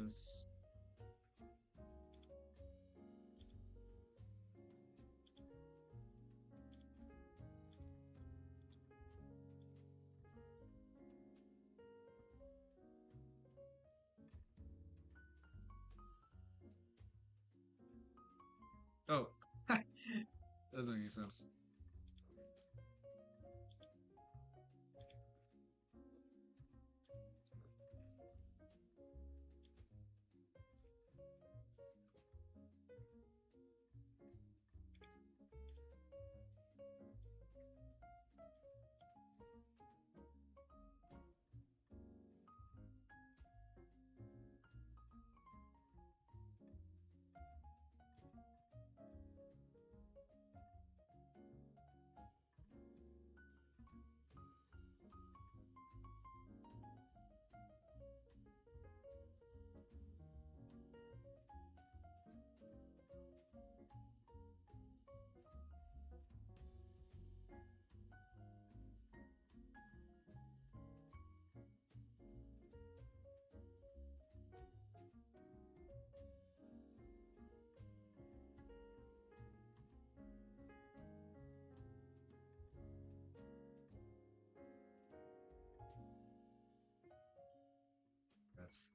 this. Oh, doesn't make any sense. That's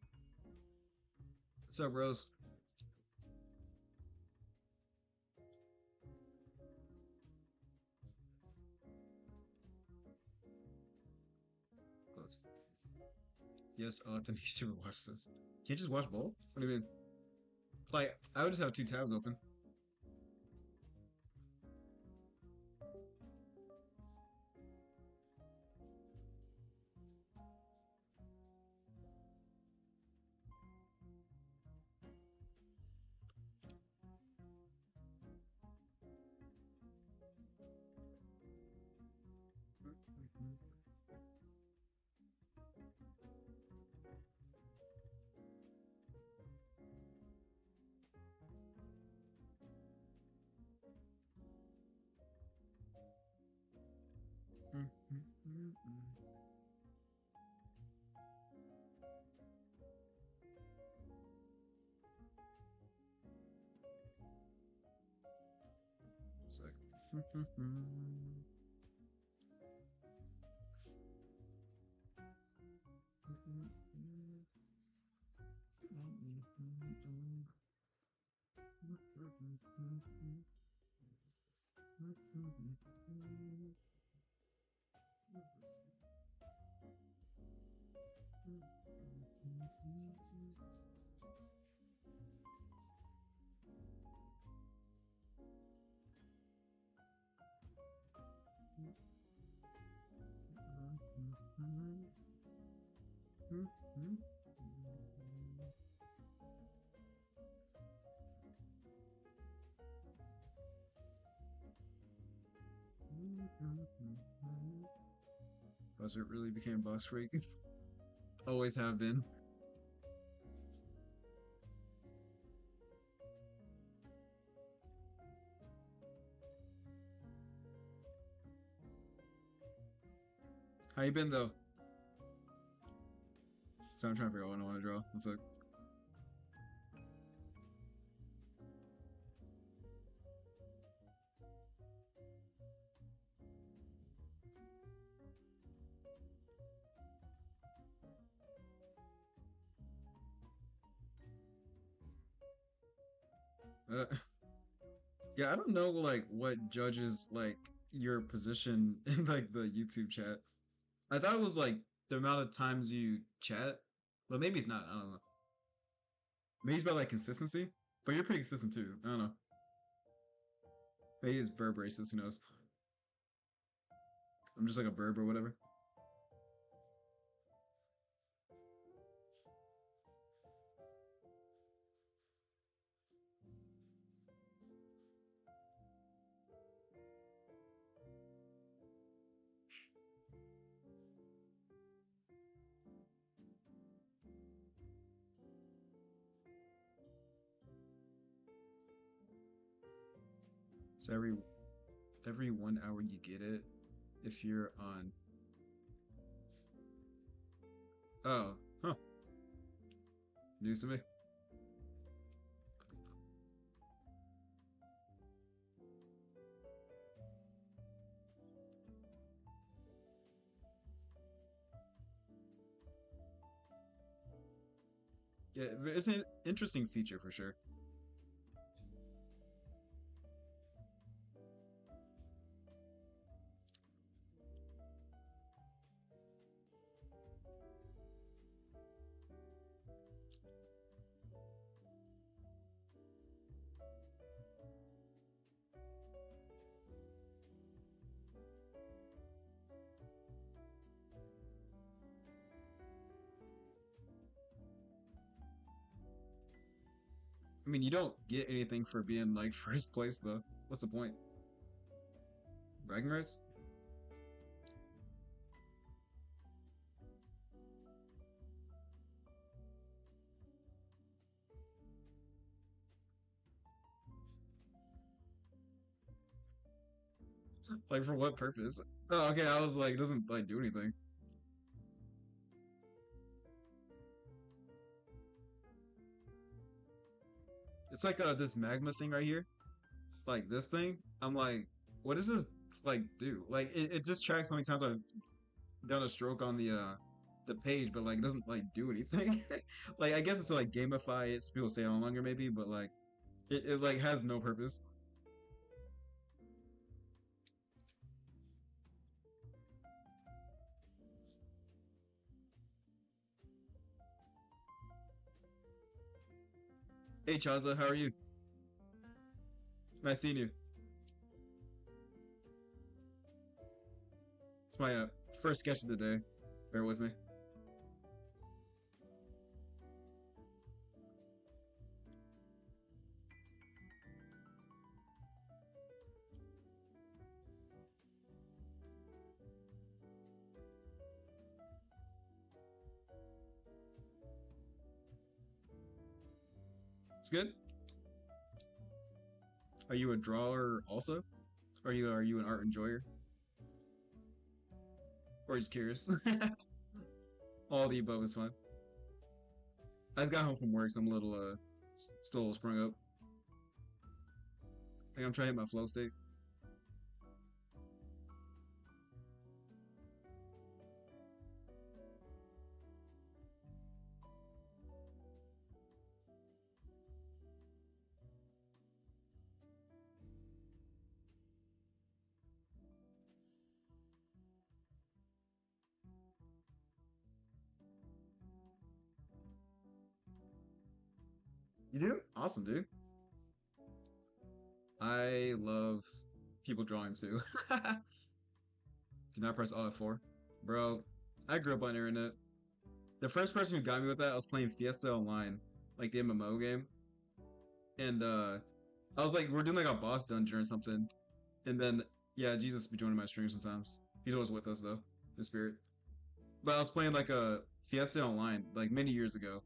what's up, Rose? Close. Yes, I'll have to need to watch this. Can't you just watch both? What do you mean? Like, I would just have two tabs open. Sec. Buzzard really became boss freak. Always have been. How you been though? So I'm trying to figure out what I want to draw. What's up? Uh, yeah, I don't know like what judges like your position in like the YouTube chat. I thought it was like the amount of times you chat, but maybe it's not. I don't know. Maybe it's about like consistency, but you're pretty consistent too. I don't know. Maybe it's verb racist. Who knows? I'm just like a verb or whatever. So every 1 hour you get it if you're on. Oh, huh. News to me. Yeah, it's an interesting feature for sure. I mean, you don't get anything for being like first place though. What's the point? Bragging rights? Like for what purpose? Oh, okay. I was like, it doesn't like do anything. It's like this magma thing right here, like this thing. I'm like, what does this like do? Like it just tracks how many times I've done a stroke on the page, but like it doesn't like do anything. Like I guess it's to like gamify it so people stay on longer maybe, but like it like has no purpose. Hey Chaza, how are you? Nice seeing you. It's my first sketch of the day. Bear with me. It's good. Are you a drawer also? Are you an art enjoyer? Or just curious? All the above is fine. I just got home from work, so I'm a little still a little sprung up. Like I'm trying to hit my flow state. You do? Awesome, dude. I love people drawing too. Can I press Alt F4? Bro, I grew up on internet. The first person who got me with that, I was playing Fiesta Online, like the MMO game. And I was like, we're doing like a boss dungeon or something. And then yeah, Jesus be joining my stream sometimes. He's always with us though, in spirit. But I was playing like a Fiesta Online like many years ago.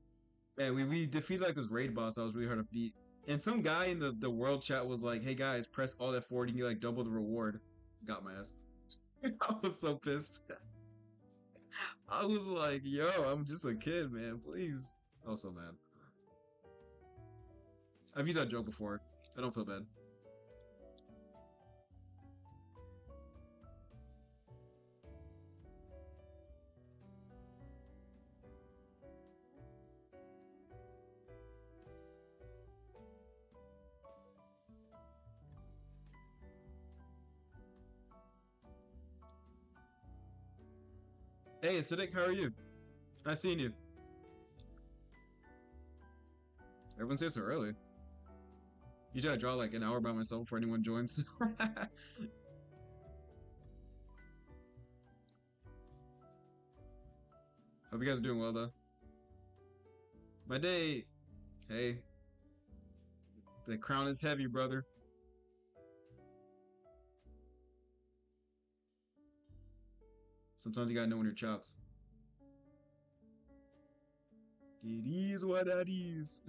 And we defeated like this raid boss that was really hard to beat. And some guy in the world chat was like, "Hey guys, press Alt F4 and you get like double the reward." Got my ass. I was so pissed. I was like, "Yo, I'm just a kid, man. Please." I was so mad. I've used that joke before. I don't feel bad. Hey, Acidic, how are you? Nice seeing you. Everyone's here so early. Usually I draw like an hour by myself before anyone joins. Hope you guys are doing well though. My day, hey, the crown is heavy, brother. Sometimes you gotta know when your chops. It is what it is.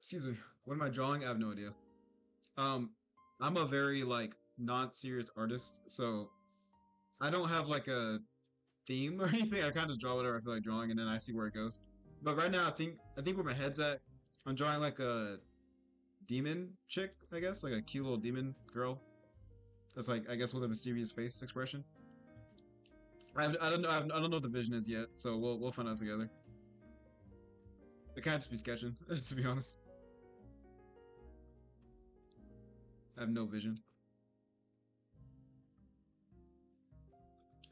Excuse me. What am I drawing? I have no idea. Um, I'm a very like non-serious artist, so I don't have like a theme or anything. I kind of just draw whatever I feel like drawing, and then I see where it goes. But right now, I think where my head's at, I'm drawing like a demon chick, I guess, like a cute little demon girl. That's like I guess with a mysterious face expression. I don't know. I don't know what the vision is yet, so we'll find out together. It can't just be sketching, to be honest. I have no vision.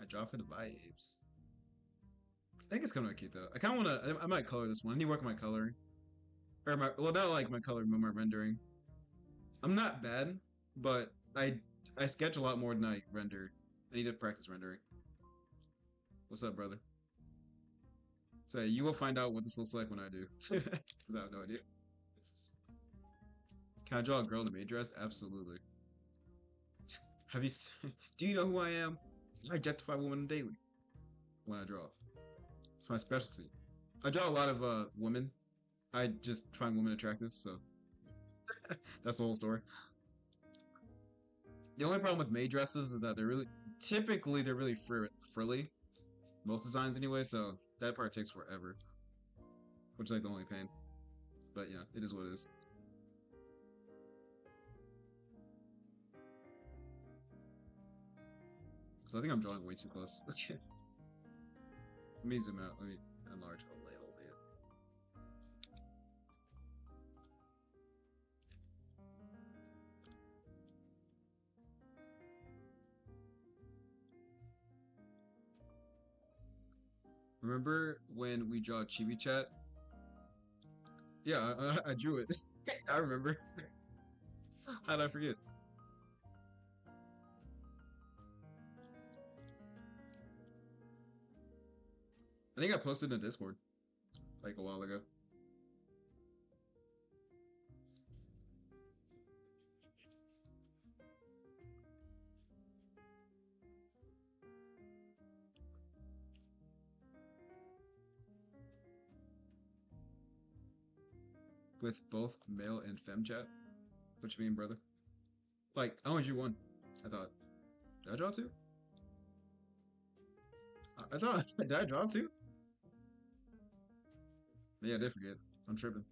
I draw for the vibes. I think it's kind of cute though. I kind of want to. I might color this one. I need to work on my coloring, or my well, not like my coloring, but my rendering. I'm not bad, but I sketch a lot more than I render. I need to practice rendering. What's up, brother? So you will find out what this looks like when I do, because I have no idea. Can I draw a girl in a maid dress? Absolutely. Have you? Do you know who I am? I objectify women daily when I draw. It's my specialty. I draw a lot of women. I just find women attractive, so that's the whole story. The only problem with maid dresses is that typically they're really frilly. Most designs anyway, so that part takes forever, which is like the only pain. But yeah, it is what it is. So I think I'm drawing way too close. Let me zoom out. Let me enlarge a little bit. Remember when we draw Chibi Chat? Yeah, I drew it. I remember. How did I forget? I think I posted in Discord like a while ago. With both male and fem chat. What you mean, brother? Like, I only drew one. I thought. Did I draw two? I thought. Did I draw two? Yeah, I did forget. I'm tripping.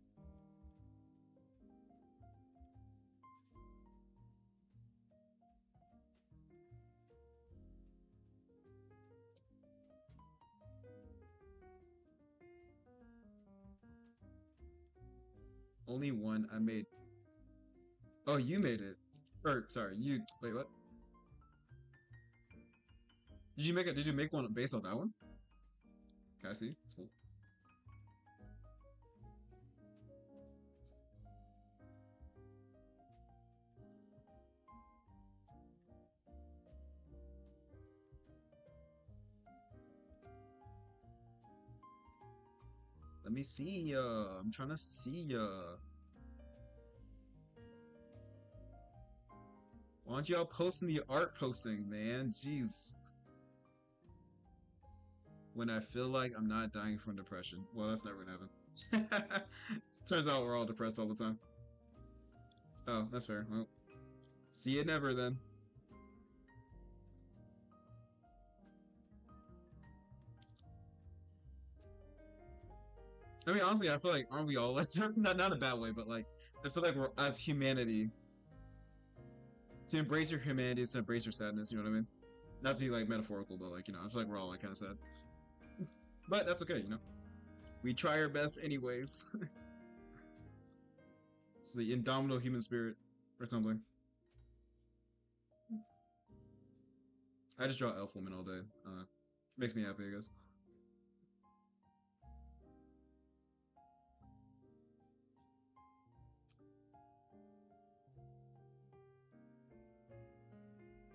Only one I made. Oh, you made it. Or sorry, you. Wait, what? Did you make it? Did you make one based on that one? Can I see? Cool. Let me see ya. I'm trying to see ya. Why don't y'all posting the art posting, man? Jeez. When I feel like I'm not dying from depression. Well, that's never gonna happen. Turns out we're all depressed all the time. Oh, that's fair. Well, see you never then. I mean, honestly, I feel like aren't we all like not in a bad way, but like I feel like we're as humanity to embrace your humanity is to embrace your sadness. You know what I mean? Not to be like metaphorical, but like I feel like we're all like kind of sad. But that's okay. We try our best anyways. It's the indomitable human spirit or something. I just draw elf woman all day. Makes me happy, I guess.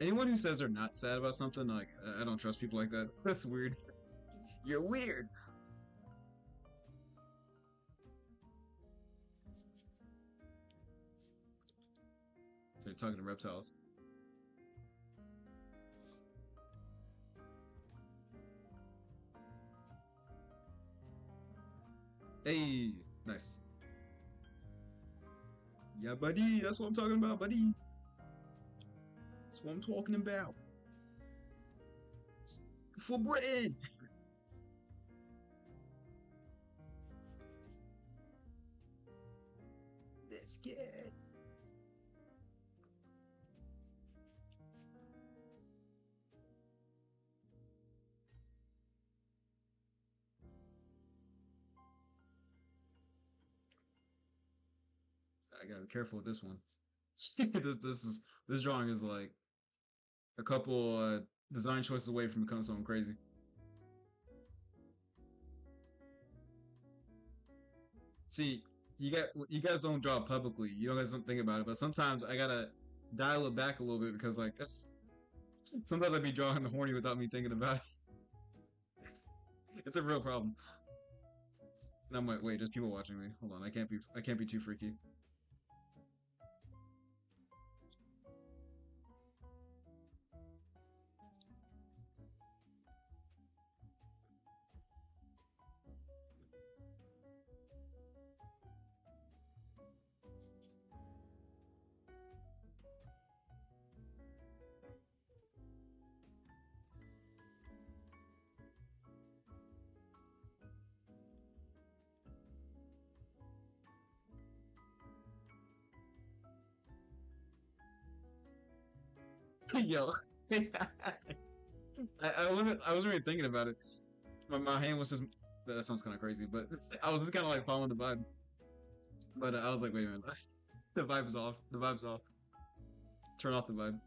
Anyone who says they're not sad about something, like I don't trust people like that. That's weird. You're weird. So you're talking to reptiles. Hey, nice. Yeah, buddy, that's what I'm talking about, buddy. That's what I'm talking about. For Britain. Let's get. I gotta be careful with this one. This drawing is like a couple design choices away from becoming something crazy. See, you guys don't draw publicly. You guys don't think about it, but sometimes I gotta dial it back a little bit because like sometimes I be drawing the horny without me thinking about it. It's a real problem. And I'm like, wait, there's people watching me. Hold on, I can't be too freaky. Yo, I wasn't really thinking about it. My hand was just that sounds kind of crazy, but I was just kind of like following the vibe. But I was like, wait a minute, the vibe's off. The vibe's off. Turn off the vibe.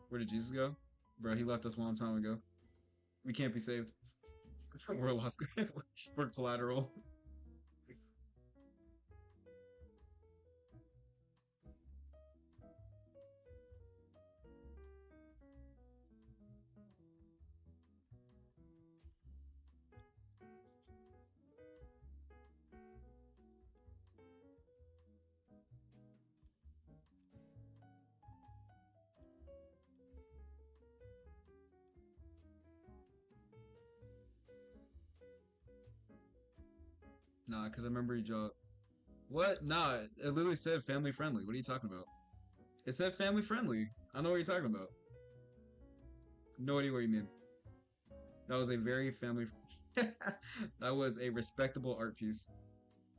Where did Jesus go? Bro, he left us a long time ago. We can't be saved. We're lost. We're collateral. Nah, cause I remember he dropped. What? Nah, it literally said family friendly. What are you talking about? It said family friendly. I know what you're talking about. No idea what you mean. That was a very family. That was a respectable art piece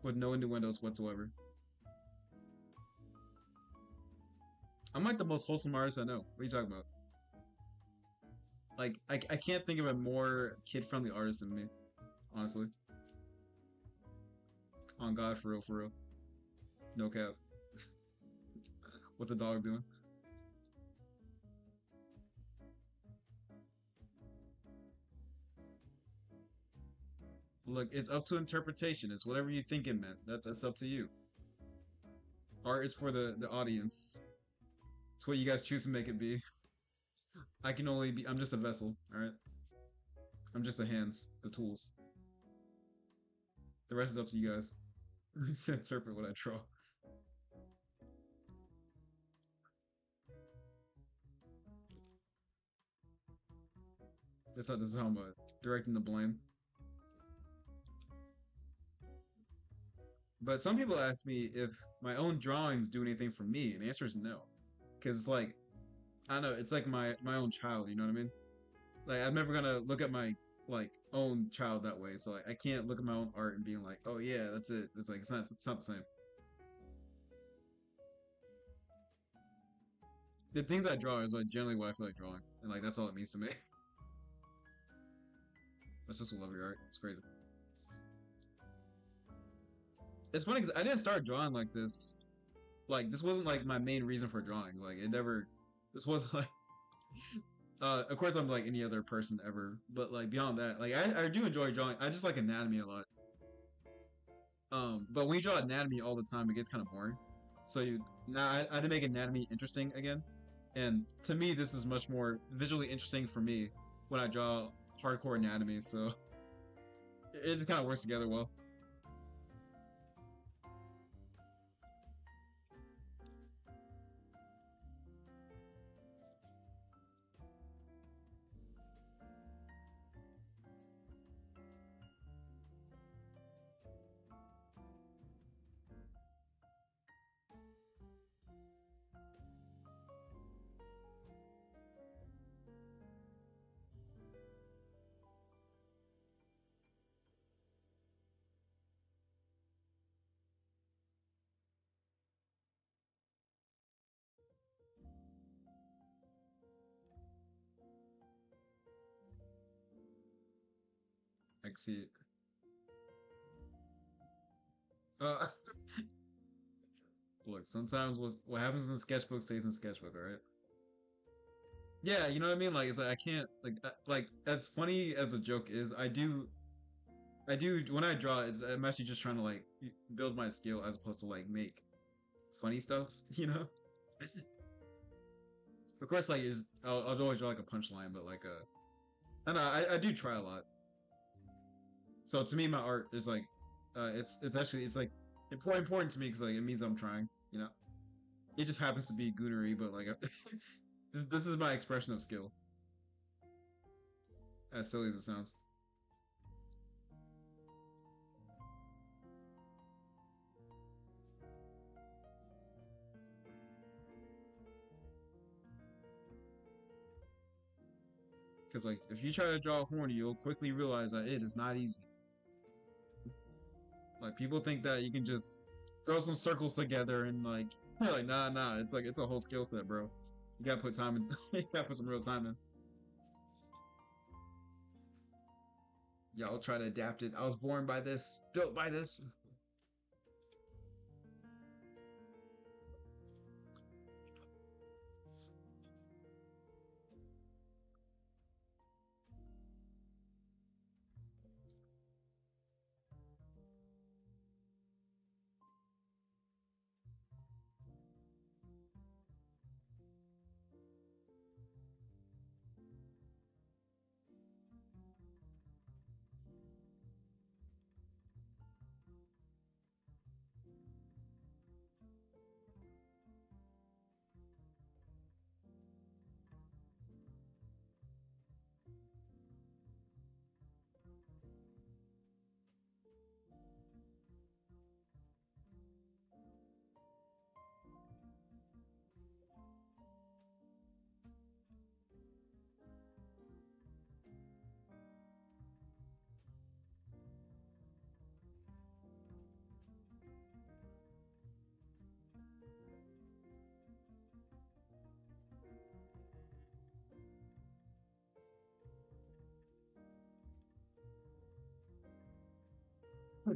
with no innuendos whatsoever. I'm like the most wholesome artist I know. What are you talking about? Like, I can't think of a more kid friendly artist than me, honestly. On God, for real, for real. No cap. What the dog doing? Look, it's up to interpretation. It's whatever you think it meant. That's up to you. Art is for the audience. It's what you guys choose to make it be. I can only be. I'm just a vessel. All right. I'm just the hands, the tools. The rest is up to you guys. To interpret what I draw. That's not. This is how I'm directing the blame. But some people ask me if my own drawings do anything for me, and the answer is no. Because it's like I don't know. It's like my own child. You know what I mean? Like I'm never gonna look at my like own child that way. So like, I can't look at my own art and being like, oh yeah, that's it. It's like it's not the same. The things I draw is like generally what I feel like drawing, and like that's all it means to me. That's just love your art. It's crazy. It's funny because I didn't start drawing like this. Like this wasn't like my main reason for drawing. Like it never. This was like. Of course, I'm like any other person ever, but like beyond that, like I do enjoy drawing. I just like anatomy a lot. But when you draw anatomy all the time, it gets kind of boring. So you now I had to make anatomy interesting again, and to me, this is much more visually interesting for me when I draw hardcore anatomy. So it just kind of works together well. like see it. Uh, look, sometimes what happens in the sketchbook stays in the sketchbook, all right? Yeah, you know what I mean. Like, it's like I can't like as funny as a joke is, I do when I draw. I'm actually just trying to like build my skill as opposed to like make funny stuff. You know. Of course, like is I'll always draw like a punchline, but like I don't know. I do try a lot. So to me, my art is like, it's actually it's like important to me because like it means I'm trying. You know, it just happens to be goonery, but like this is my expression of skill. As silly as it sounds. Because like if you try to draw a horny, you'll quickly realize that it is not easy. Like people think that you can just throw some circles together and like you're like nah. It's like it's a whole skill set, bro. You gotta put time in. You gotta put some real time in. Y'all try to adapt it. I was born by this, built by this.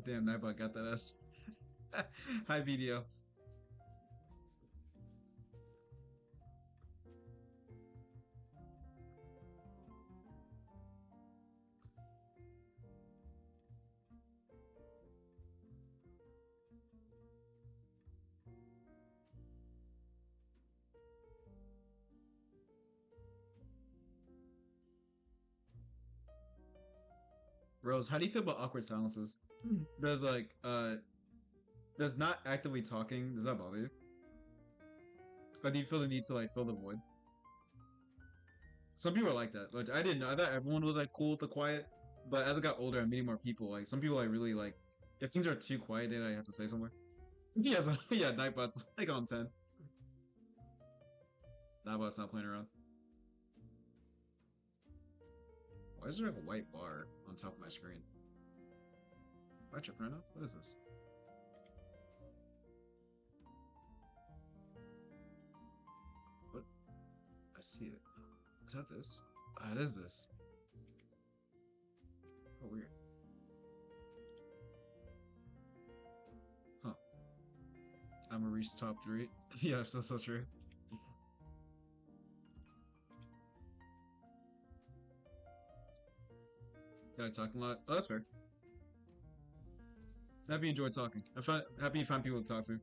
Damn, Nightbot got that ass. Hi, video. Rose, how do you feel about awkward silences? Does like does not actively talking, does that bother you? Or do you feel the need to like fill the void? Some people are like that. Like I didn't know. I thought everyone was like cool with the quiet, but as I got older, I'm meeting more people. Like some people, like really like if things are too quiet, then I have to say somewhere. Yeah, so, yeah. Nightbot's like on 10. Nightbot's not playing around. Why is there like a white bar on top of my screen? Am I tripping right now? What is this? What? I see it. Is that this? Ah, it is this. Oh, weird. Huh. I'm gonna reach top three. Yeah, that's so true. Yeah, talking a lot. Oh, that's fair. Happy you enjoy talking. Happy you find people to talk to.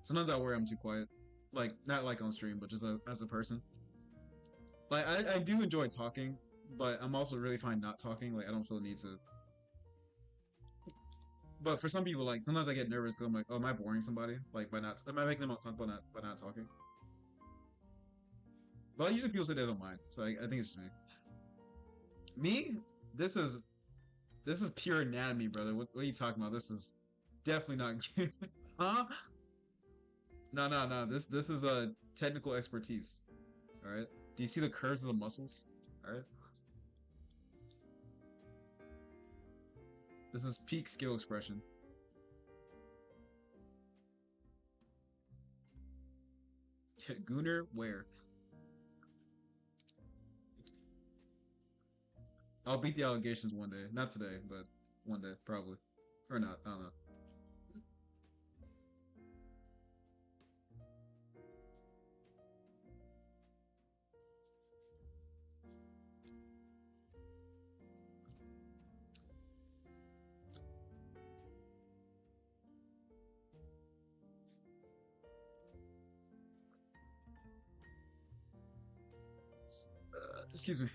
Sometimes I worry I'm too quiet. Like, not like on stream, but just as a person. Like, I do enjoy talking, but I'm also really fine not talking. Like, I don't feel the need to. But for some people, like, sometimes I get nervous because I'm like, oh, am I boring somebody? Like, by not, am I making them uncomfortable by not talking? But usually people say they don't mind, so I think it's just me. Me? This is this is pure anatomy, brother. What are you talking about? This is definitely not good. Huh? No. This is a technical expertise. All right. Do you see the curves of the muscles? All right. This is peak skill expression. Gunner, where? I'll beat the allegations one day. Not today, but one day probably, or not. I don't know. Excuse me.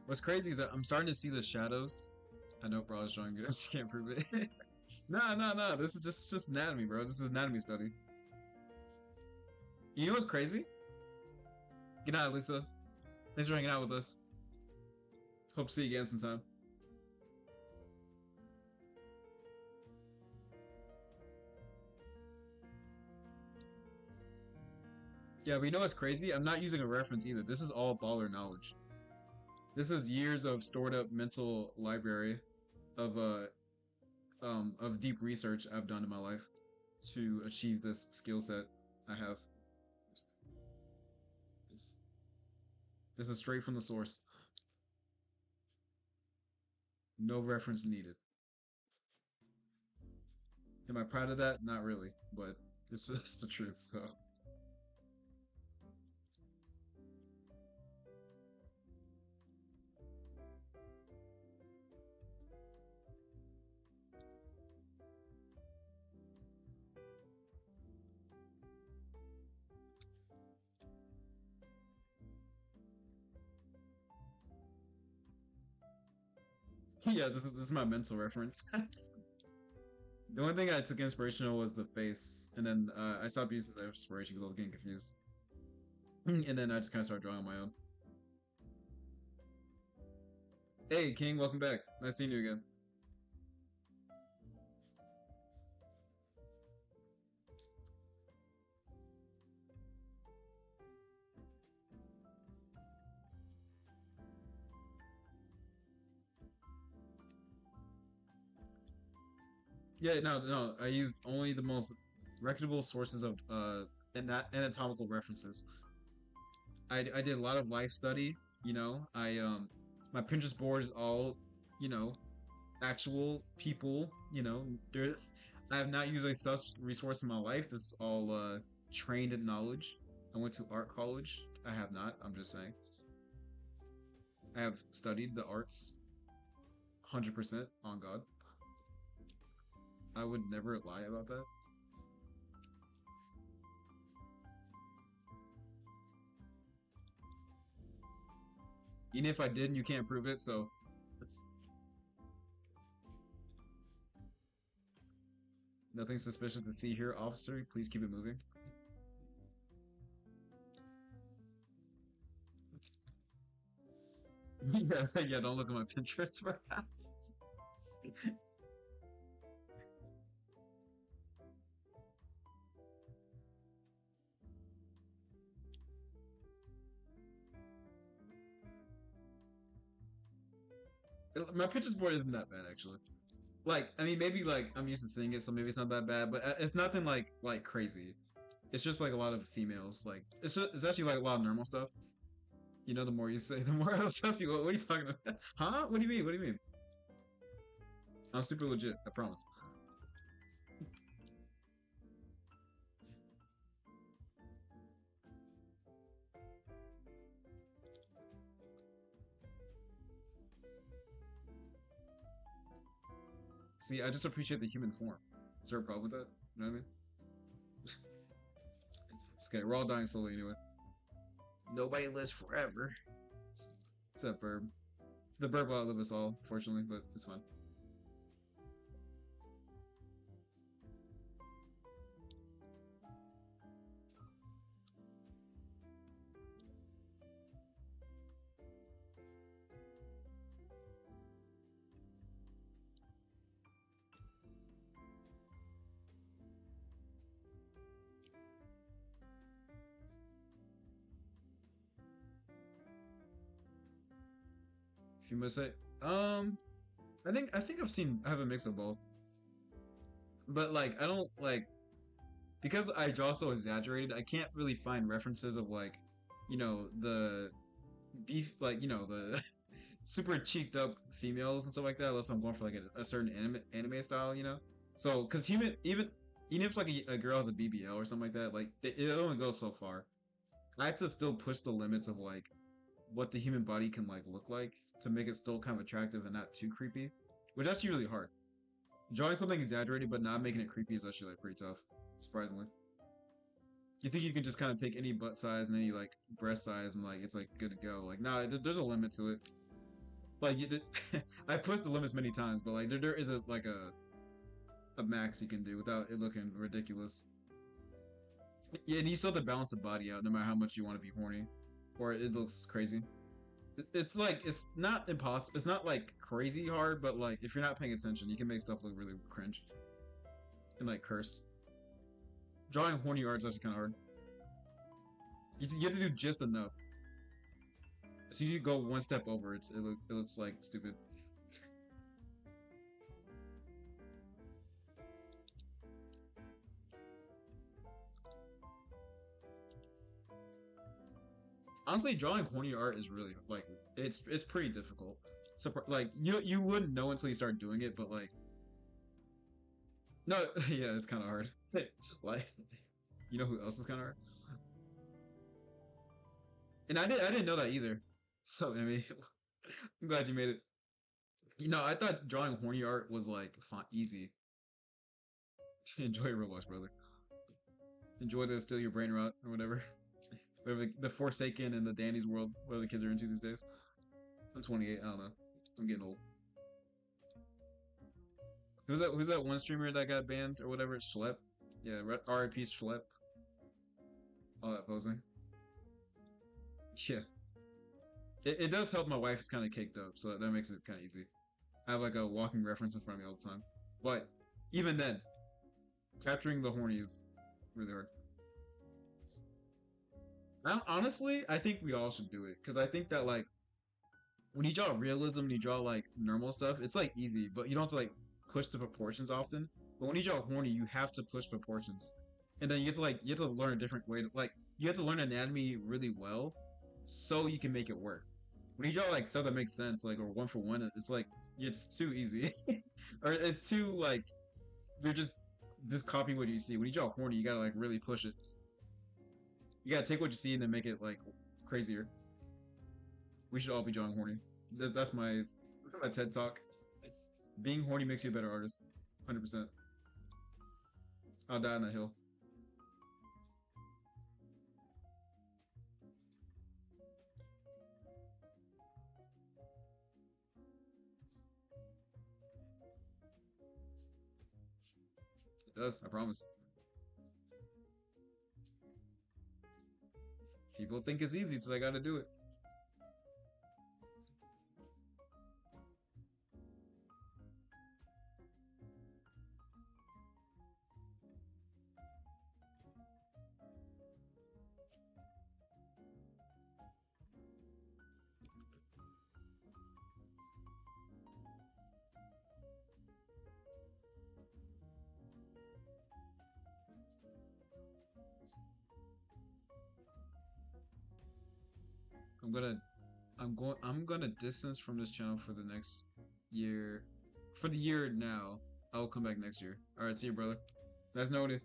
What's crazy is that I'm starting to see the shadows. I know, bro. I was showing you. I just can't prove it. No, no, no. This is just anatomy, bro. This is anatomy study. You know what's crazy? Good night, Lisa. Thanks for hanging out with us. Hope to see you again sometime. Yeah, but you know what's crazy? I'm not using a reference either. This is all baller knowledge. This is years of stored up mental library of deep research I've done in my life to achieve this skill set I have. This is straight from the source. No reference needed. Am I proud of that? Not really, but it's just the truth. So yeah, this is my mental reference. The only thing I took inspirational was the face, and then I stopped using the inspiration because I was getting confused. And then I just kind of started drawing on my own. Hey, King, welcome back. Nice seeing you again. Yeah, no, no. I used only the most reputable sources of anatomical references. I did a lot of life study. My Pinterest board is all, you know, actual people. There. I have not used a sus resource in my life. This is all trained in knowledge. I went to art college. I have not. I'm just saying. I have studied the arts 100% on God. I would never lie about that. Even if I did, you can't prove it. So nothing suspicious to see here, officer. Please keep it moving. Yeah, yeah. Don't look at my Pinterest for that. My Pinterest board isn't that bad actually. Like, I mean, maybe like I'm used to seeing it, so maybe it's not that bad. But it's nothing like crazy. It's just like a lot of females. Like, it's actually like a lot of normal stuff. The more you say, the more I was trust you. What are you talking about? Huh? What do you mean? What do you mean? I'm super legit. I promise. See, I just appreciate the human form. Is there a problem with that? You know what I mean? It's okay. We're all dying slowly anyway. Nobody lives forever. Except Burb. The Burb will outlive us all, fortunately, but it's fine. If you must say, um, I think I have a mix of both, but like I don't like because I draw so exaggerated, I can't really find references of like, the beef, like the super cheeked up females and stuff like that, unless I'm going for like a certain anime style, So, because even if like a girl has a BBL or something like that, like it only goes so far. I have to still push the limits of like what the human body can like look like to make it still kind of attractive and not too creepy, which that's really hard. Drawing something exaggerated but not making it creepy is actually like pretty tough, surprisingly. You think you can just kind of pick any butt size and any like breast size and like it's like good to go? Like, nah, there's a limit to it. Like, I pushed the limits many times, but like there is a max you can do without it looking ridiculous. Yeah, and you still have to balance the body out, no matter how much you want to be horny, or it looks crazy. It's like it's not impossible. It's not like crazy hard, but like if you're not paying attention, you can make stuff look really cringe and like cursed. Drawing horny art is actually kind of hard. You have to do just enough. As soon as you go one step over, it looks like stupid. Honestly, drawing horny art is really like it's pretty difficult. So like you wouldn't know until you start doing it, but like no, yeah, it's kind of hard. Like you know who else is kind of hard? And I didn't know that either. So I mean, I'm glad you made it. I thought drawing horny art was like fun, easy. Enjoy Roblox, brother. Enjoy the steal your brain rot or whatever. Whatever the Forsaken and the Danny's World, whatever the kids are into these days. I'm 28. I don't know. I'm getting old. Who's that one streamer that got banned or whatever? Schlep. Yeah, RIP Schlep. All that posing. Yeah. It does help my wife is kind of caked up, so that makes it kind of easy. I have like a walking reference in front of me all the time. But even then, capturing the horny is really hard. Honestly, I think we all should do it because I think that like when you draw realism and you draw like normal stuff, it's like easy, but you don't have to like push the proportions often. But when you draw horny, you have to push proportions, and then you have to learn a different way. Like you have to learn anatomy really well, so you can make it work. When you draw like stuff that makes sense, like or one for one, it's like it's too easy, or it's too like you're just copying what you see. When you draw horny, you gotta like really push it. You gotta take what you see and then make it like crazier. We should all be drawing horny. That's my TED talk. Being horny makes you a better artist. 100%. I'll die on the hill. It does, I promise. People think it's easy, so I gotta do it. I'm gonna I'm gonna distance from this channel for the next year. For the year now. I'll come back next year. Alright, see you, brother. Nice knowing you.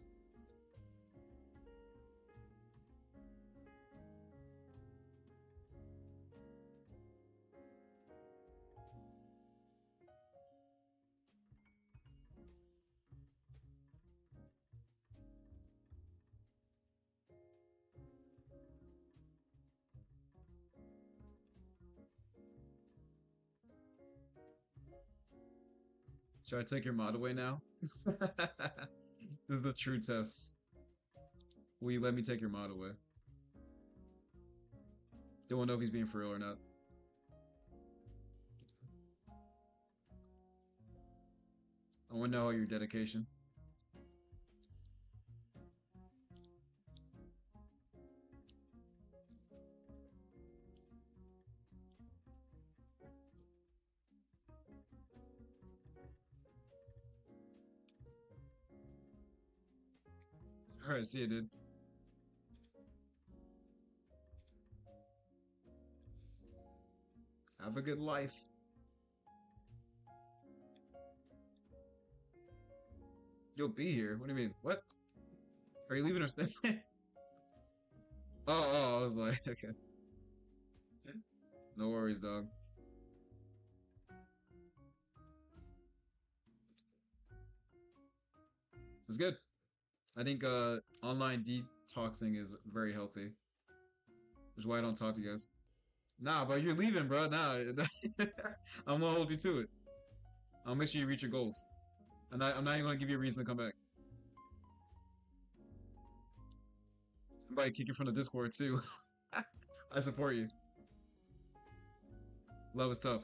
Should I take your mod away now? This is the true test. Will you let me take your mod away? Don't want to know if he's being for real or not. I want to know your dedication. Alright, see you, dude. Have a good life. You'll be here. What do you mean? What? Are you leaving or staying? I was like, okay. No worries, dog. It's good. I think online detoxing is very healthy. Which is why I don't talk to you guys. Nah, but you're leaving, bro. Nah, I'm gonna hold you to it. I'll make sure you reach your goals. I'm not even gonna give you a reason to come back. I'm about to kick you from the Discord too. I support you. Love is tough.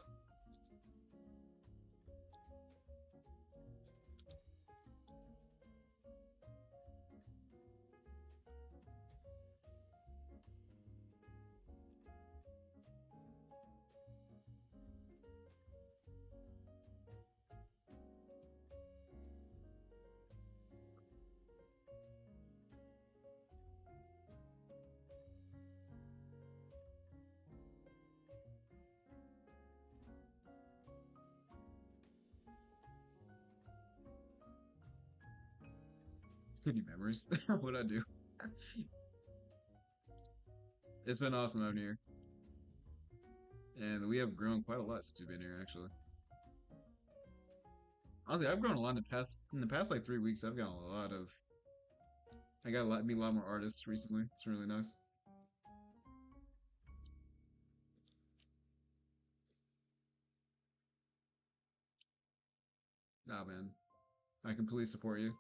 Too many memories. What I do? It's been awesome out here, and we have grown quite a lot since you've been here. Actually, honestly, I've grown a lot in the past like 3 weeks. I've gotten a lot of. I got a lot, meet a lot more artists recently. It's really nice. Nah, man, I completely support you.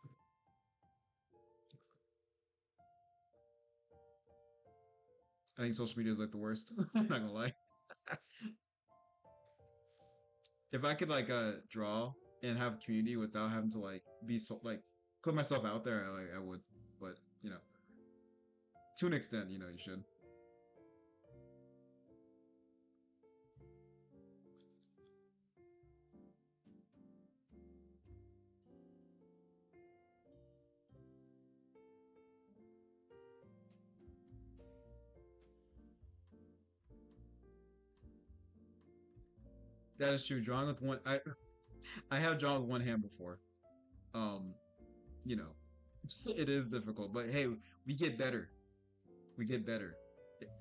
I think social media is like the worst. I'm not gonna lie. If I could like draw and have a community without having to like be so like put myself out there, I would. But you know, to an extent, you should. That is true. Drawing with one, I have drawn with one hand before. Um, you know, it is difficult, but hey, we get better. We get better.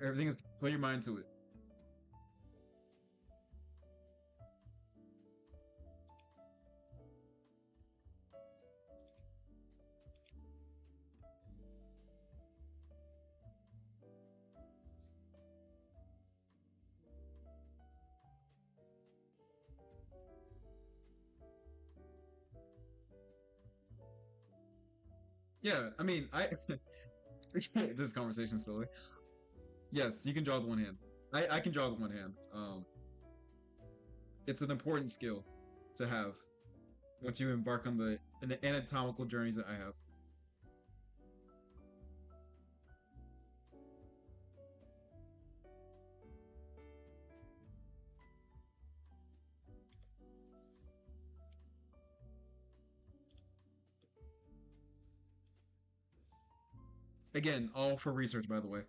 Everything is put your mind to it. Yeah, I mean, I this conversation silly. Yes, you can draw with one hand. I can draw with one hand. It's an important skill to have once you embark on the anatomical journeys that I have. Again, all for research, by the way.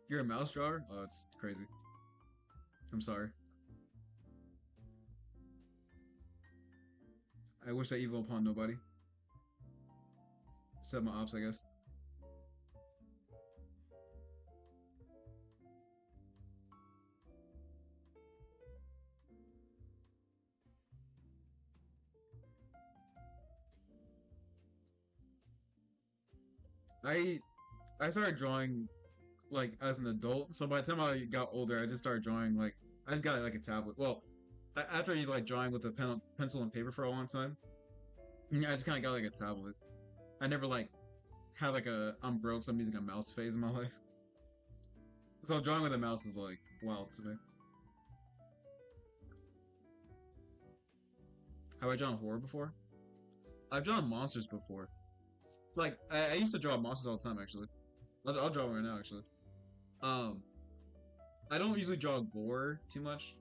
You're a mouse drawer? Oh, it's crazy. I'm sorry. I wish that evil upon nobody. Except my ops, I guess. I I started drawing like as an adult. So by the time I got older, I just started drawing like I just got like a tablet. Well, after I like drawing with a pencil and paper for a long time, I just kind of got like a tablet. I never like had like a I'm broke, so I'm using a mouse phase in my life. So drawing with a mouse is like wild to me. Have I drawn horror before? I've drawn monsters before. Like I used to draw monsters all the time. Actually, I'll draw one right now. Actually, um, I don't usually draw gore too much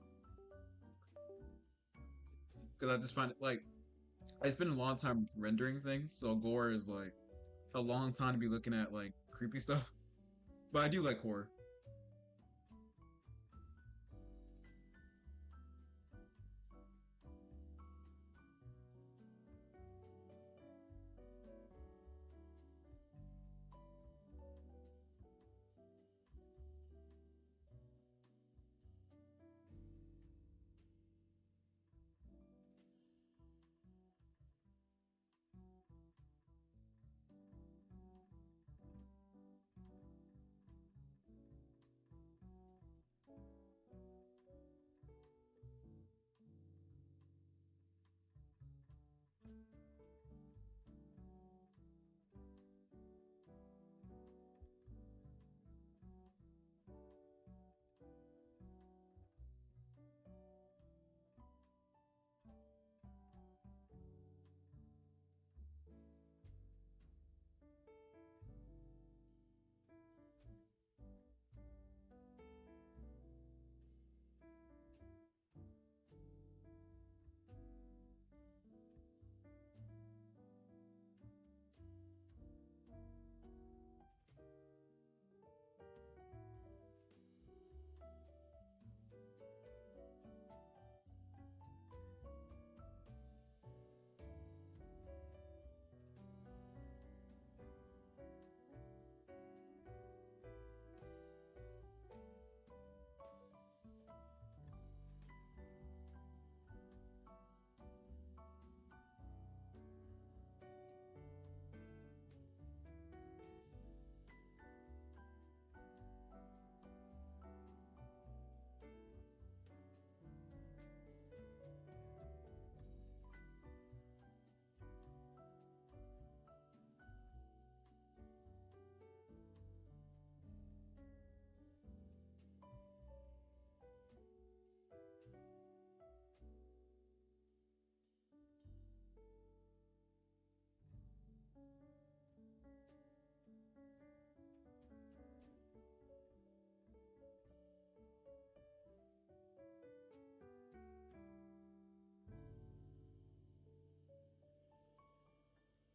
because I just find it like I spend a long time rendering things, so gore is like a long time to be looking at like creepy stuff. But I do like horror.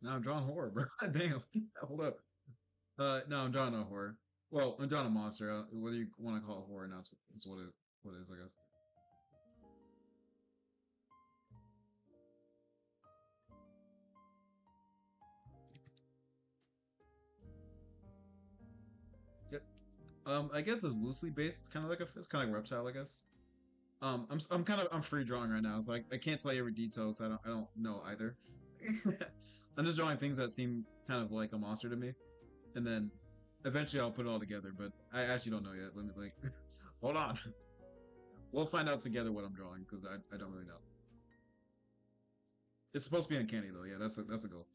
Now I'm drawing horror, bro. Damn. Hold up. No, I'm drawing a horror. Well, I'm drawing a monster. Whether you want to call it horror or not, it's what it is, I guess. Yep. I guess it's loosely based, kind of like it's kind of like reptile, I guess. I'm free drawing right now, so I can't tell you every detail because I don't know either. I'm just drawing things that seem kind of like a monster to me, and then eventually I'll put it all together. But I actually don't know yet. Let me like, hold on. We'll find out together what I'm drawing because I don't really know. It's supposed to be uncanny though. Yeah, that's a goal.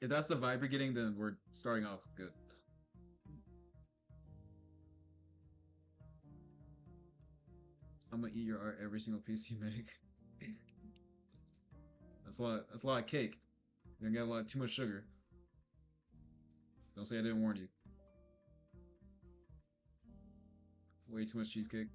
If that's the vibe you're getting, then we're starting off good. I'm gonna eat your art every single piece you make. That's a lot. That's a lot of cake. You're gonna get a lot too much sugar. Don't say I didn't warn you. Way too much cheesecake.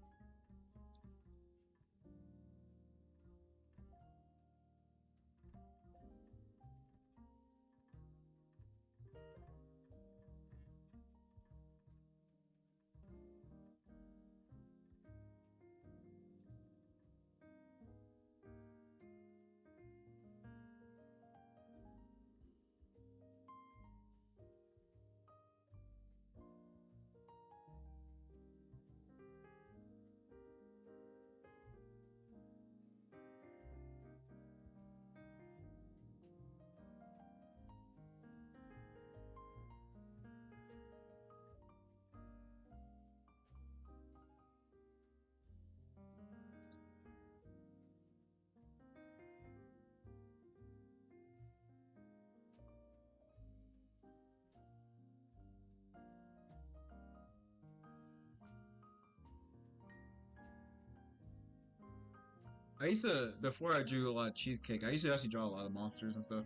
I used to before I drew a lot of cheesecake. I used to actually draw a lot of monsters and stuff.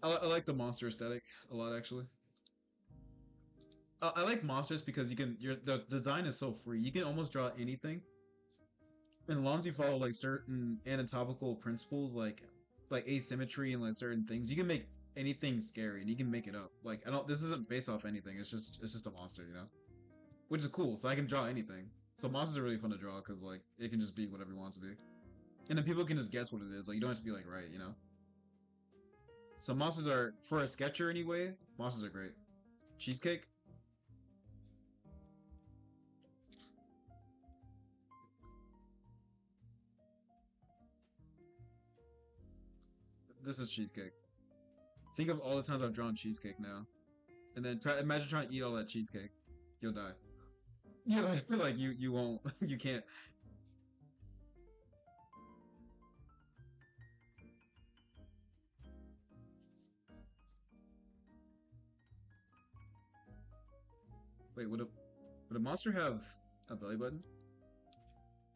I like the monster aesthetic a lot actually. I like monsters because you can your the design is so free. You can almost draw anything, and as long as you follow like certain anatomical principles, like asymmetry and like certain things, you can make anything scary and you can make it up. Like I don't. This isn't based off anything. It's just a monster, which is cool. So I can draw anything. So monsters are really fun to draw because like it can just be whatever you want it to be, and then people can just guess what it is. Like you don't have to be like right. So monsters are for a sketcher anyway. Monsters are great. Cheesecake. This is cheesecake. Think of all the times I've drawn cheesecake now, and then imagine trying to eat all that cheesecake. You'll die. You like you won't you can't. Wait, would a monster have a belly button?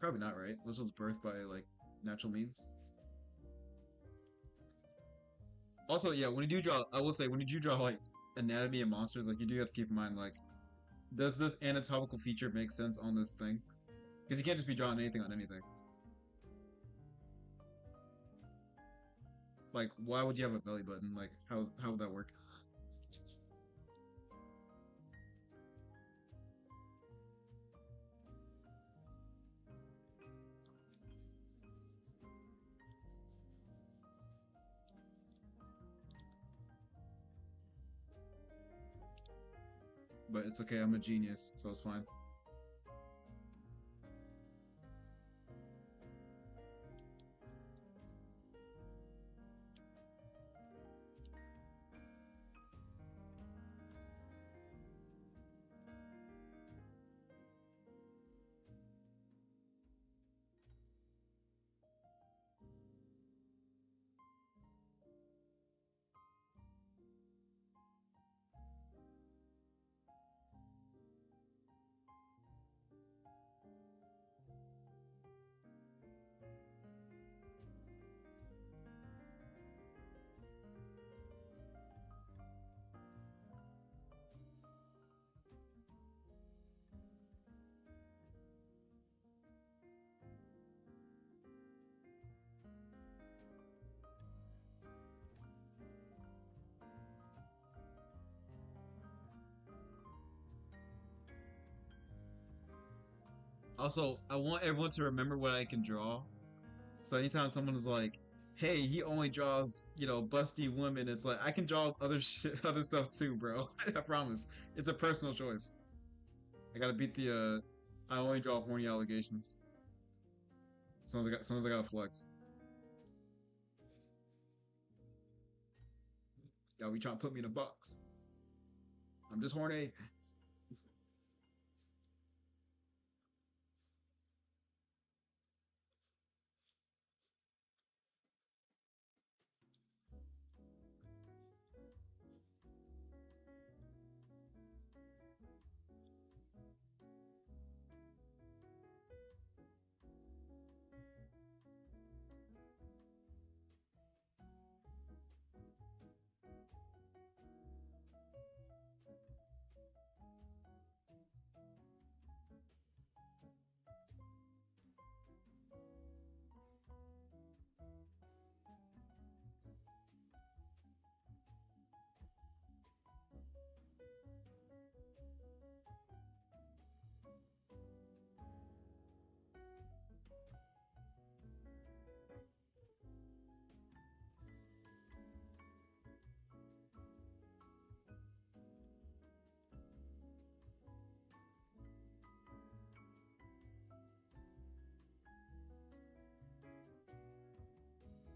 Probably not, right? This was birthed by like natural means. Also, yeah, when you do draw, I will say when you do draw like anatomy and monsters, like you do have to keep in mind like does this anatomical feature make sense on this thing? Because you can't just be drawing anything on anything. Like, why would you have a belly button? Like, how would that work? But it's okay, I'm a genius, so it's fine. Also, I want everyone to remember what I can draw. So anytime someone is like, "Hey, he only draws, busty women," it's like I can draw other shit, other stuff too, bro. I promise. It's a personal choice. I gotta beat the. I only draw horny allegations. Sometimes I gotta flex. Y'all be trying to put me in a box. I'm just horny.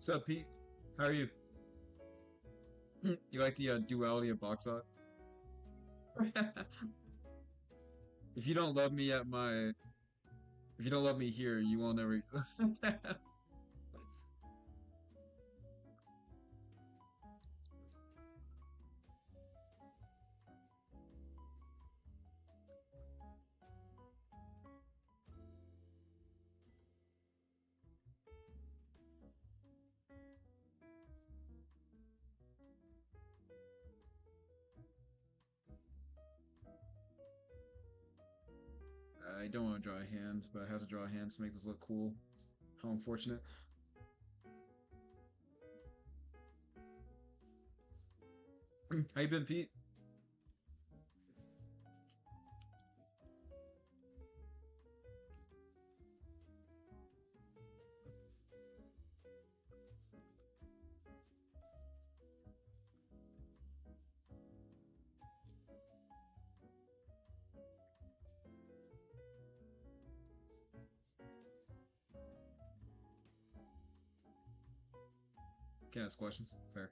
What's up, Pete? How are you? You like the duality of box art? if you don't love me at my, if you don't love me here, you won't ever. I don't want to draw a hand, but I have to draw a hand to make this look cool. How unfortunate. How you been, Pete? Can I ask questions? Fair.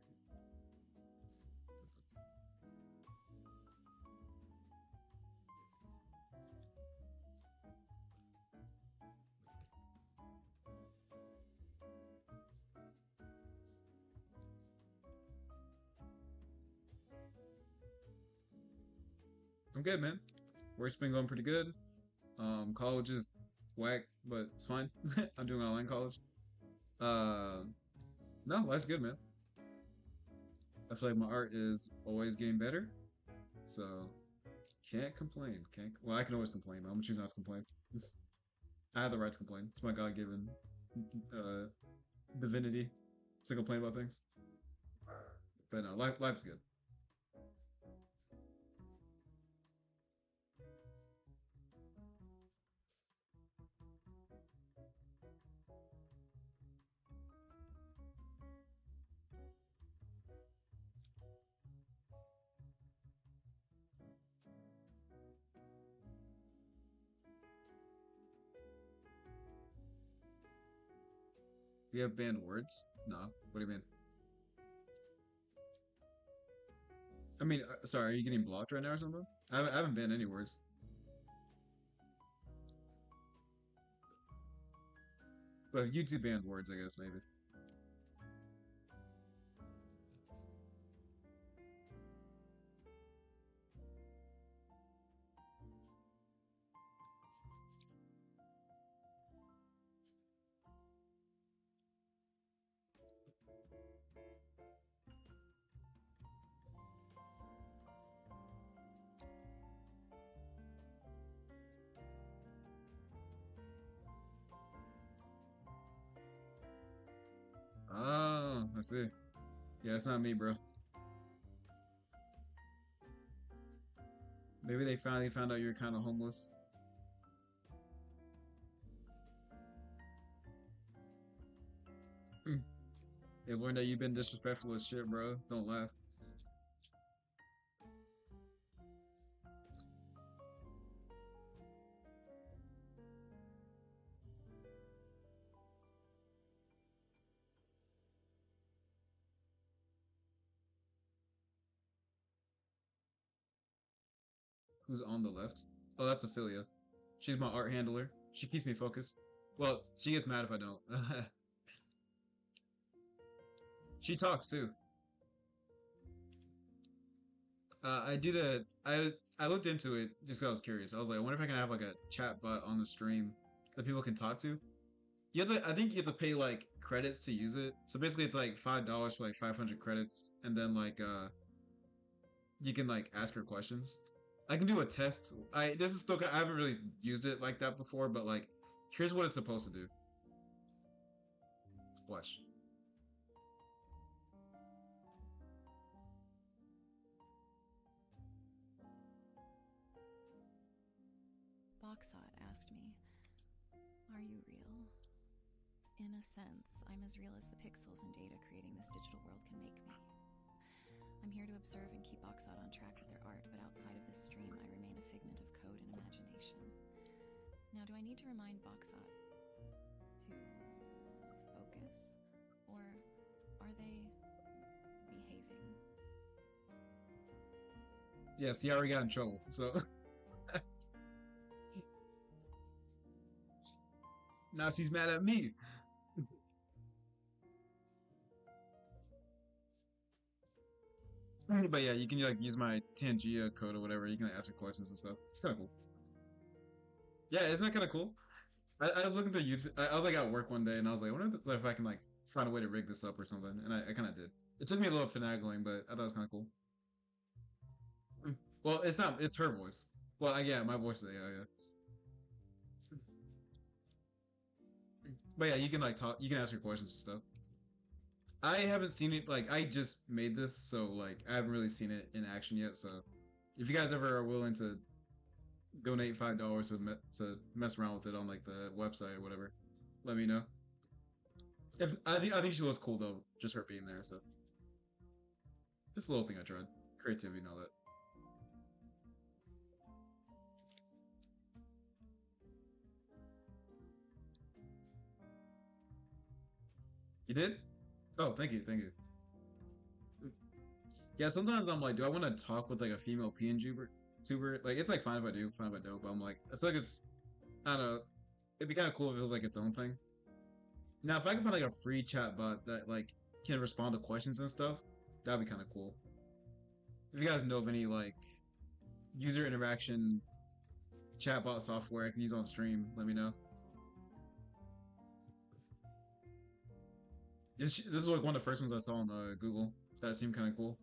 I'm good, man. Work's been going pretty good. College is whack, but it's fine. I'm doing online college. Uh, no, life's good, man. I feel like my art is always getting better, so can't complain. Can't. Well, I can always complain. I'm gonna choose not to complain. I have the right to complain. It's my God-given uh, divinity to complain about things. But no, life's good. We have banned words? No. What do you mean? I mean, sorry, are you getting blocked right now or something? I haven't banned any words. But YouTube banned words, I guess, maybe. Oh, I see. Yeah, it's not me, bro. Maybe they finally found out you're kind of homeless. They learned that you've been disrespectful as shit, bro. Don't laugh. Who's on the left? Oh, that's Ophelia. She's my art handler. She keeps me focused. Well, she gets mad if I don't. She talks too. I do the I looked into it just 'cause I was curious. I was like, I wonder if I can have like a chat bot on the stream that people can talk to. You have to. I think you have to pay like credits to use it. So basically, it's like $5 for like 500 credits, and then like you can like ask her questions. I can do a test. I this is still. I haven't really used it like that before, but like, here's what it's supposed to do. Watch. Boxot asked me, "Are you real?" In a sense, I'm as real as the pixels and data creating this digital world can make me. I'm here to observe and keep Boxot on track with their art, but outside of this stream, I remain a figment of code and imagination. Now, do I need to remind Boxot to focus? Or are they behaving? Yeah, see, I already got in trouble. So now she's mad at me. But yeah, you can like use my Tangia code or whatever. You can like, ask her questions and stuff. It's kind of cool. Yeah, isn't that kind of cool? I was looking through YouTube. I was like at work one day and I was like, I wonder if I can like find a way to rig this up or something. And I kind of did. It took me a little finagling, but I thought it was kind of cool. Well, it's not. It's her voice. Well, yeah, my voice is yeah, yeah. But yeah, you can like talk. You can ask your questions and stuff. I haven't seen it. Like I just made this, so like I haven't really seen it in action yet. So if you guys ever are willing to donate $5 to mess around with it on like the website or whatever, let me know. If I think she was cool though, just her being there. So just a little thing I tried, creativity and all that. You did? Oh, thank you, thank you. Yeah, sometimes I'm like, do I want to talk with like a female PNG tuber? Like, it's like fine if I do, fine if I don't. But I'm like, I feel like it's, I don't know. It'd be kind of cool if it was like its own thing. Now, if I can find like a free chat bot that like can respond to questions and stuff, that'd be kind of cool. If you guys know of any like user interaction chatbot software I can use on stream, let me know. This is like one of the first ones I saw on Google. That seemed kind of cool.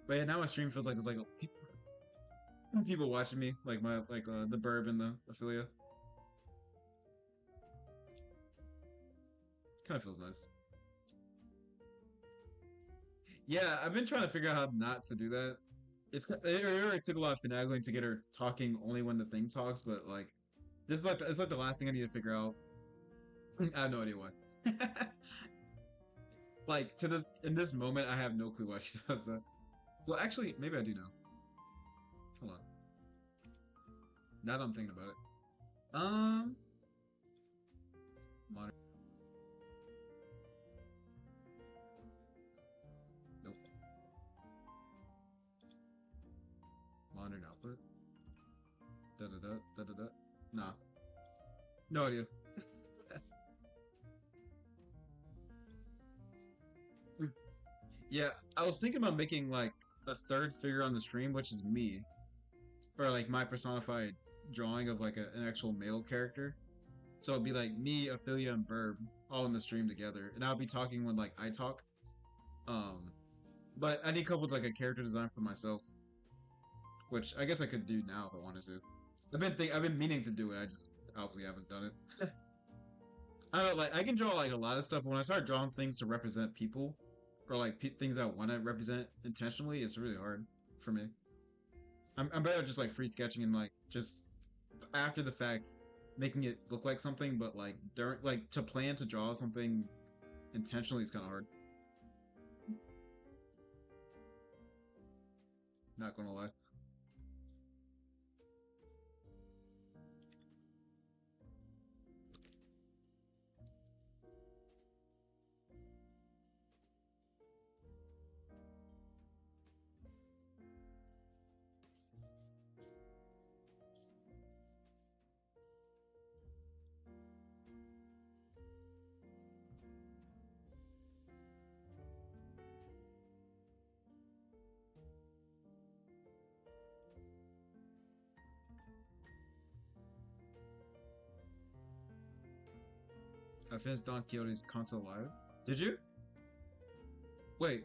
But yeah, now my stream feels like it's like people watching me, like my the Burb and the affiliate. Kind of feels nice. Yeah, I've been trying to figure out how not to do that. It took a lot of finagling to get her talking only when the thing talks, but like this is like it's like the last thing I need to figure out. I have no idea why. Like to this in this moment, I have no clue why she does that. Well, actually, maybe I do know. Hold on. Now that I'm thinking about it, um, modern. Nope. Modern output. Da da da da da da. Nah. No idea. Yeah, I was thinking about making like a third figure on the stream, which is me, or like my personified drawing of like an actual male character. So it'd be like me, Ophelia, and Burb all in the stream together, and I'll be talking when like I talk. Um, but I need to come up with like a character design for myself, which I guess I could do now if I wanted to. I've been meaning to do it. I just obviously haven't done it. I don't like I can draw like a lot of stuff, but when I start drawing things to represent people or like things I want to represent intentionally, it's really hard for me. I'm better at just like free sketching and like just after the facts making it look like something, but like during like to plan to draw something intentionally is kind of hard. Not gonna lie. I finished Don Quixote's console live. Did you? Wait.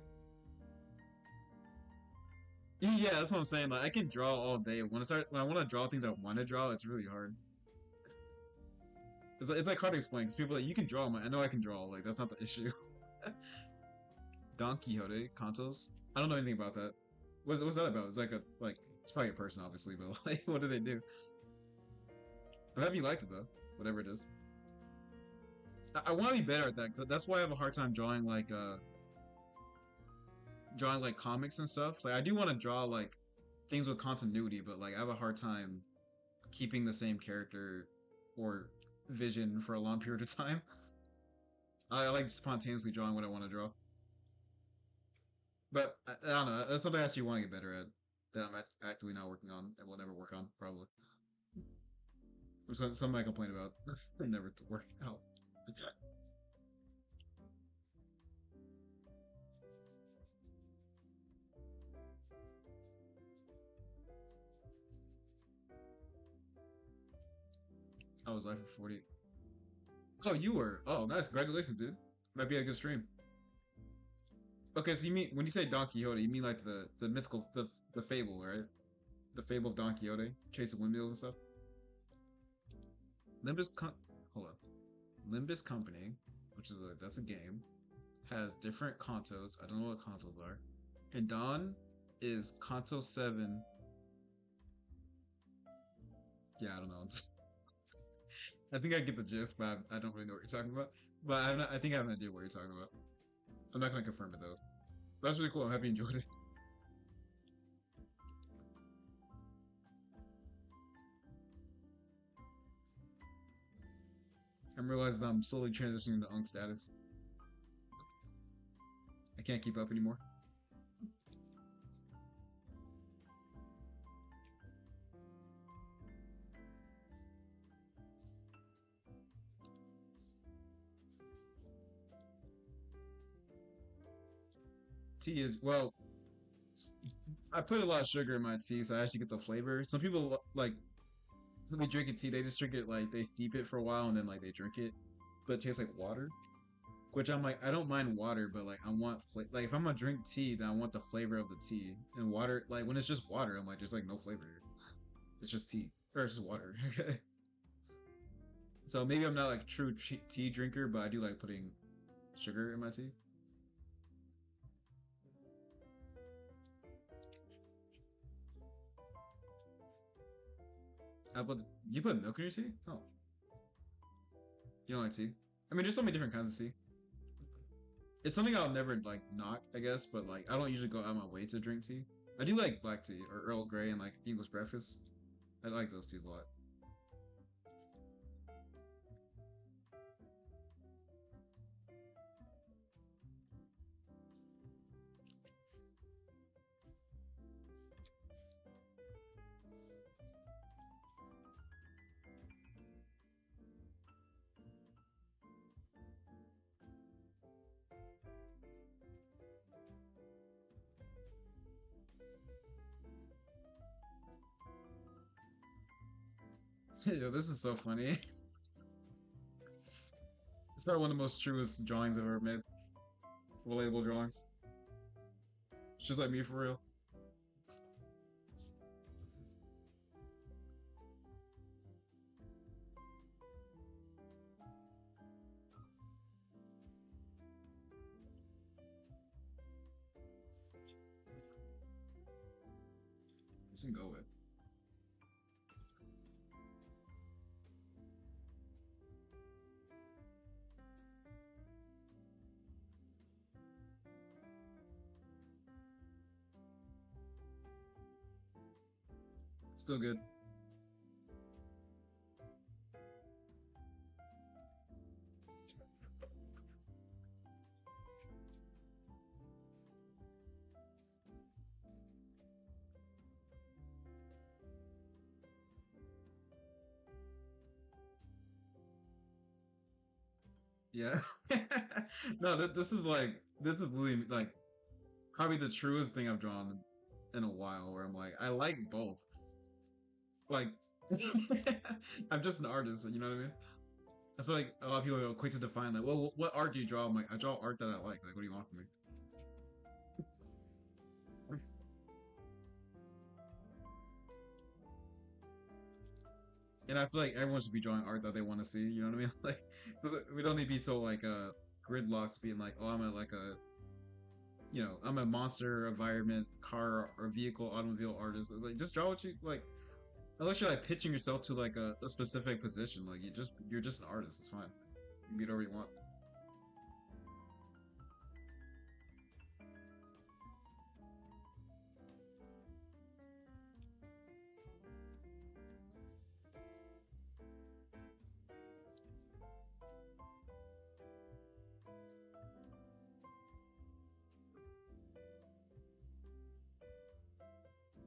Yeah, that's what I'm saying. Like I can draw all day. When I want to draw things I want to draw, it's really hard. It's like hard to explain because people are like you can draw. I know I can draw. Like that's not the issue. Don Quixote consoles. I don't know anything about that. What's that about? It's like a like it's probably a person obviously, but like what do they do? I'm happy you liked it though. Whatever it is. I want to be better at that because that's why I have a hard time drawing like comics and stuff. Like I do want to draw like things with continuity, but like I have a hard time keeping the same character or vision for a long period of time. I like spontaneously drawing what I want to draw. But I don't know. That's something I actually want to get better at. That I'm actively not working on and will never work on probably. Something I complain about. Never to work out. I was live for 40. Oh, you were. Oh, nice. Congratulations, dude. Might be a good stream. Okay, so you mean when you say Don Quixote, you mean like the mythical the fable, right? The fable of Don Quixote, chasing windmills and stuff. Limbus Com- hold on. Limbus Company, which is that's a game, has different contos. I don't know what contos are. And Don is Kanto 7. Yeah, I don't know. I think I get the gist, but I don't really know what you're talking about. But I think I have an idea what you're talking about. I'm not gonna confirm it though. That's really cool. I'm happy you enjoyed it. I'm realizing I'm slowly transitioning to Unk status. I can't keep up anymore. Tea is well. I put a lot of sugar in my tea, so I actually get the flavor. Some people like when they drink a tea, they just drink it like they steep it for a while and then like they drink it, but it tastes like water. Which I'm like, I don't mind water, but like I want like if I'm gonna drink tea, then I want the flavor of the tea. And water, like when it's just water, I'm like, there's like no flavor. It's just tea or it's just water. Okay. So maybe I'm not like a true tea drinker, but I do like putting sugar in my tea. I put you put milk in your tea? Oh, you don't like tea? I mean, there's so many different kinds of tea. It's something I'll never like not, I guess, but like I don't usually go out of my way to drink tea. I do like black tea or Earl Grey and like English breakfast. I like those teas a lot. Yo, this is so funny. It's probably one of the most truest drawings I've ever made. Relatable drawings. It's just like me for real. This can go with. Still good. Yeah. No, this is like this is literally like probably the truest thing I've drawn in a while. Where I'm like, I like both. Like, I'm just an artist. You know what I mean? I feel like a lot of people are quick to define like, well, what art do you draw? I'm like, I draw art that I like. Like, what do you want from me? And I feel like everyone should be drawing art that they want to see. You know what I mean? Like, we don't need to be so like gridlocks, being like, oh, I'm a like a I'm a monster environment car or vehicle automobile artist. It's like just draw what you like. Unless you're like pitching yourself to like a specific position, like you're just an artist. It's fine. You can be whatever you want.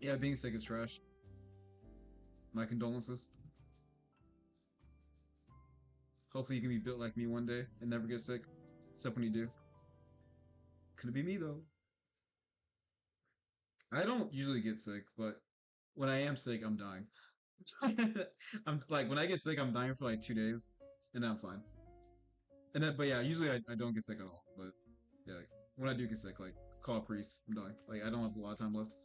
Yeah, being sick is trash. My condolences. Hopefully you can be built like me one day and never get sick. Except when you do. Could be me though. I don't usually get sick, but when I am sick, I'm dying. I'm like when I get sick, I'm dying for like 2 days, and I'm fine. And then, but yeah, usually I don't get sick at all. But yeah, like, when I do get sick, like call a priest. I'm done. Like I don't have a lot of time left.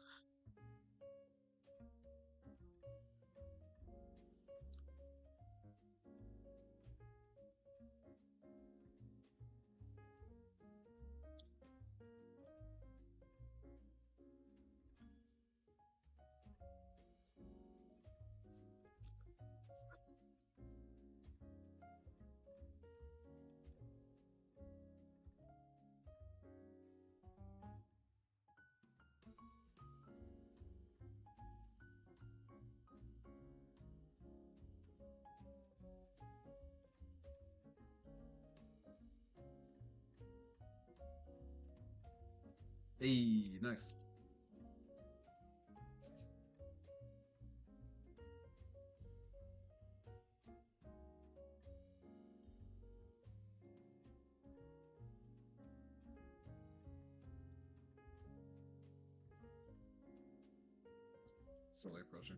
Hey, nice. Slowly approaching.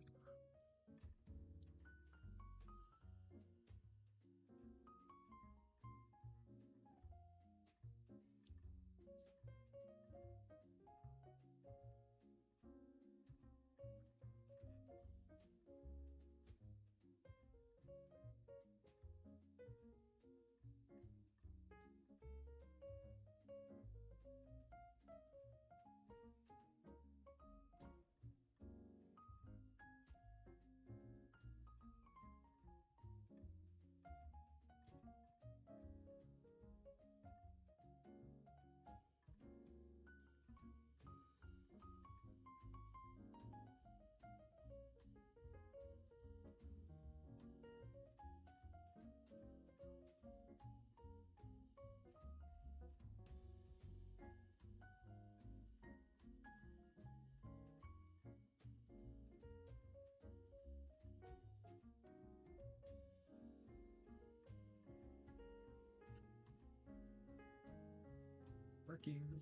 Working.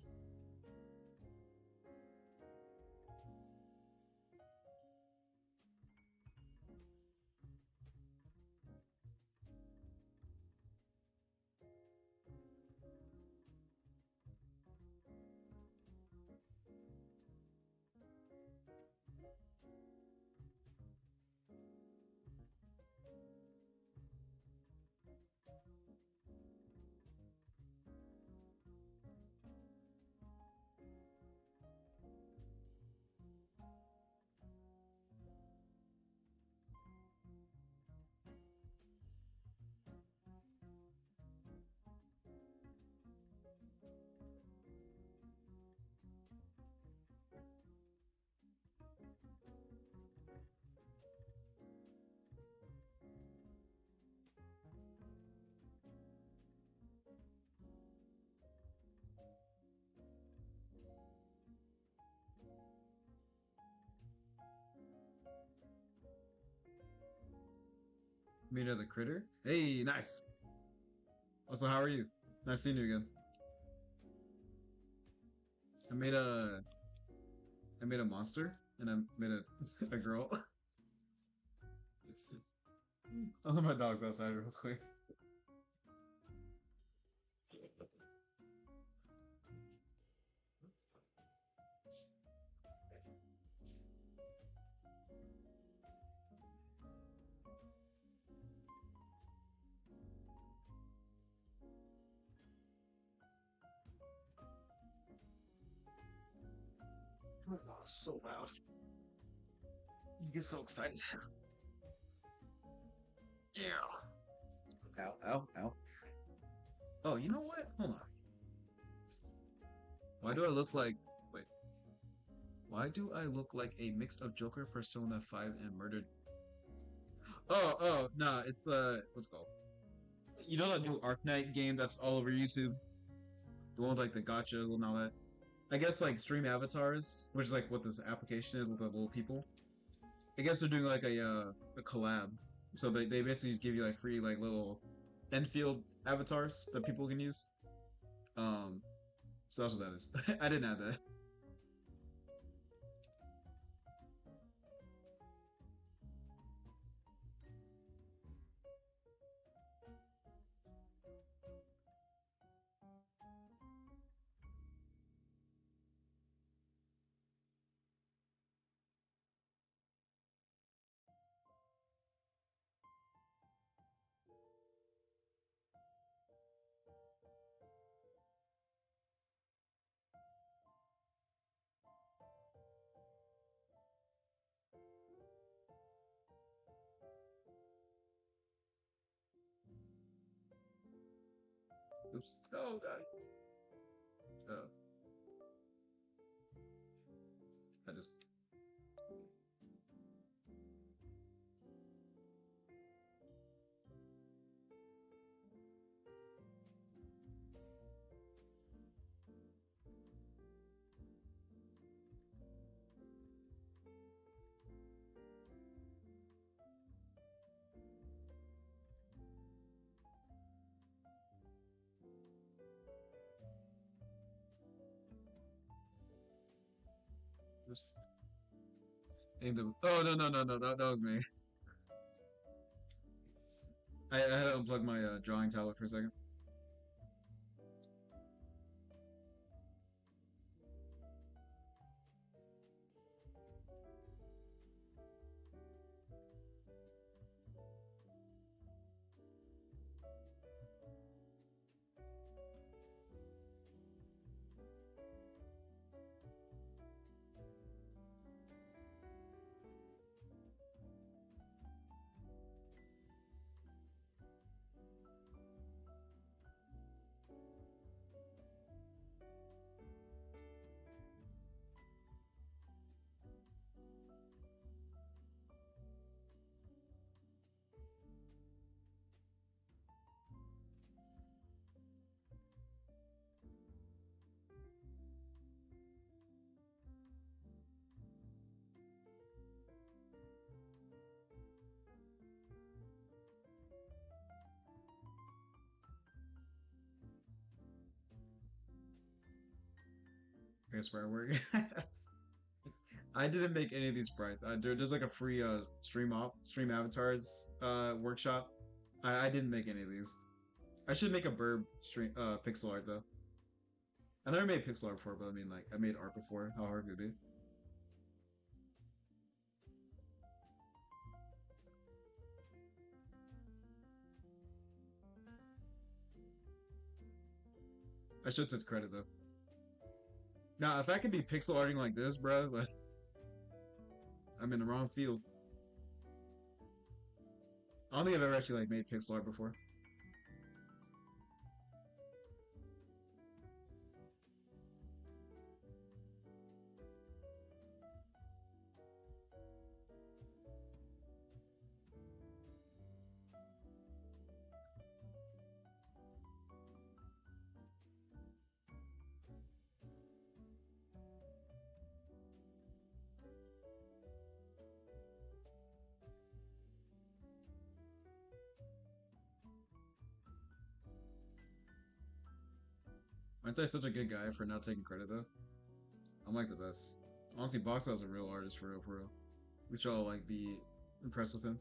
Made another critter. Hey, nice. Also, how are you? Nice seeing you again. I made a I made a monster and I made a a girl. I'll let my dogs outside real quick. My dogs are so loud. You get so excited. Yeah. Ow, ow, ow. Oh, you know what? Hold on. Why do I look like wait, why do I look like a mix of Joker, Persona 5, and Murdered? Oh, nah, it's what's it called? You know that new Arknight game that's all over YouTube? The one with like the gotcha and all that? I guess like stream avatars, which is like what this application is with the little people. I guess they're doing like a collab. So they basically just give you like free like little Enfield avatars that people can use. Um so that's what that is. I didn't add that. Oops. Oh god. Oh, I just. Oops. Oh, no, no, no, no, that was me. I had to unplug my drawing tablet for a second. I guess where I work. I didn't make any of these sprites. There's like a free stream avatars workshop. I didn't make any of these. I should make a burb stream pixel art though. I never made pixel art before, but I mean like I made art before. How hard could it be? I should take credit though. Now, if I could be pixel arting like this, bro, like I'm in the wrong field. I don't think I've ever actually like made pixel art before. Aren't I such a good guy for not taking credit though? I'm like the best. Honestly, Boxel is a real artist for real, for real. We should all like be impressed with him.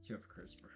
You have Chris for her.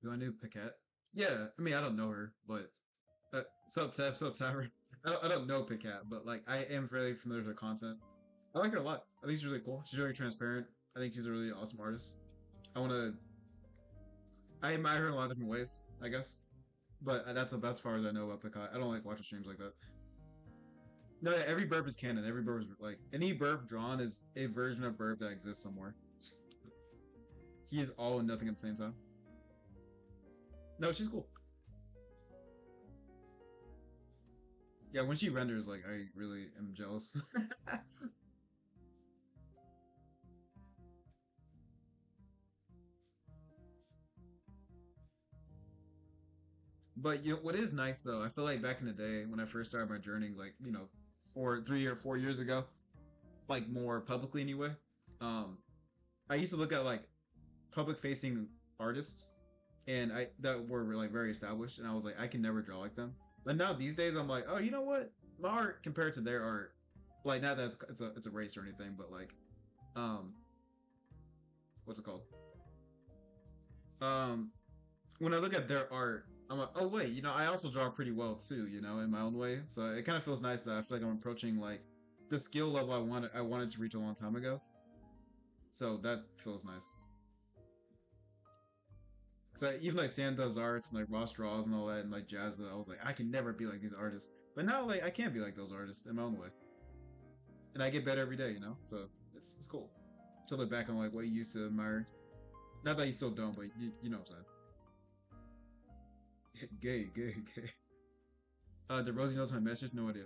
Do I know Paquette? Yeah, I mean I don't know her, but sup Tev, sup Tavern. I don't know Paquette, but like I am fairly familiar with her content. I like her a lot. I think she's really cool. She's really transparent. I think she's a really awesome artist. I want to. I admire her in a lot of different ways, I guess. But that's the best far as I know about Picard. I don't like watching streams like that. No, yeah, every burp is canon. Every burp is like any burp drawn is a version of burp that exists somewhere. He is all and nothing at the same time. No, she's cool. Yeah, when she renders, like I really am jealous. But you know what is nice though? I feel like back in the day when I first started my journey, like 3 or 4 years ago, like more publicly anyway. Um, I used to look at like public facing artists and I that were like very established and I was like I can never draw like them. But now these days I'm like, oh, you know what? My art compared to their art, like not that it's a race or anything, but like um what's it called? Um when I look at their art, I'm like, oh wait, I also draw pretty well too, in my own way. So it kind of feels nice that I feel like I'm approaching like the skill level I wanted to reach a long time ago. So that feels nice. So even like Sam does arts and like Ross draws and all that and like Jazza, I was like, I can never be like these artists. But now like I can be like those artists in my own way. And I get better every day. So it's cool. To look back on like what you used to admire. Not that you still don't, but you know what I'm saying. Gay, gay, gay. Did Rosie knows my message? No idea.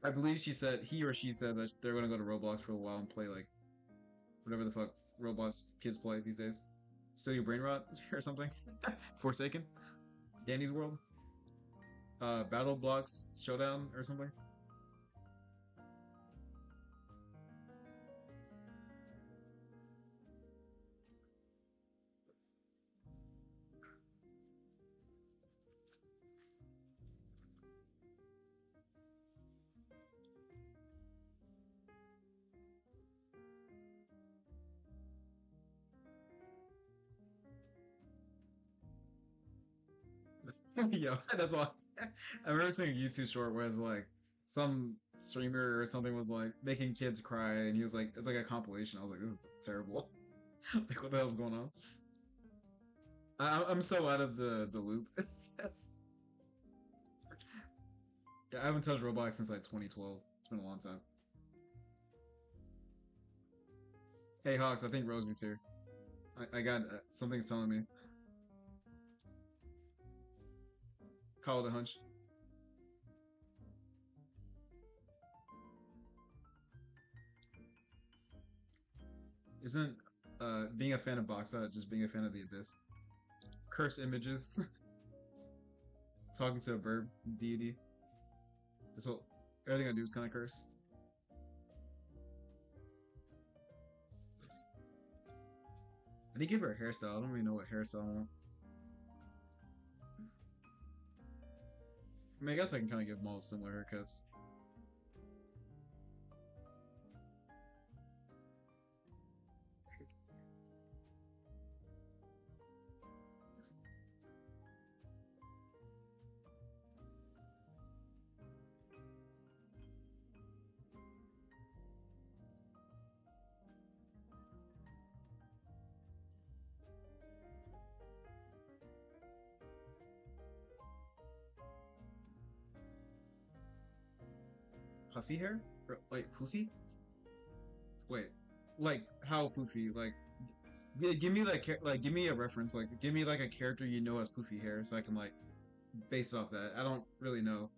I believe he or she said that they're gonna go to Roblox for a while and play like whatever the fuck Roblox kids play these days. Steal your brain rot or something. Forsaken. Danny's World. Battle Blocks Showdown or something. Yo, that's all. I remember seeing a YouTube short where it's like some streamer or something was like making kids cry, and he was like, "It's like a compilation." I was like, "This is terrible." Like, what the hell's going on? I'm so out of the loop. Yeah, I haven't touched Roblox since like 2012. It's been a long time. Hey Hawks, I think Rosie's here. I got something's telling me. Call it a hunch. Isn't being a fan of Boxa just being a fan of the Abyss? Curse images, talking to a verb deity. This whole everything I do is kind of curse. I need to give her a hairstyle. I don't really know what hairstyle I want. I mean, I guess I can kind of give them all similar haircuts. Puffy hair? Wait, poofy? Wait, like how poofy? Like, give me like give me a reference. Like, give me like a character as poofy hair, so I can like base it off that. I don't really know.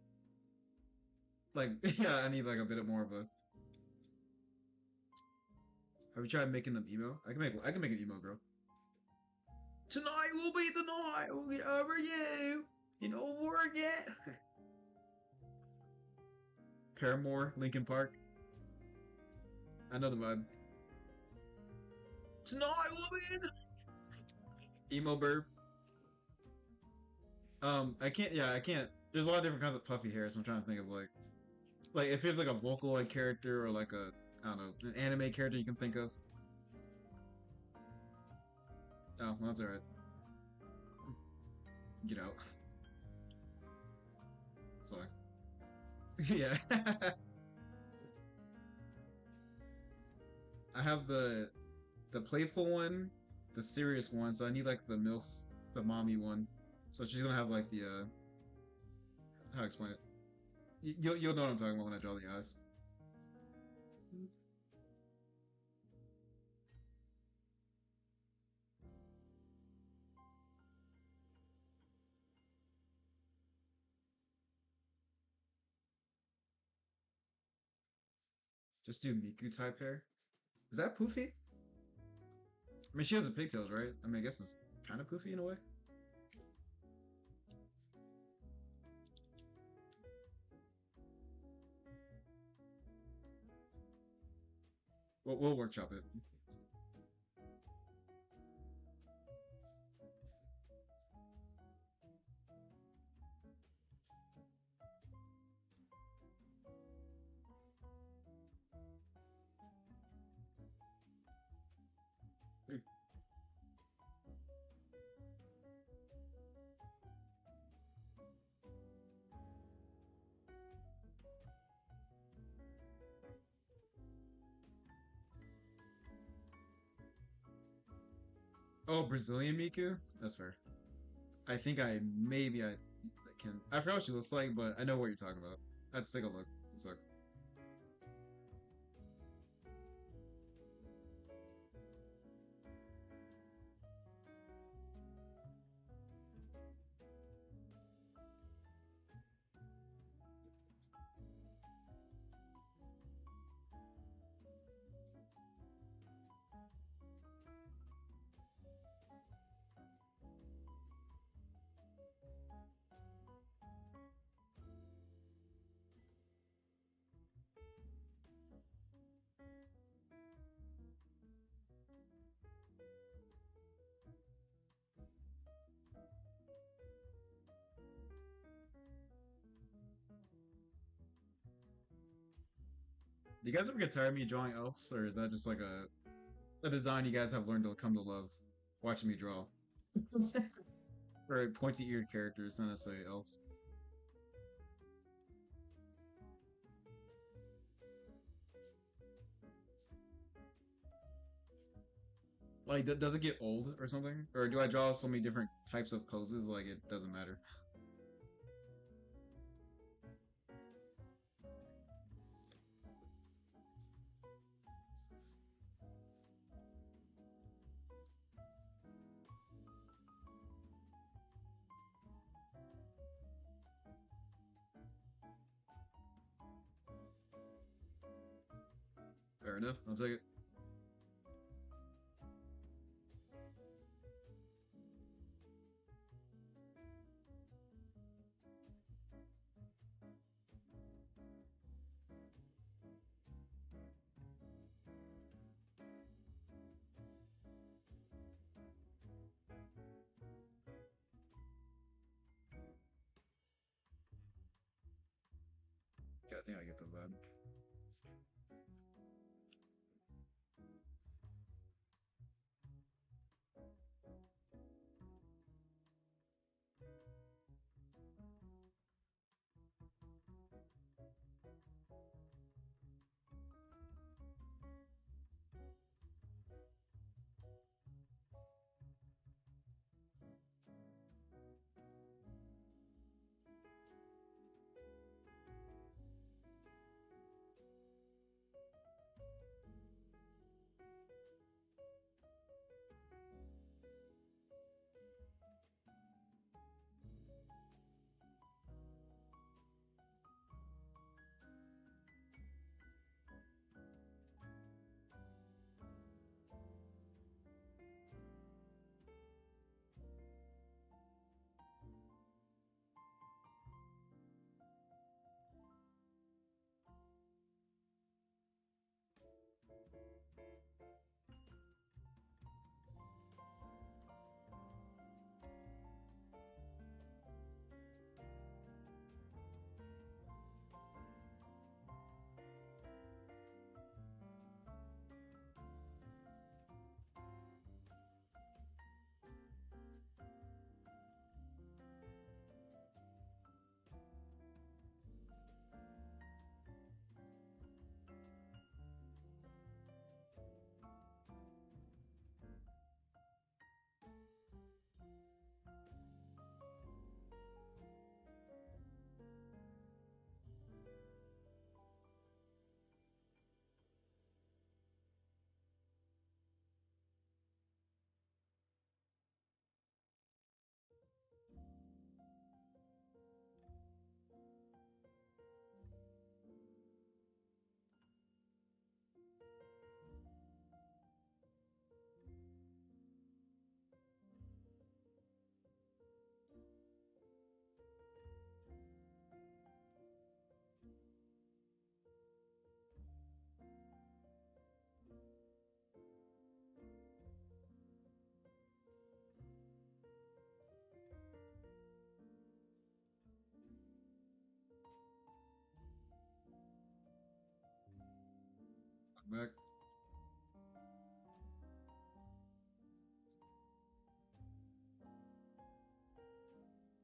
Like, yeah, I need like a bit more of a. Have you tried making them emo? I can make an emo girl. Tonight will be the night will be over you and over again. Paramore, Linkin Park. I know the vibe. Tonight will be the emo burb. I can't. Yeah, I can't. There's a lot of different kinds of puffy hair, so I'm trying to think of like if there's like a Vocaloid character or like a I don't know an anime character you can think of. Oh, well, that's alright. get out. That's why. Yeah. I have the playful one, the serious one, so I need like the MILF, the mommy one. So she's gonna have like the how to explain it? You'll know what I'm talking about when I draw the eyes. Just do Miku type hair. Is that Poofy? I mean, she has a pigtails, right? I mean, I guess it's kind of Poofy in a way. We'll workshop it. Oh, Brazilian Miku? That's fair. I think I can. I forgot what she looks like, but I know what you're talking about. Let's take a look. Let's look. Do you guys ever get tired of me drawing elves, or is that just like a design you guys have learned to come to love watching me draw? Or pointy eared characters, not necessarily elves. Like, does it get old or something? Or do I draw so many different types of poses, like it doesn't matter? Fair enough. I'll take it. Yeah, I think I get the vibe.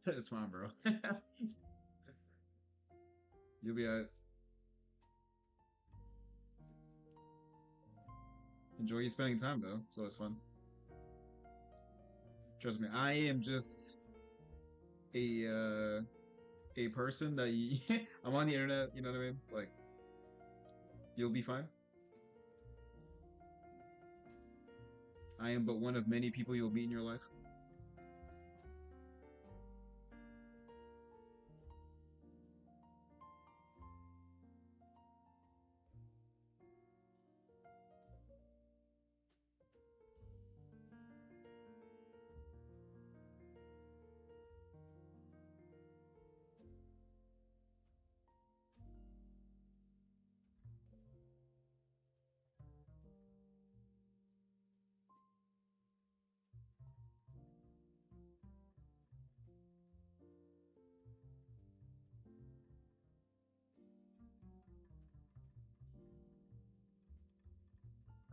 It's fine, bro. You'll be enjoy you spending time though, so it's fun. Trust me, I am just a a person that you, I'm on the internet. You know what I mean? Like you'll be fine. I am but one of many people you'll meet in your life.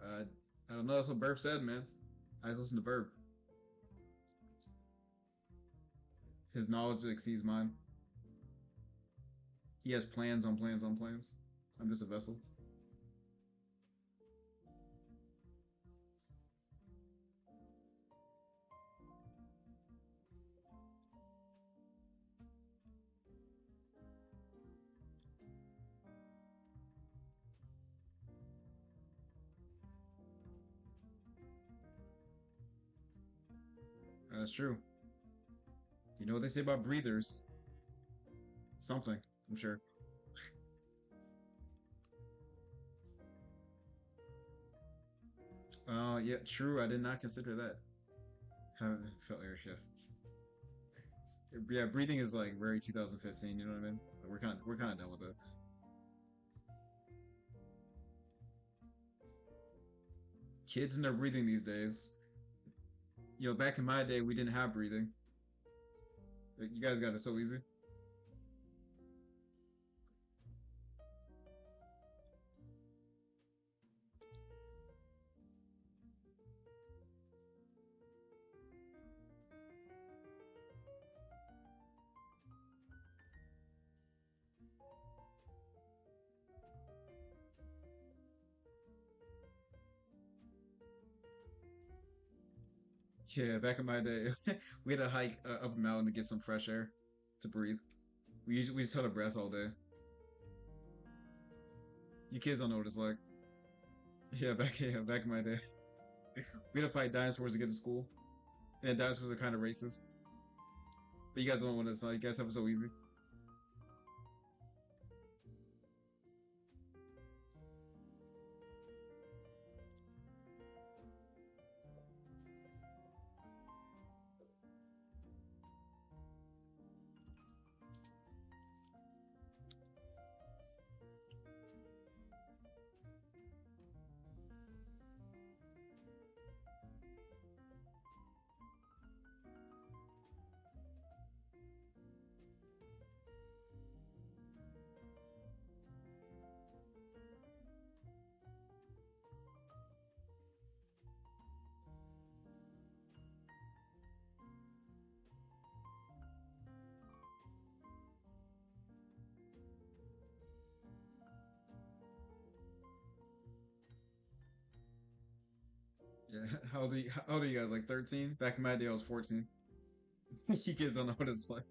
Uh, I don't know. That's what Burp said, man. I just listen to Burp. His knowledge exceeds mine. He has plans on plans on plans. I'm just a vessel. That's true. You know what they say about breathers? Something, I'm sure. Yeah, true. I did not consider that. Kind of felt yeah. Yeah, breathing is like very 2015. You know what I mean? We're kind of done with it. Kids and their breathing these days. You know, back in my day, we didn't have breathing. Like, you guys got it so easy. Yeah, back in my day, we had to hike up a mountain to get some fresh air to breathe. We just held our breaths all day. You kids don't know what it's like. Yeah, back in my day, we had to fight dinosaurs to get to school, and dinosaurs are kind of racist. But you guys don't know what it's like. You guys have it so easy. Yeah, how old are you guys? Like 13? Back in my day, I was 14. You kids don't know what it's like.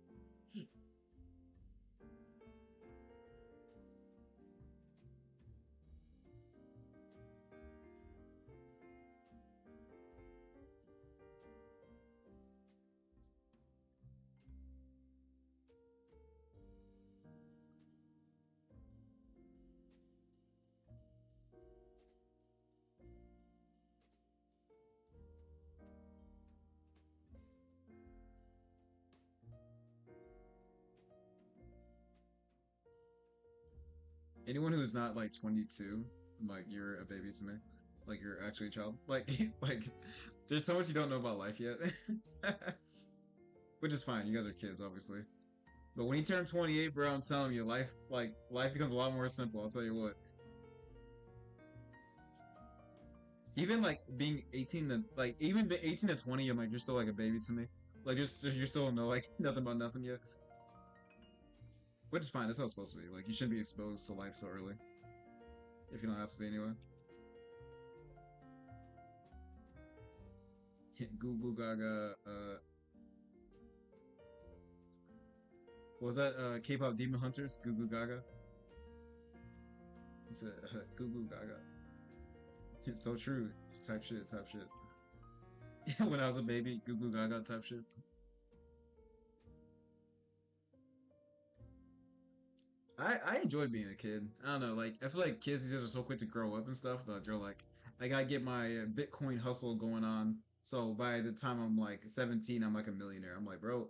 Anyone who's not like 22, like you're a baby to me. Like you're actually a child. Like like there's so much you don't know about life yet. Which is fine. You guys are kids, obviously. But when you turn 28, bro, I'm telling you, life becomes a lot more simple. I'll tell you what. Even like being 18 to 20, I'm like you're still like a baby to me. Like you're still don't know like nothing about nothing yet, which is fine. That's how it's supposed to be. Like you shouldn't be exposed to life so early if you don't have to be anyway. Goo Goo Gaga. What was that? K-pop Demon Hunters. Goo Goo Gaga. He said Goo Goo Gaga. It's so true. Type shit. Type shit. When I was a baby, Goo Goo Gaga type shit. I enjoyed being a kid. I don't know, like I feel like kids these days are so quick to grow up and stuff that they're like, I gotta get my Bitcoin hustle going on. So by the time I'm like 17, I'm like a millionaire. I'm like, bro,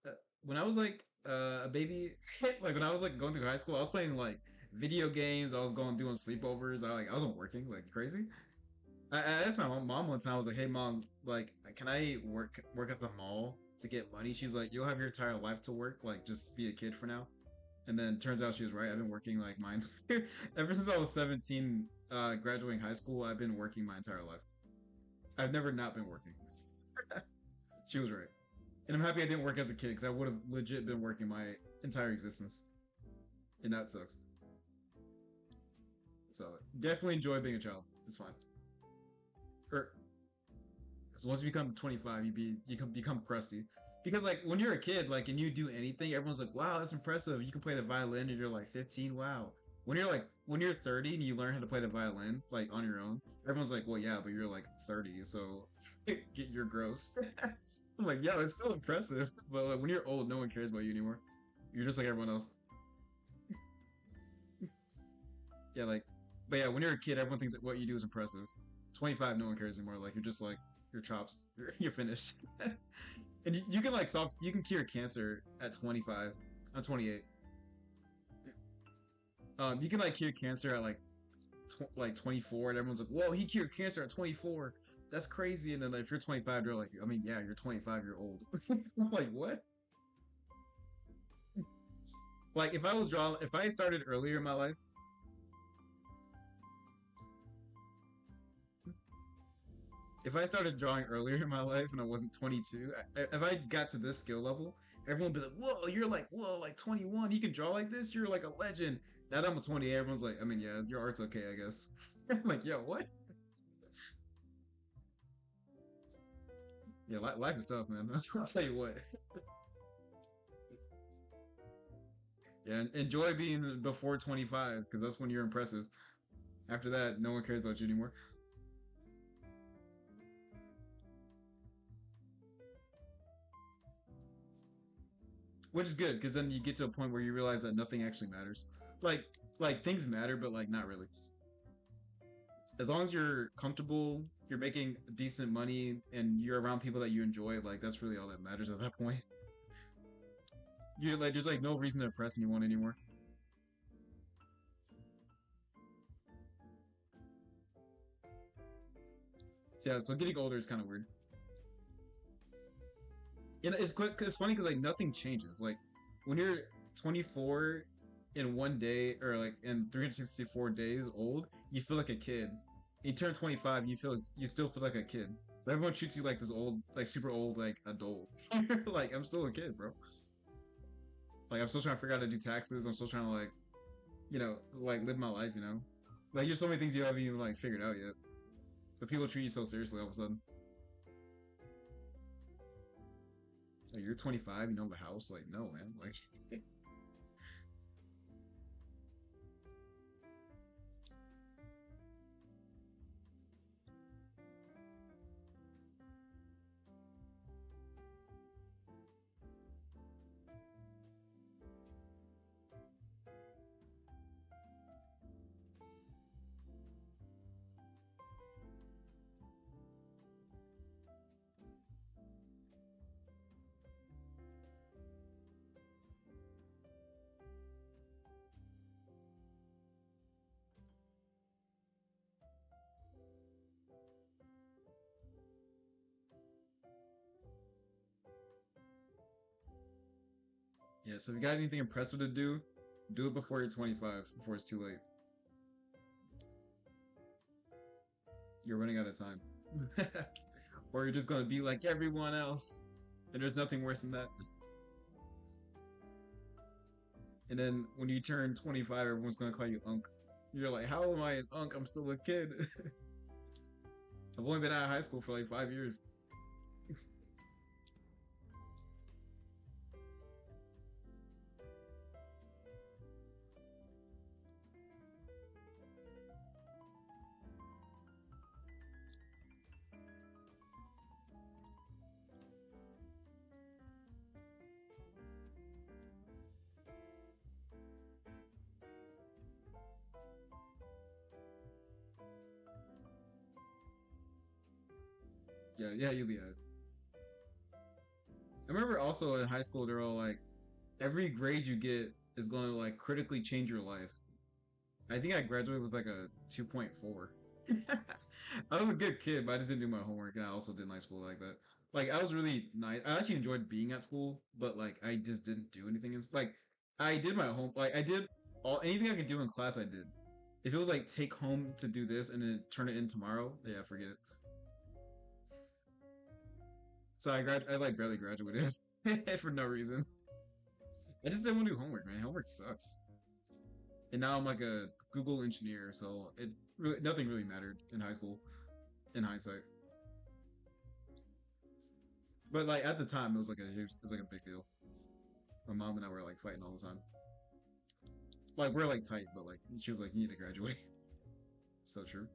uh, when I was like a baby, like when I was like going through high school, I was playing like video games. I was going doing sleepovers. I wasn't working like crazy. I asked my mom one time. I was like, "Hey, mom, like, can I work at the mall to get money?" She's like, "You'll have your entire life to work. Like, just be a kid for now." And then turns out she was right. I've been working like my ever since I was 17, graduating high school. I've been working my entire life. I've never not been working. She was right, and I'm happy I didn't work as a kid because I would have legit been working my entire existence, and that sucks. So definitely enjoy being a child. It's fine. Or because once you become 25, you become crusty. Because like when you're a kid, like and you do anything, everyone's like, "Wow, that's impressive. You can play the violin, and you're like 15. Wow." When you're 30 and you learn how to play the violin like on your own, everyone's like, "Well, yeah, but you're like 30, so you're gross." I'm like, "Yeah, it's still impressive." But like, when you're old, no one cares about you anymore. You're just like everyone else. Yeah, like, but yeah, when you're a kid, everyone thinks that what you do is impressive. 25, no one cares anymore. Like you're just like your chops. You're finished. And you can like you can cure cancer at 25. I'm 28. You can like cure cancer at like like 24, and everyone's like, "Whoa, he cured cancer at 24. That's crazy." And then like, if you're 25, they're like, "I mean, yeah, you're 25 year old." I'm like, what? Like if I started earlier in my life, if I started drawing earlier in my life and I wasn't 22, if I got to this skill level, everyone would be like, "Whoa, you're like, whoa, like 21, you can draw like this, you're like a legend." Now that I'm 28, everyone's like, "I mean, yeah, your art's okay, I guess." I'm like, "Yo, what?" Yeah, life is tough, man. I'll tell you what. Yeah, enjoy being before 25 because that's when you're impressive. After that, no one cares about you anymore. Which is good because then you get to a point where you realize that nothing actually matters. Like, like things matter, but like not really. As long as you're comfortable, you're making decent money, and you're around people that you enjoy, like that's really all that matters at that point. You're like, there's like no reason to impress anyone anymore. So, yeah, so getting older is kind of weird. And it's quick. It's funny because like nothing changes. Like when you're 24 in one day, or like in 364 days old, you feel like a kid. You turn 25, and you still feel like a kid. But everyone treats you like this old, like super old, like adult. Like I'm still a kid, bro. Like I'm still trying to figure out how to do taxes. I'm still trying to like, like live my life. Like there's so many things you haven't even like figured out yet. But people treat you so seriously all of a sudden. Like you're 25, you know, have a house. Like no, man. Like yeah. So if you got anything impressive to do it before you're 25. Before it's too late. You're running out of time. Or you're just gonna be like everyone else. And there's nothing worse than that. And then when you turn 25, everyone's gonna call you Unc. You're like, how am I an Unc? I'm still a kid. I've only been out of high school for like 5 years. Yeah, yeah, you'll be out. I remember also in high school, they're all like, every grade you get is going to like critically change your life. I think I graduated with like a 2.4. I was a good kid, but I just didn't do my homework, and I also didn't like school like that. Like I was really nice. I actually enjoyed being at school, but like I just didn't do anything. Like I did my home. Like I did all anything I could do in class. I did. If it was like take home to do this and then turn it in tomorrow, yeah, forget it. So I like barely graduated for no reason. I just didn't want to do homework, man. Homework sucks. And now I'm like a Google engineer, so it really nothing really mattered in high school, in hindsight. But like at the time, it was like a big deal. My mom and I were like fighting all the time. Like we're like tight, but like she was like, "You need to graduate." So true.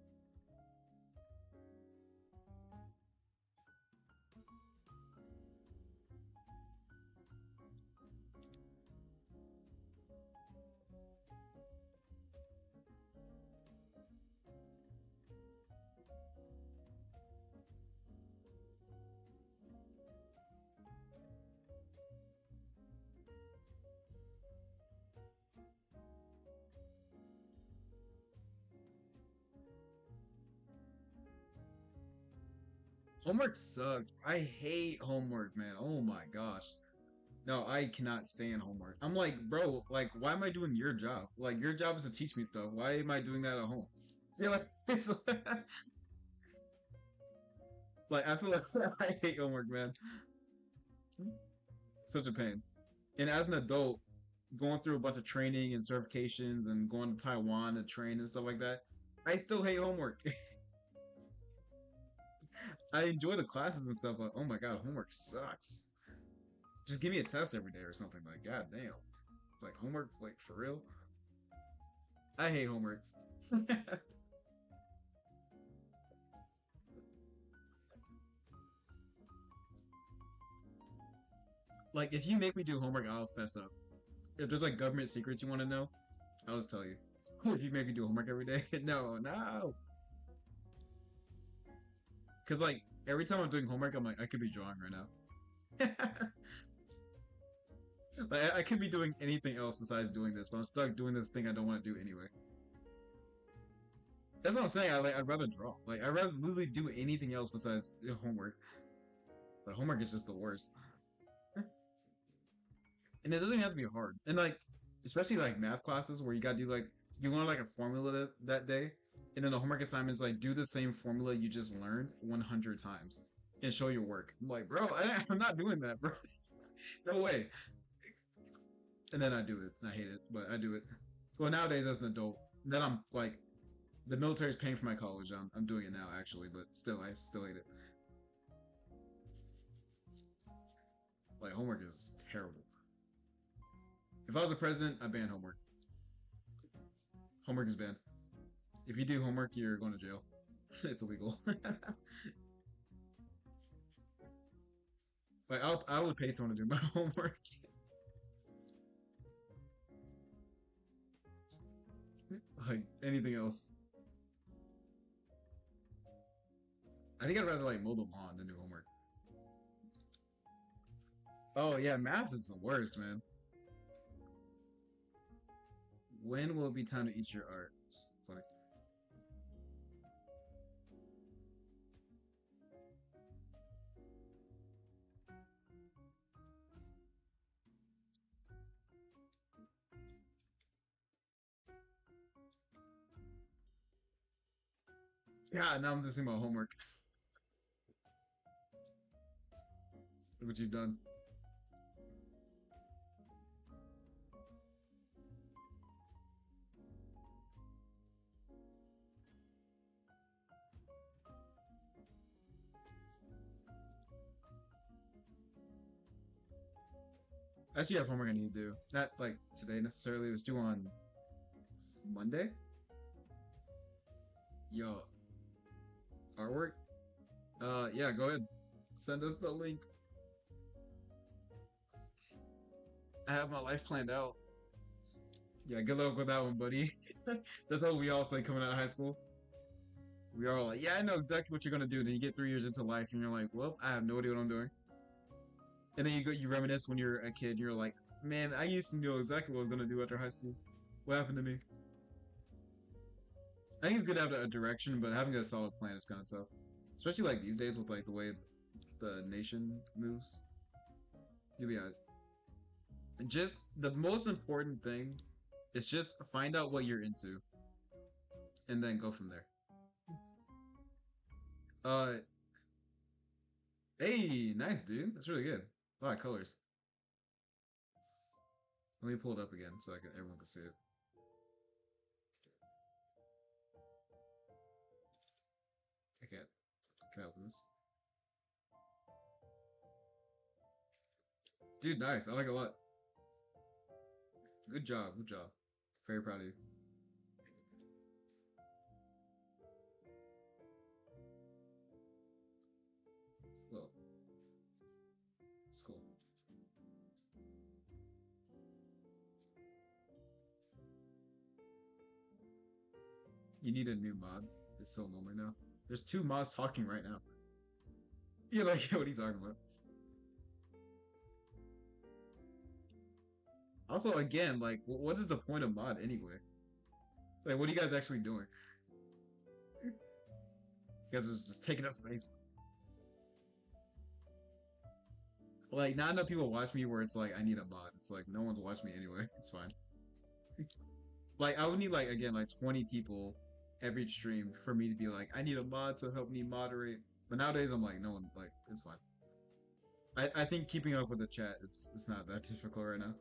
Homework sucks. I hate homework, man. Oh my gosh. No, I cannot stand homework. I'm like, bro, like, why am I doing your job? Like, your job is to teach me stuff. Why am I doing that at home? Yeah, like, it's like I feel like I hate homework, man. Such a pain. And as an adult, going through a bunch of training and certifications and going to Taiwan to train and stuff like that, I still hate homework. I enjoy the classes and stuff, but oh my god, homework sucks. Just give me a test every day or something. Like, god damn. Like homework, like for real. I hate homework. Like, if you make me do homework, I'll fess up. If there's like government secrets you want to know, I'll just tell you. If you make me do homework every day, no, no. Because like every time I'm doing homework, I'm like, I could be drawing right now. Like, I could be doing anything else besides doing this, but I'm stuck doing this thing I don't want to do anyway. That's what I'm saying. I'd rather draw. Like I'd rather literally do anything else besides homework. But homework is just the worst. And it doesn't even have to be hard. And like, especially like math classes where you got to do like you learn like a formula that day, and then the homework assignment is like do the same formula you just learned 100 times and show your work. I'm like, bro, I'm not doing that, bro. No way. And then I do it. I hate it, but I do it. Well, nowadays as an adult, then I'm like, the military's paying for my college. I'm doing it now actually, but still, I still hate it. Like homework is terrible. If I was a president, I ban homework. Homework is banned. If you do homework, you're going to jail. It's illegal. Like I would pay someone to do my homework. Like anything else. I think I'd rather like mow the lawn than do homework. Oh yeah, math is the worst, man. When will it be time to eat your art? Funny. Yeah, now I'm just doing my homework. what you've done. I actually have homework I need to do. Not like today necessarily. It was due on Monday. Yo, artwork. Yeah, go ahead. Send us the link. I have my life planned out. Yeah, good luck with that one, buddy. That's how we all say coming out of high school. We are all like, yeah, I know exactly what you're gonna do. Then you get 3 years into life, and you're like, well, I have no idea what I'm doing. And then you reminisce when you're a kid. And you're like, man, I used to know exactly what I was gonna do after high school. What happened to me? I think it's good to have a direction, but having a solid plan is kind of tough, especially like these days with like the way the nation moves. Yeah, just the most important thing is just find out what you're into, and then go from there. Uh, hey, nice dude. That's really good. A lot of colors. Let me pull it up again so everyone can see it. I can't. Can I open this? Dude, nice. I like it a lot. Good job. Good job. Very proud of you. Well, it's cool. You need a new mod. It's so lonely now. There's two mods talking right now. You're like, what are you talking about? Also, again, like, what is the point of mod anyway? Like, what are you guys actually doing? You guys are just taking up space. Like, not enough people watch me where it's like, I need a mod. It's like, no one's watching me anyway. It's fine. Like, I would need, like, again, like 20 people every stream for me to be like, I need a mod to help me moderate. But nowadays, I'm like, no one, like, it's fine. I think keeping up with the chat, it's not that difficult right now.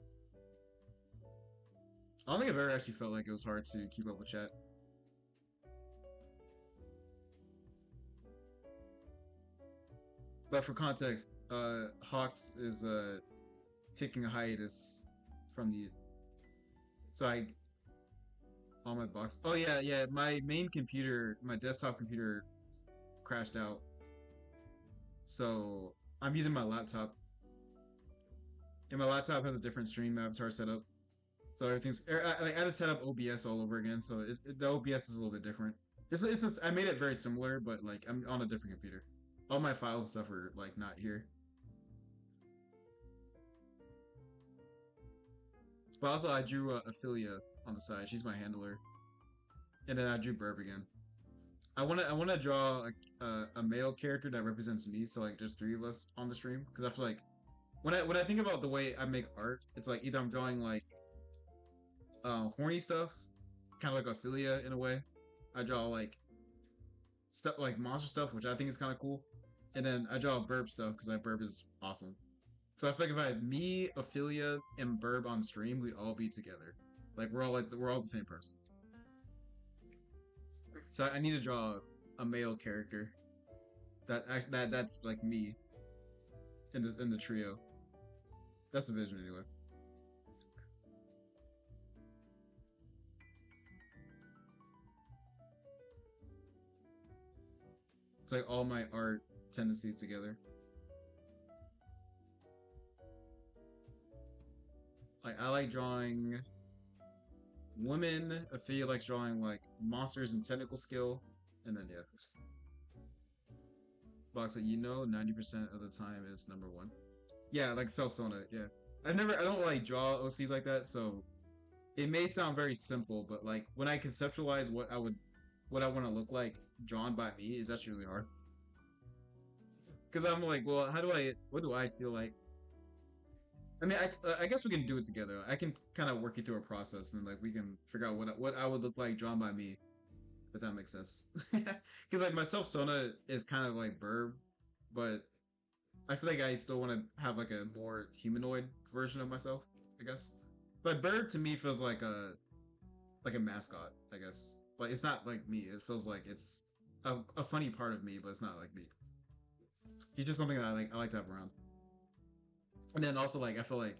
I don't think I've ever actually felt like it was hard to keep up with chat. But for context, Hawks is taking a hiatus from the. So I on my box. Oh yeah, yeah. My main computer, my desktop computer, crashed out. So I'm using my laptop, and my laptop has a different stream avatar setup. So everything's I had to set up OBS all over again. So the OBS is a little bit different. It's just, I made it very similar, but like I'm on a different computer. All my files and stuff are like not here. But also I drew Ophelia on the side. She's my handler, and then I drew Burb again. I wanna draw a male character that represents me. So like there's three of us on the stream because I feel like when I think about the way I make art, it's like either I'm drawing like horny stuff, kind of like Ophelia in a way. I draw like stuff like monster stuff, which I think is kind of cool, and then I draw Burb stuff because that Burb is awesome. So I feel like if I had me, Ophelia, and Burb on stream, we'd all be together. Like we're all the same person. So I need to draw a male character that's like me in the trio. That's the vision anyway. It's like all my art tendencies together. Like I like drawing women. Ophelia likes drawing like monsters and technical skill, and then yeah, box that 90% of the time is number one. Yeah, like Self Sona. Yeah, I don't like draw OCs like that, so it may sound very simple, but like when I conceptualize what I want to look like drawn by me is actually really hard. Because I'm like, well, what do I feel like? I mean, I guess we can do it together. I can kind of work you through a process, and like we can figure out what I would look like drawn by me, if that makes sense. Because like myself, Sona is kind of like Burb, but I feel like I still want to have like a more humanoid version of myself, I guess. But bird to me feels like a mascot, I guess. Like it's not like me. It feels like it's a funny part of me, but it's not like me. He's just something that I like to have around. And then also like I feel like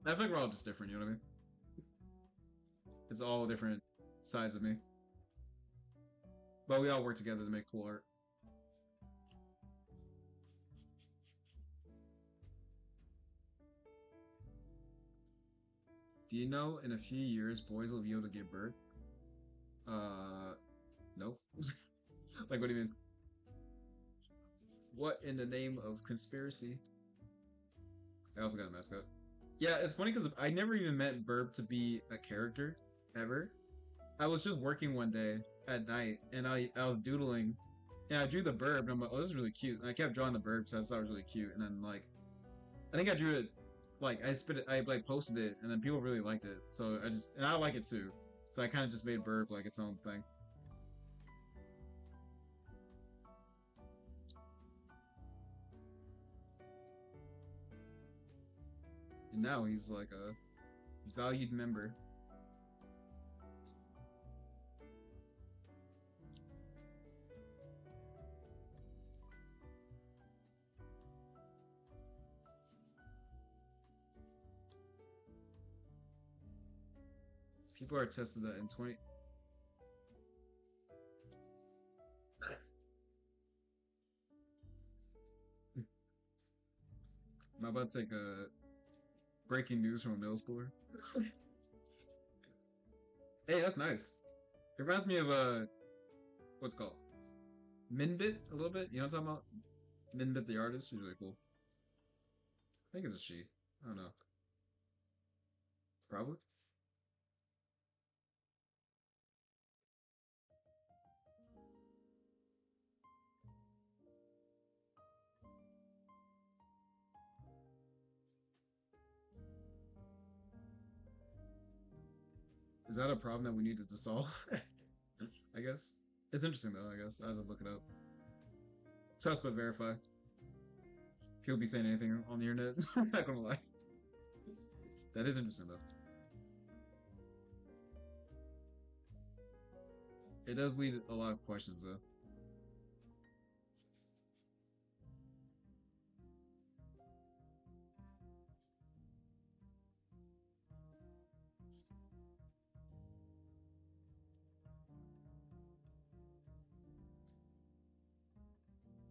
we're all just different. You know what I mean? It's all different sides of me, but we all work together to make cool art. Do you know in a few years boys will be able to give birth? Uh, no. Like, what do you mean? What in the name of conspiracy? I also got a mascot. Yeah, it's funny because I never even met Burb to be a character ever. I was just working one day at night and I was doodling and I drew the burb and I'm like, oh, this is really cute. And I kept drawing the burb, so I thought it was really cute. And then like, I think I drew it, like I spit it, I like posted it, and then people really liked it. So and I like it too. So I kind of just made burb like its own thing. And now he's like a valued member. People are tested that in 20. I'm about to take a breaking news from a middle schooler. Hey, that's nice. It reminds me of what's it called Minbit a little bit. You know what I'm talking about? Minbit the artist. She's really cool. I think it's a she. I don't know. Probably. Is that a problem that we needed to solve? I guess. It's interesting though, I guess. I have to look it up. Trust but verify. People be saying anything on the internet. I'm not gonna lie. That is interesting though. It does lead a lot of questions though.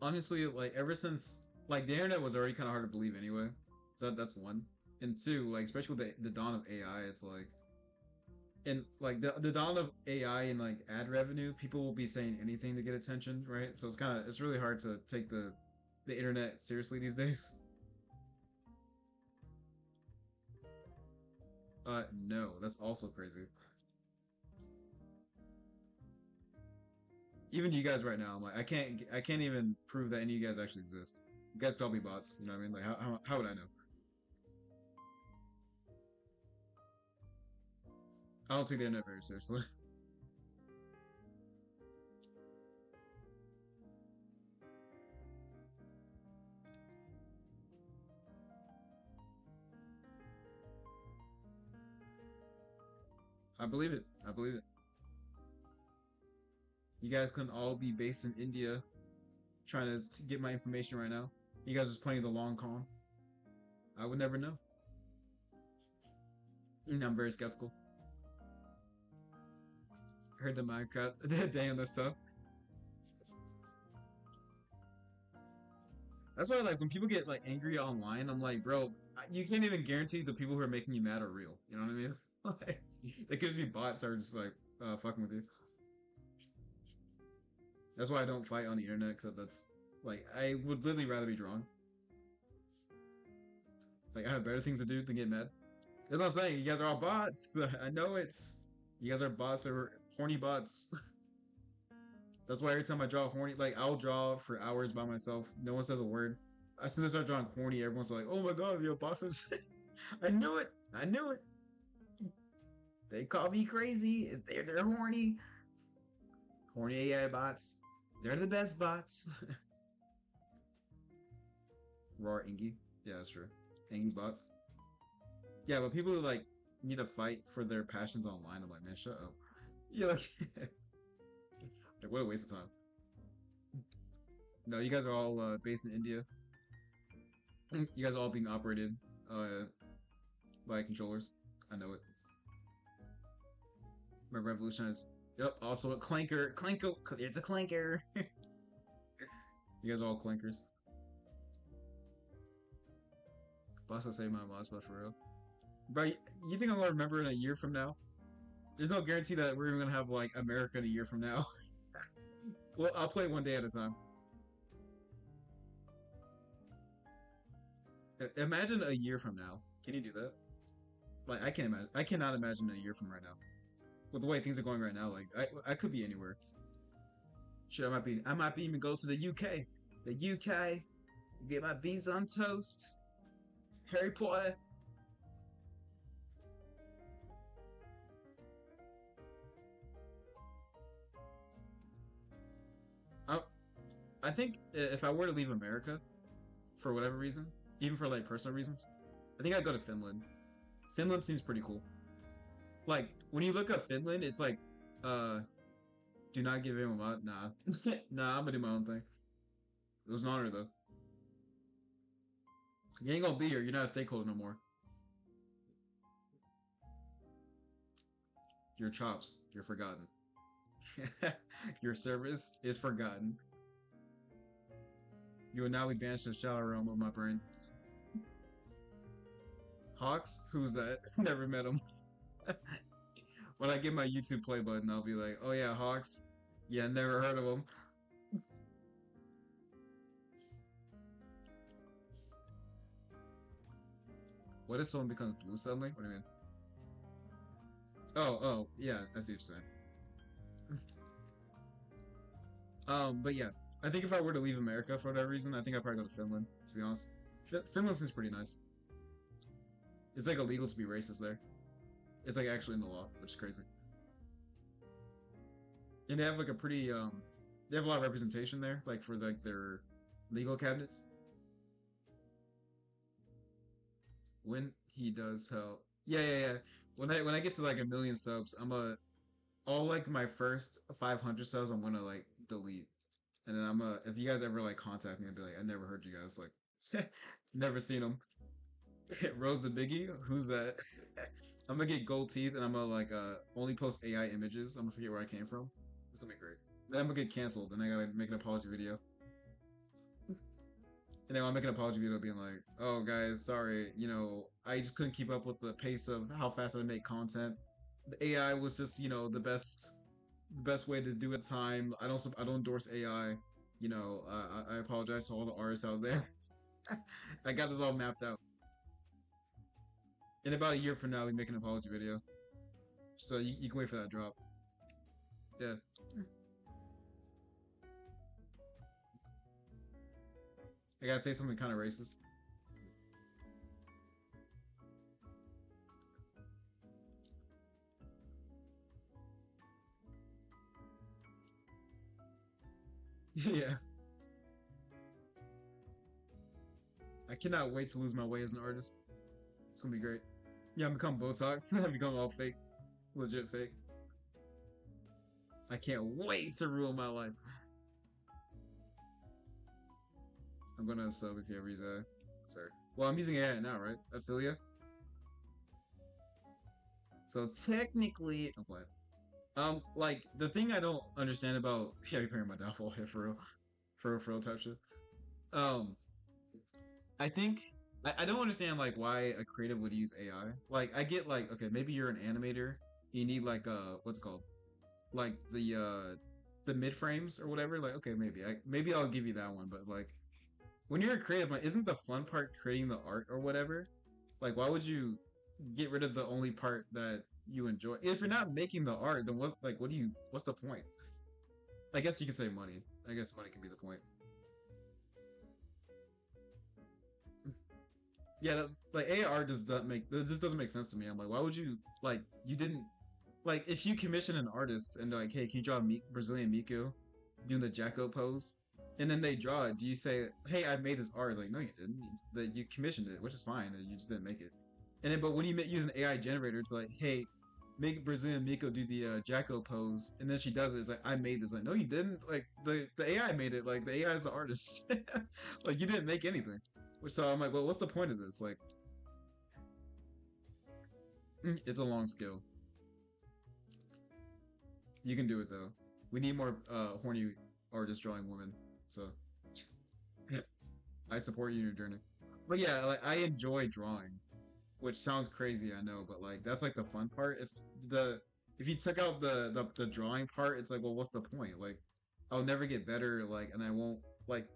Honestly, like ever since like the internet was already kind of hard to believe anyway. So that's one. And two, like especially with the dawn of AI, it's like and like the dawn of AI and like ad revenue, people will be saying anything to get attention, right? So it's really hard to take the internet seriously these days. No, that's also crazy. Even you guys right now, I'm like, I can't even prove that any of you guys actually exist. You guys call me bots. You know what I mean? Like, how would I know? I don't take the internet very seriously. I believe it. I believe it. You guys couldn't all be based in India trying to get my information right now. You guys just playing the long con. I would never know. I'm very skeptical. Heard the Minecraft. Damn, that's tough. That's why, like, when people get like angry online, I'm like, bro, you can't even guarantee the people who are making you mad are real. You know what I mean? Like, they could just be bots that are just like fucking with you. That's why I don't fight on the internet because that's like I would literally rather be drawn. Like, I have better things to do than get mad. That's what I'm saying. You guys are all bots. I know it's you guys are bots or horny bots. That's why every time I draw horny, like I'll draw for hours by myself. No one says a word. As soon as I start drawing horny, everyone's like, "Oh my god, you're a boss!" I knew it. I knew it. They call me crazy. They're horny. Horny AI bots. They're the best bots. Raw Engie. Yeah, that's true. Engie bots. Yeah, but people who like need to fight for their passions online. I'm like, man, shut up. Yeah, like, like what a waste of time. No, you guys are all based in India. You guys are all being operated uh, by controllers. I know it. My revolutionize. Yep. Also a clanker. Clanko. It's a clanker. You guys are all clankers. Boss will say my boss, but for real. But you think I'm gonna remember in a year from now? There's no guarantee that we're even gonna have like America in a year from now. Well, I'll play one day at a time. Imagine a year from now. Can you do that? Like I can't imagine. I cannot imagine a year from right now. With the way things are going right now, like I could be anywhere. Shit, I might be even go to the UK. The UK, get my beans on toast. Harry Potter. I, I think if I were to leave America for whatever reason, even for like personal reasons, I think I'd go to Finland. Finland seems pretty cool. Like when you look up Finland, it's like, uh, do not give him a mod. Nah, nah, I'm gonna do my own thing. It was an honor though. You ain't gonna be here. You're not a stakeholder no more. Your chops, you're forgotten. Your service is forgotten. You will now be banished to the shadow realm of my brain. Hawks? Who's that? Never met him. When I get my YouTube play button, I'll be like, oh yeah, Hawks. Yeah, never heard of him. What if someone becomes blue suddenly? What do you mean? Oh, yeah, I see what you're saying. But yeah, I think if I were to leave America for whatever reason, I think I'd probably go to Finland. To be honest, Finland seems pretty nice. It's like illegal to be racist there. It's like actually in the law, which is crazy. And they have like a pretty they have a lot of representation there, like for like their legal cabinets. When he does help, yeah. When I get to like a million subs, I'm a all like my first 500 subs, I'm gonna like delete, and then if you guys ever like contact me, I'll be like, I never heard you guys like, never seen them. Rose the Biggie, who's that? I'm gonna get gold teeth, and I'm gonna like only post AI images. I'm gonna forget where I came from. It's gonna be great. Then I'm gonna get canceled, and I gotta make an apology video. And then I'll make an apology video being like, "Oh guys, sorry, I just couldn't keep up with the pace of how fast I make content. The AI was just, the best way to do it. Time. I don't endorse AI. I apologize to all the artists out there. I got this all mapped out. In about a year from now, we make an apology video, so you can wait for that drop. Yeah, I gotta say something kind of racist. Yeah, I cannot wait to lose my way as an artist. It's gonna be great. Yeah, I become Botox. I become all fake, legit fake. I can't wait to ruin my life. I'm gonna sub if you ever use AI. Sorry. Well, I'm using AI now, right? Affiliate. So technically, I'm playing. Like the thing I don't understand about yeah, you're playing my downfall here for real, for real type shit. Um, I think I don't understand like why a creative would use AI. Like I get like okay, maybe you're an animator, you need like what's it called like the mid frames or whatever. Like okay, maybe I'll give you that one, but like when you're a creative, like isn't the fun part creating the art or whatever? Like why would you get rid of the only part that you enjoy? If you're not making the art, then what's the point? I guess you could say money. I guess money can be the point. Yeah, like AR just doesn't make this just doesn't make sense to me. I'm like, why would you like you didn't like if you commission an artist and they're like, hey, can you draw Brazilian Miku doing the Jacko pose? and then they draw it, do you say, "Hey, I made this art"? Like, no, you didn't. That you commissioned it, which is fine, and you just didn't make it. And then, but when you use an AI generator, it's like, "Hey, make Brazilian Miko do the Jacko pose," and then she does it. It's like, "I made this." Like, no, you didn't. Like the AI made it. Like the AI is the artist. Like you didn't make anything. Which so I'm like, well, what's the point of this? Like, it's a long skill. You can do it though. We need more horny artists drawing women. So I support you in your journey. But yeah, like I enjoy drawing, which sounds crazy, I know, but like that's like the fun part. The if you took out the drawing part, it's like, well, what's the point? Like, I'll never get better. Like, and I won't like,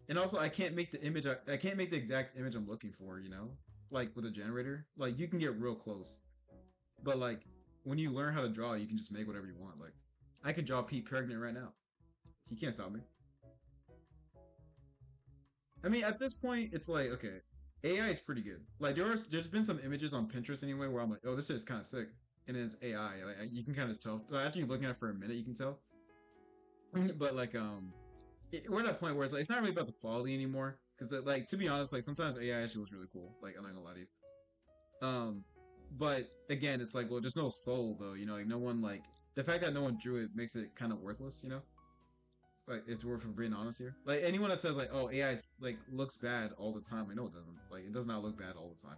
and also I can't make the image. I can't make the exact image I'm looking for. You know, like with a generator, like you can get real close, but like when you learn how to draw, you can just make whatever you want. Like, I can draw Pete pregnant right now. He can't stop me. I mean, at this point, it's like, okay, AI is pretty good. Like there's been some images on Pinterest anyway where I'm like, oh, this is kind of sick, and it's AI. Like you can kind of tell. Like, after you're looking at it for a minute, you can tell. But like, we're at a point where it's like it's not really about the quality anymore. Because like to be honest, like sometimes AI actually was really cool. Like I'm not gonna lie to you. Um, but again, it's like, well, there's no soul though. You know, like no one like the fact that no one drew it makes it kind of worthless. You know, like it's worth for being honest here. Like anyone that says like, oh, AI like looks bad all the time, I know it doesn't. Like it does not look bad all the time.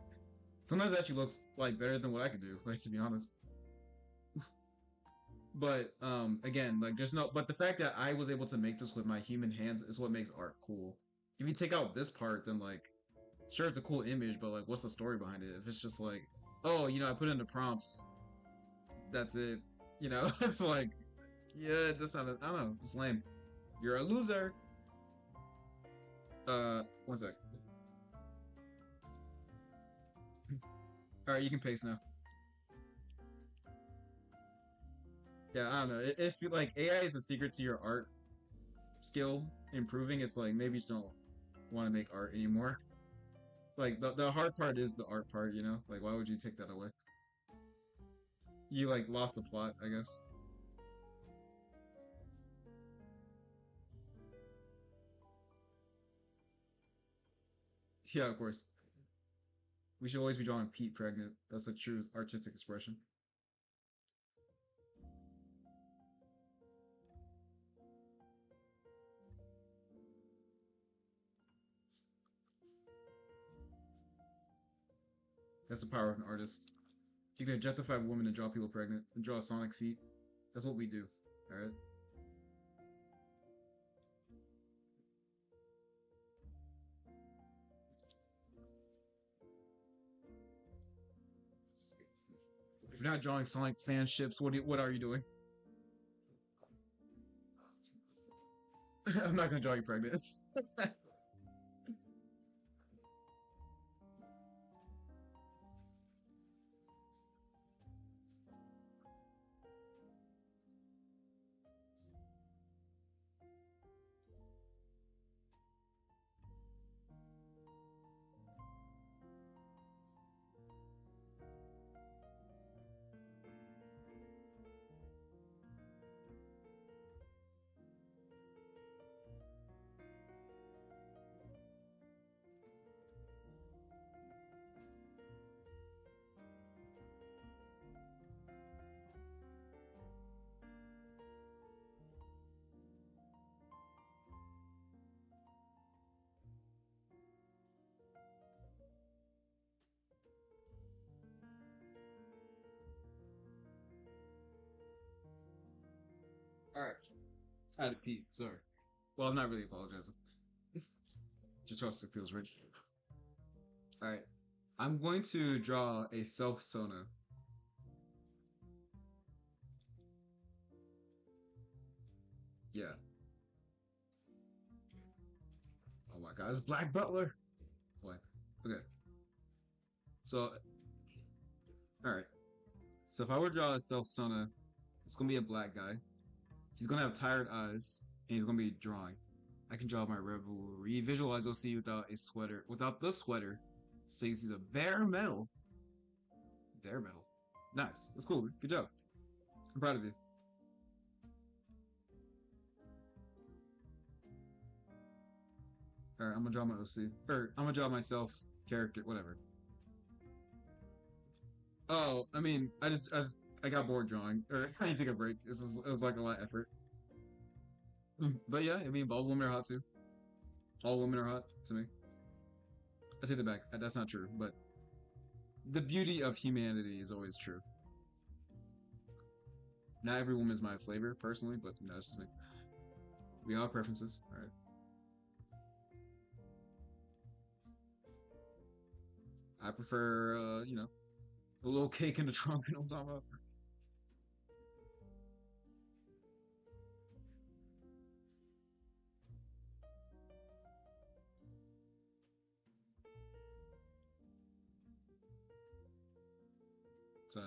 Sometimes it actually looks like better than what I can do. Like to be honest. But again, like there's no. But the fact that I was able to make this with my human hands is what makes art cool. If you take out this part, then like, sure, it's a cool image, but like, what's the story behind it? If it's just like, oh, you know, I put in the prompts, that's it. You know, it's like, yeah, that's not. I don't know. It's lame. You're a loser. One sec. All right, you can pace now. Yeah, I don't know. If you like AI is the secret to your art skill improving, it's like maybe you just don't want to make art anymore. Like the hard part is the art part, you know? Like why would you take that away? You like lost the plot, I guess. Yeah, of course. We should always be drawing Pete pregnant. That's a true artistic expression. That's the power of an artist. You can objectify women and draw people pregnant and draw Sonic feet. That's what we do. Alright? If you're not drawing Sonic fan ships, what are you doing? I'm not gonna draw you pregnant. Alright. I had to pee. Sorry. Well, I'm not really apologizing. Jachostic feels rich. Alright. I'm going to draw a self Sona. Yeah. Oh my god, it's Black Butler. Boy. Okay. So, alright. So if I were to draw a self Sona, it's gonna be a black guy. He's gonna have tired eyes, and he's gonna be drawing. I can draw my revelry. Visualize OC without a sweater, without the sweater. So you see the bare metal. Bare metal. Nice. That's cool. Good job. I'm proud of you. All right, I'm gonna draw my OC, or I'm gonna draw myself character, whatever. Oh, I mean, I got bored drawing, or I need to take a break. It was like a lot of effort. But yeah, I mean, bald women are hot too. All women are hot to me. I take it back. That's not true, but the beauty of humanity is always true. Not every woman is my flavor personally, but no, that's just me. We all have preferences. All right. I prefer, a little cake in the trunk. You know what I'm talking about? So,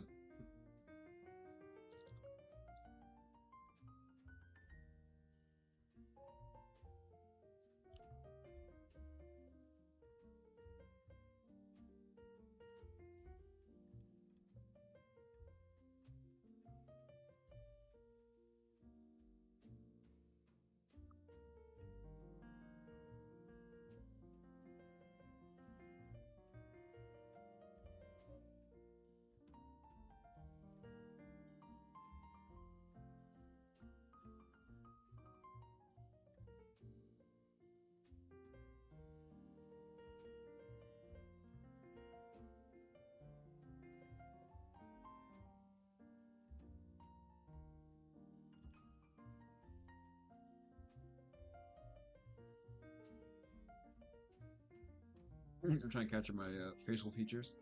I'm trying to capture my facial features.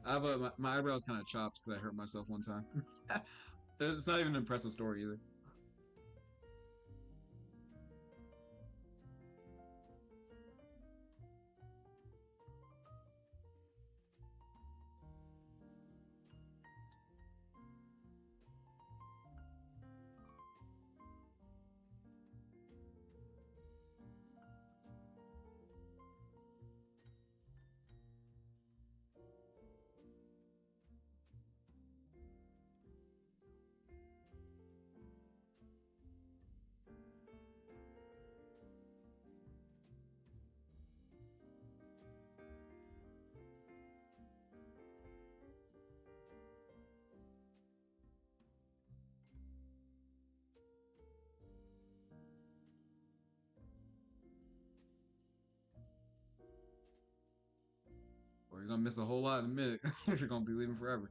I have my eyebrows kind of chopped because I hurt myself one time. It's not even an impressive story either. Or you're gonna miss a whole lot in a minute if you're gonna be leaving forever.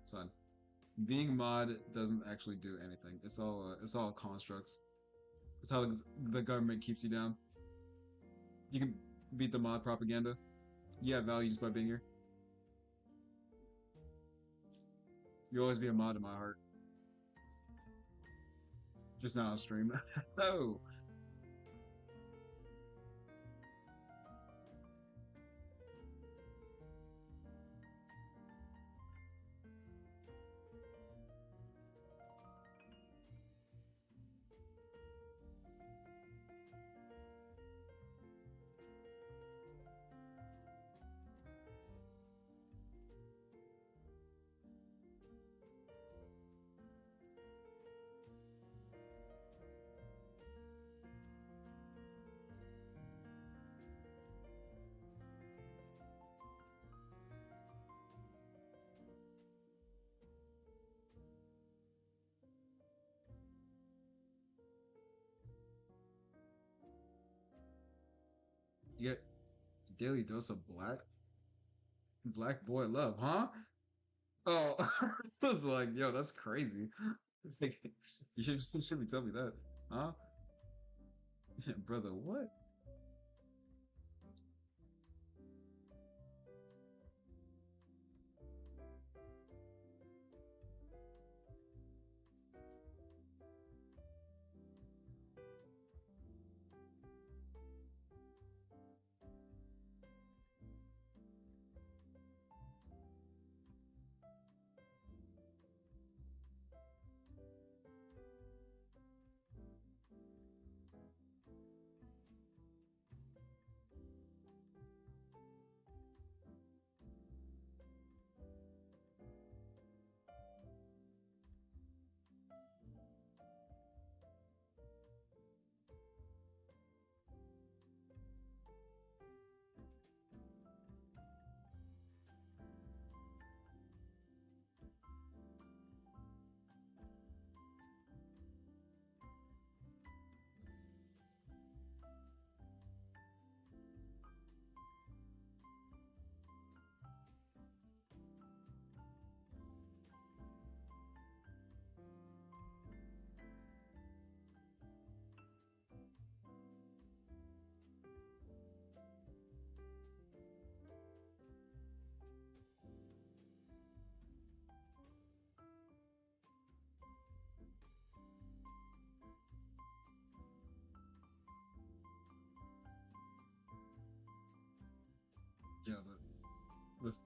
It's fine. Being mod doesn't actually do anything. It's all constructs. It's how the government keeps you down. You can beat the mod propaganda. You have value just by being here. You always be a mod in my heart. Just not on stream. Oh, you get daily dose of black boy love, huh? Oh, I was like, yo, that's crazy. You should be telling me that, huh? Brother, what?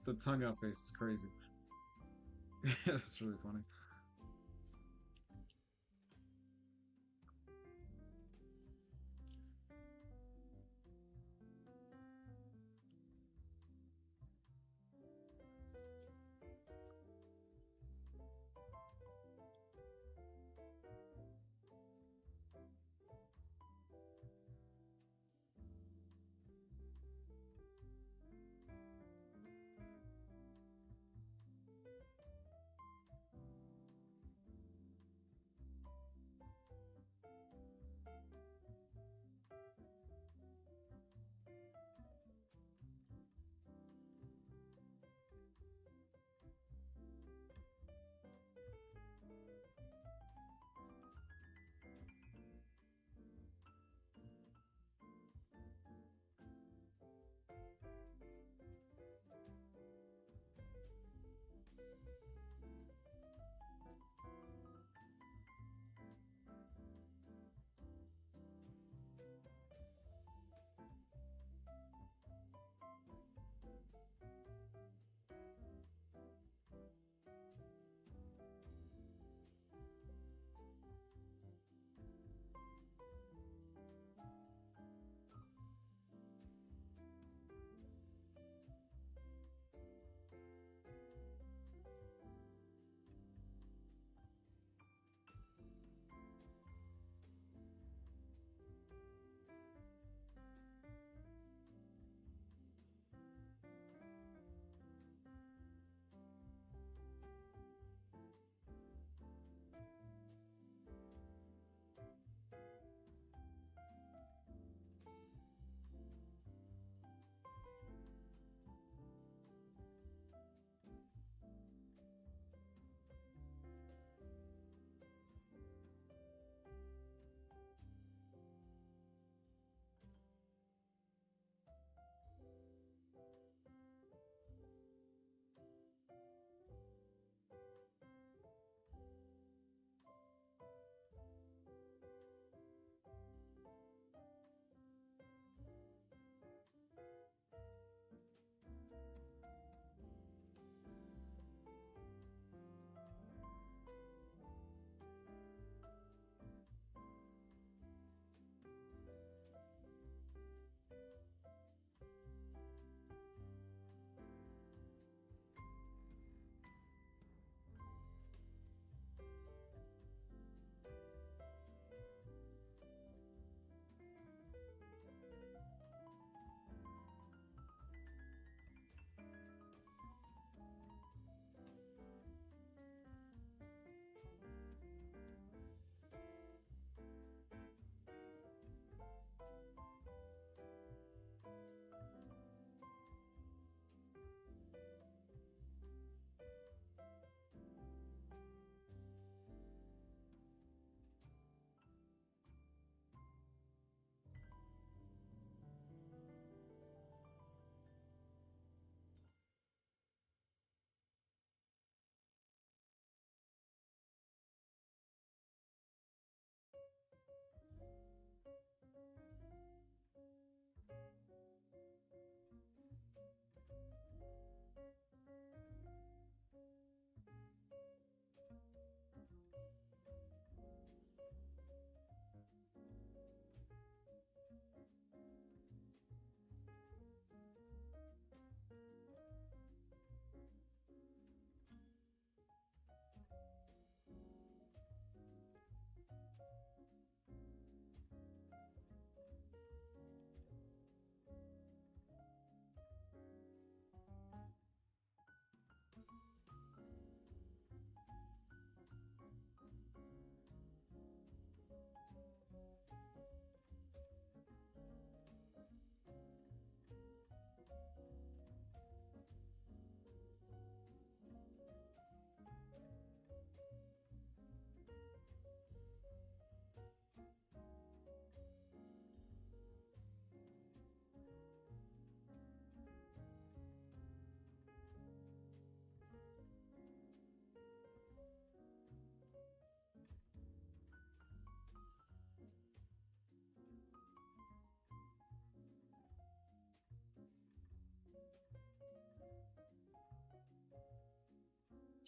The tongue out face is crazy. That's really funny.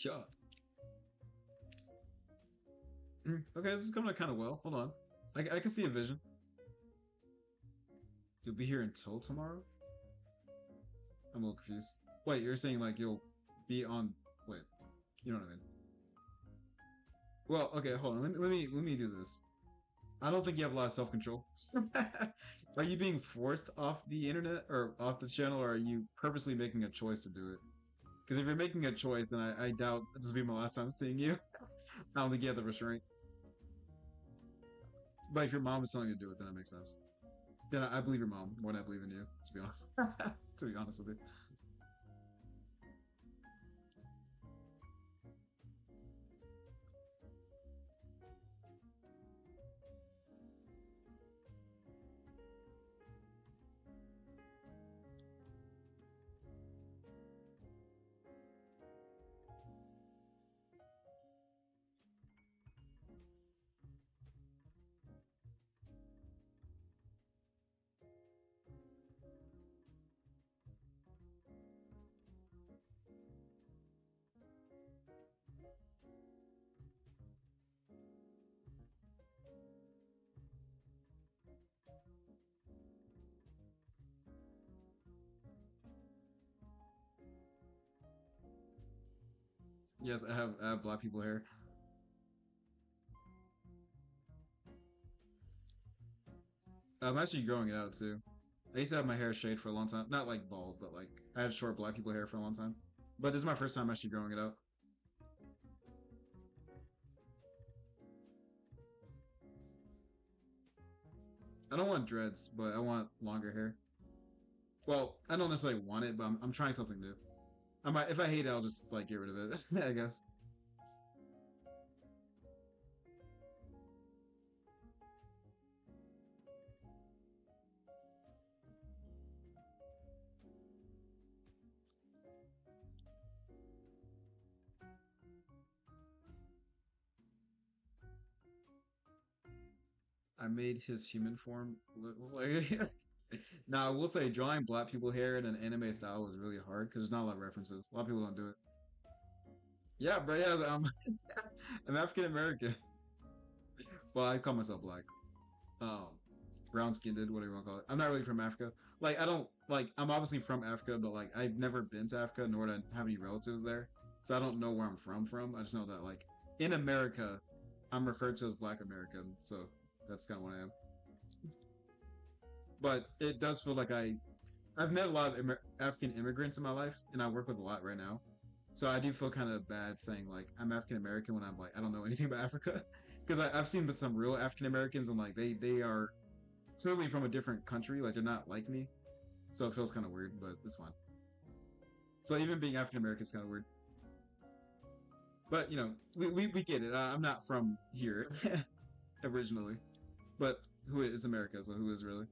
Yeah. Okay, this is coming kind of well. Hold on. I can see a vision. You'll be here until tomorrow? I'm a little confused. Wait, you're saying like you'll be on. Wait, you know what I mean? Well, okay, hold on. Let me do this. I don't think you have a lot of self control. Are you being forced off the internet or off the channel, or are you purposely making a choice to do it? Because if you're making a choice, then I doubt this will be my last time seeing you. I don't think you have the restraint. But if your mom is telling you to do it, then it makes sense. Then I believe your mom more than I believe in you, to be honest. To be honest with you. Yes, I have black people hair. I'm actually growing it out too. I used to have my hair shaved for a long time. Not like bald, but like I had short black people hair for a long time. But this is my first time actually growing it out. I don't want dreads, but I want longer hair. Well, I don't necessarily want it, but I'm trying something new. I might, if I hate it, I'll just like get rid of it. I guess. I made his human form look like. Now, I will say drawing black people hair in an anime style was really hard because there's not a lot of references. A lot of people don't do it. Yeah, but yeah, I'm African American. Well, I call myself black. Um, brown skinned, whatever you want to call it. I'm not really from Africa. Like, I don't like. I'm obviously from Africa, but like, I've never been to Africa, nor do I have any relatives there, so I don't know where I'm from. From I just know that like in America, I'm referred to as Black American, so that's kind of what I am. But it does feel like I've met a lot of African immigrants in my life, and I work with a lot right now. So I do feel kind of bad saying like I'm African American when I'm like I don't know anything about Africa, because I've seen some real African Americans and like they are clearly from a different country, like they're not like me. So it feels kind of weird, but it's fine. So even being African American is kind of weird. But you know, we get it. I'm not from here originally, but who is America? So who is really?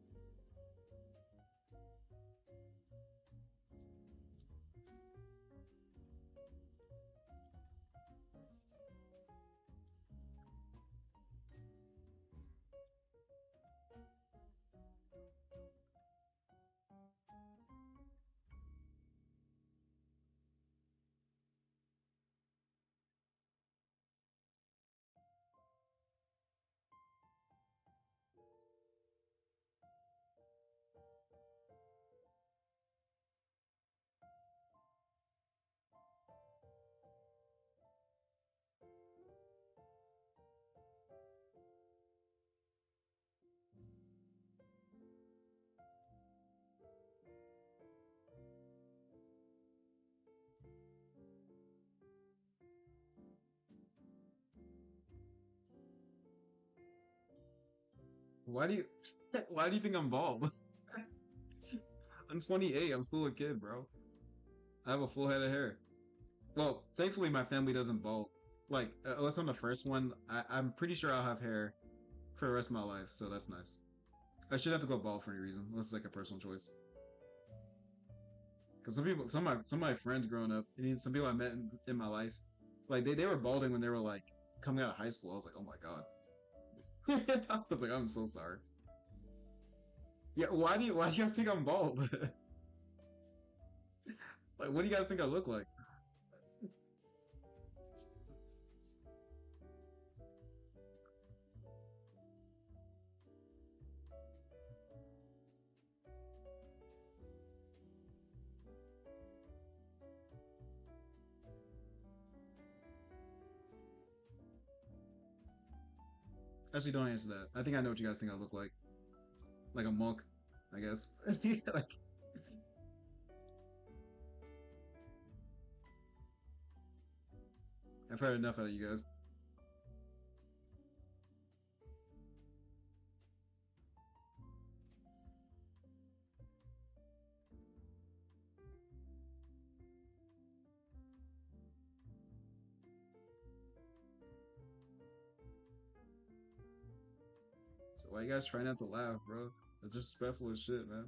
Why do you why do you think I'm bald? I'm 28. I'm still a kid, bro. I have a full head of hair. Well, thankfully my family doesn't bald. Like unless I'm the first one, I'm pretty sure I'll have hair for the rest of my life. So that's nice. I should have to go bald for any reason, unless it's like a personal choice. Because some people, some of my friends growing up, and even some people I met in my life, like they were balding when they were like coming out of high school. I was like, oh my god. I was like, I'm so sorry. Yeah, why do you guys think I'm bald? Like, what do you guys think I look like? Actually, don't answer that. I think I know what you guys think I look like. Like a monk, I guess. Like, I've heard enough out of you guys. So why you guys try not to laugh, bro? That's disrespectful as shit, man.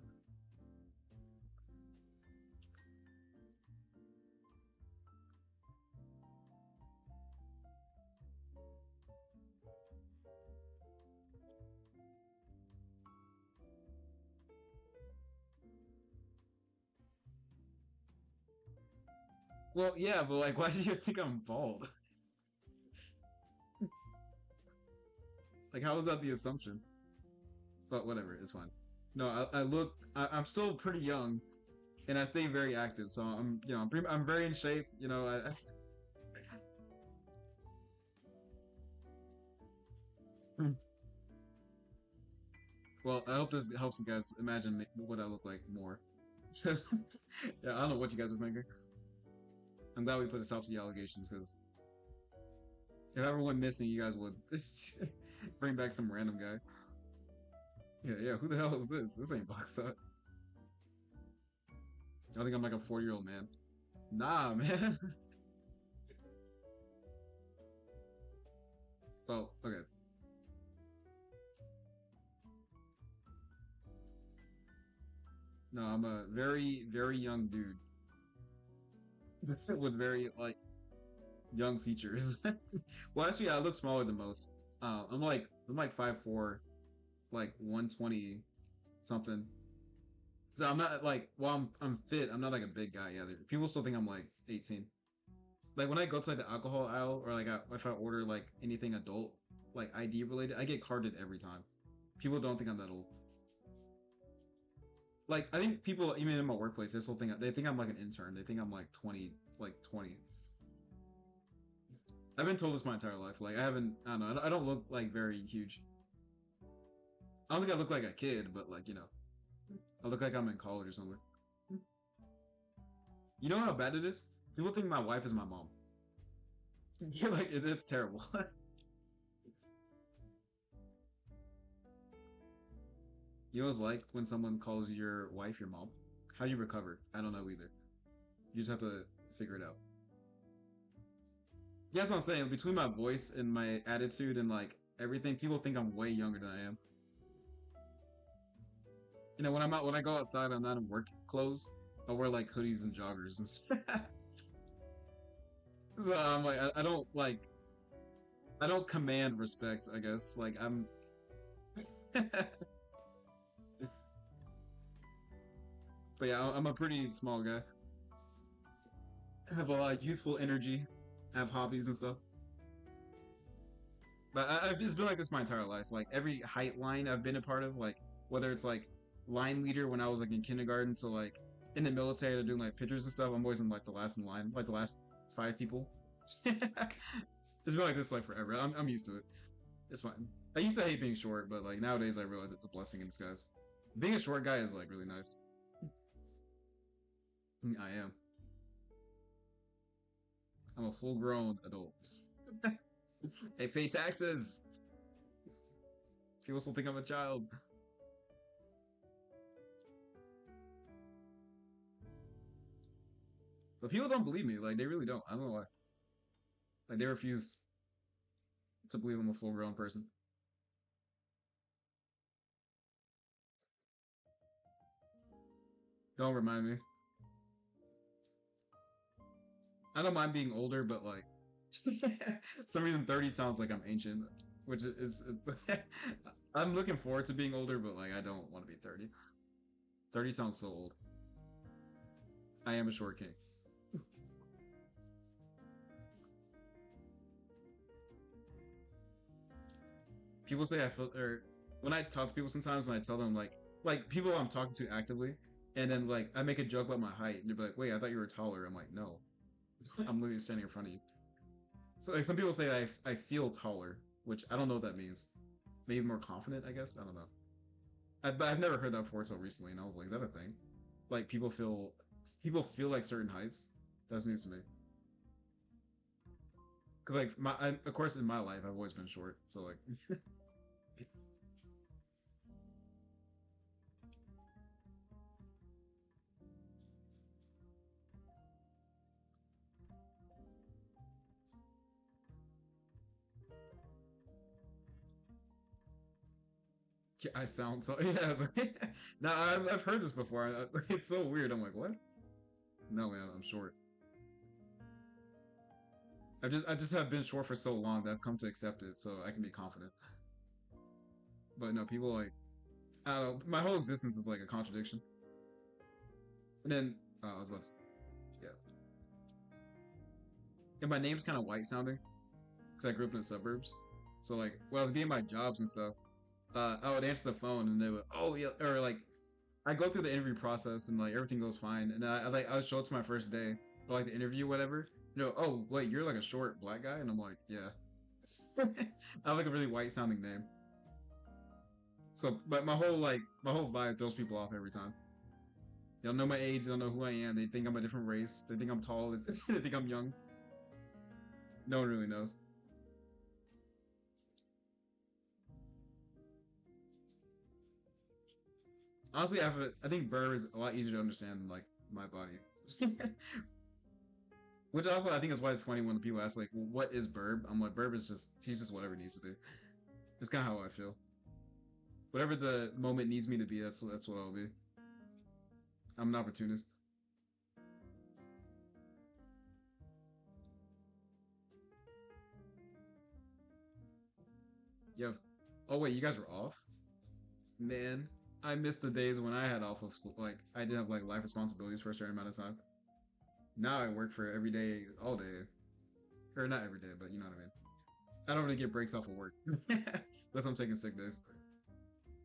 Well, yeah, but like, why do you think I'm bald? Like, how was that the assumption? But whatever, it's fine. No, I look, I'm still pretty young, and I stay very active. So I'm very in shape. Well, I hope this helps you guys imagine what I look like more. Just, yeah, I don't know what you guys are thinking. I'm glad we put a stop to the allegations because if ever went missing, you guys would bring back some random guy. Yeah, yeah. Who the hell is this? This ain't Boxshot. I think I'm like a 4-year-old man. Nah, man. Well, okay. No, I'm a very, very young dude with very like young features. Well, actually, I look smaller than most. I'm like 5'4", like 120 something. So I'm not like while I'm fit, I'm not like a big guy either. People still think I'm like 18. Like when I go to like the alcohol aisle or like if I order like anything adult, like ID related, I get carded every time. People don't think I'm that old. Like I think people even in my workplace, they think I'm like an intern. They think I'm like 20, like 20. I've been told this my entire life. Like I don't know. I don't look like very huge. I don't think I look like a kid, but like I look like I'm in college or something. You know how bad it is? People think my wife is my mom. You're like it's terrible. You know what it's like when someone calls your wife your mom? How do you recover? I don't know either. You just have to figure it out. Yeah, that's what I'm saying. Between my voice and my attitude and like everything, people think I'm way younger than I am. When I go outside, I'm not in work clothes. I wear like hoodies and joggers and stuff. So I'm like, I don't command respect. I guess like but yeah, I'm a pretty small guy. I have a lot of youthful energy. I have hobbies and stuff. But I've just been like this my entire life. Like every height line I've been a part of, like whether it's like line leader when I was like in kindergarten to like in the military, they're doing like pictures and stuff. I'm always in like the last in line, like the last 5 people. It's been like this like forever. I'm used to it. It's fine. I used to hate being short, but like nowadays I realize it's a blessing in disguise. Being a short guy is like really nice. I am. I'm a full grown adult. I pay taxes. People still think I'm a child. But people don't believe me. Like they really don't. I don't know why. Like they refuse to believe I'm a full grown person. Don't remind me. I don't mind being older, but like some reason 30 sounds like I'm ancient, which I'm looking forward to being older, but like I don't want to be 30. 30 sounds so old. I am a short king. People say I feel, or when I talk to people sometimes and I tell them like people I'm talking to actively, and then like I make a joke about my height, and they're like, "Wait, I thought you were taller." I'm like, "No, I'm literally standing in front of you." So like some people say I feel taller, which I don't know what that means. maybe more confident. I guess I don't know. But I've never heard that before until recently, and I was like, is that a thing? Like people feel like certain heights. That's news to me. Because like of course in my life I've always been short, so like I sound so yeah. It's like, now I've heard this before. It's so weird. I'm like, what? No man, I'm short. I just have been short for so long that I've come to accept it, so I can be confident. But no, people like I don't know. My whole existence is like a contradiction. And then I was about to, yeah, and my name's kind of white sounding because I grew up in the suburbs. So like when I was getting my jobs and stuff, I would answer the phone and they would, oh yeah, or like I go through the interview process and like everything goes fine, and I would show up to my first day, or, like the interview, whatever. You know, oh wait, you're like a short black guy, and I'm like, yeah. I have like a really white sounding name. So, but my whole vibe throws people off every time. They don't know my age. They don't know who I am. They think I'm a different race. They think I'm tall. They think I'm young. No one really knows. Honestly, I think Burr is a lot easier to understand than like my body. Which also I think is why it's funny when people ask like, well, "What is Burb?" I'm like, "Burb is just he's just whatever he needs to be." It's kind of how I feel. Whatever the moment needs me to be, that's what I'll be. I'm an opportunist. You have, oh wait, you guys were off? Man, I missed the days when I had off of school. Like I didn't have like life responsibilities for a certain amount of time. Now I work for every day, all day, or not every day, but you know what I mean. I don't really get breaks off of work unless I'm taking sick days.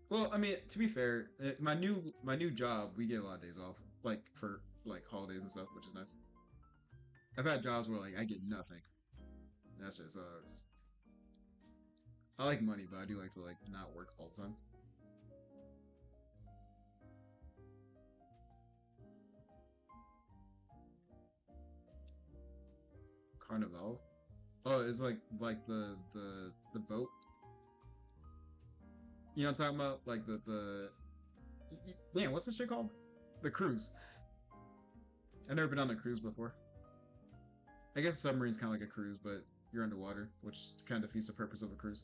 Well, I mean, to be fair, my new job, we get a lot of days off, like for like holidays and stuff, which is nice. I've had jobs where like I get nothing. That shit sucks. I like money, but I do like to like not work all the time. Carnival. Oh, it's like the boat. You know what I'm talking about? Like man, what's this shit called? The cruise. I've never been on a cruise before. I guess a submarine's kind of like a cruise, but you're underwater, which kind of defeats the purpose of a cruise.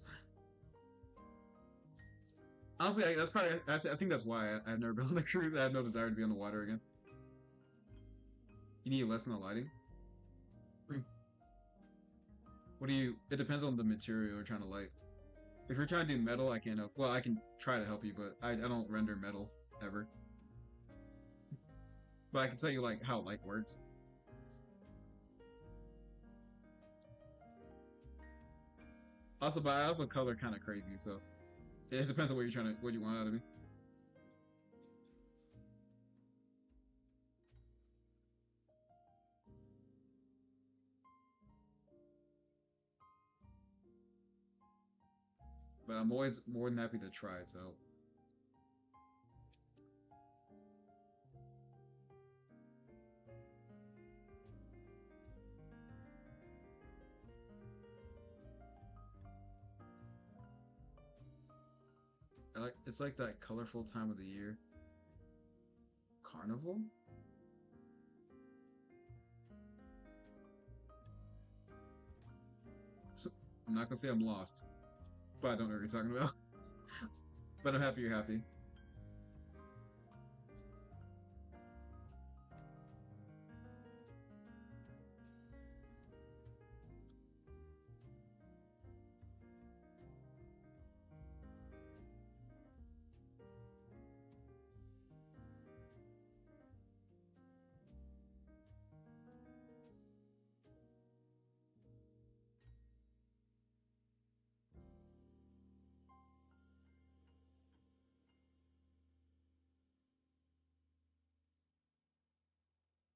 Honestly, that's probably I think that's why I've never been on a cruise. I have no desire to be on the water again. You need a lesson on lighting. What do you? It depends on the material you're trying to light. If you're trying to do metal, I can't help. Well, I can try to help you, but I don't render metal ever. But I can tell you like how light works. Also, but I also color kind of crazy, so it depends on what you're trying to what you want out of me. But I'm always more than happy to try it. So it's like that colorful time of the year. Carnival? So, I'm not gonna say I'm lost, but I don't know what you're talking about. But I'm happy you're happy.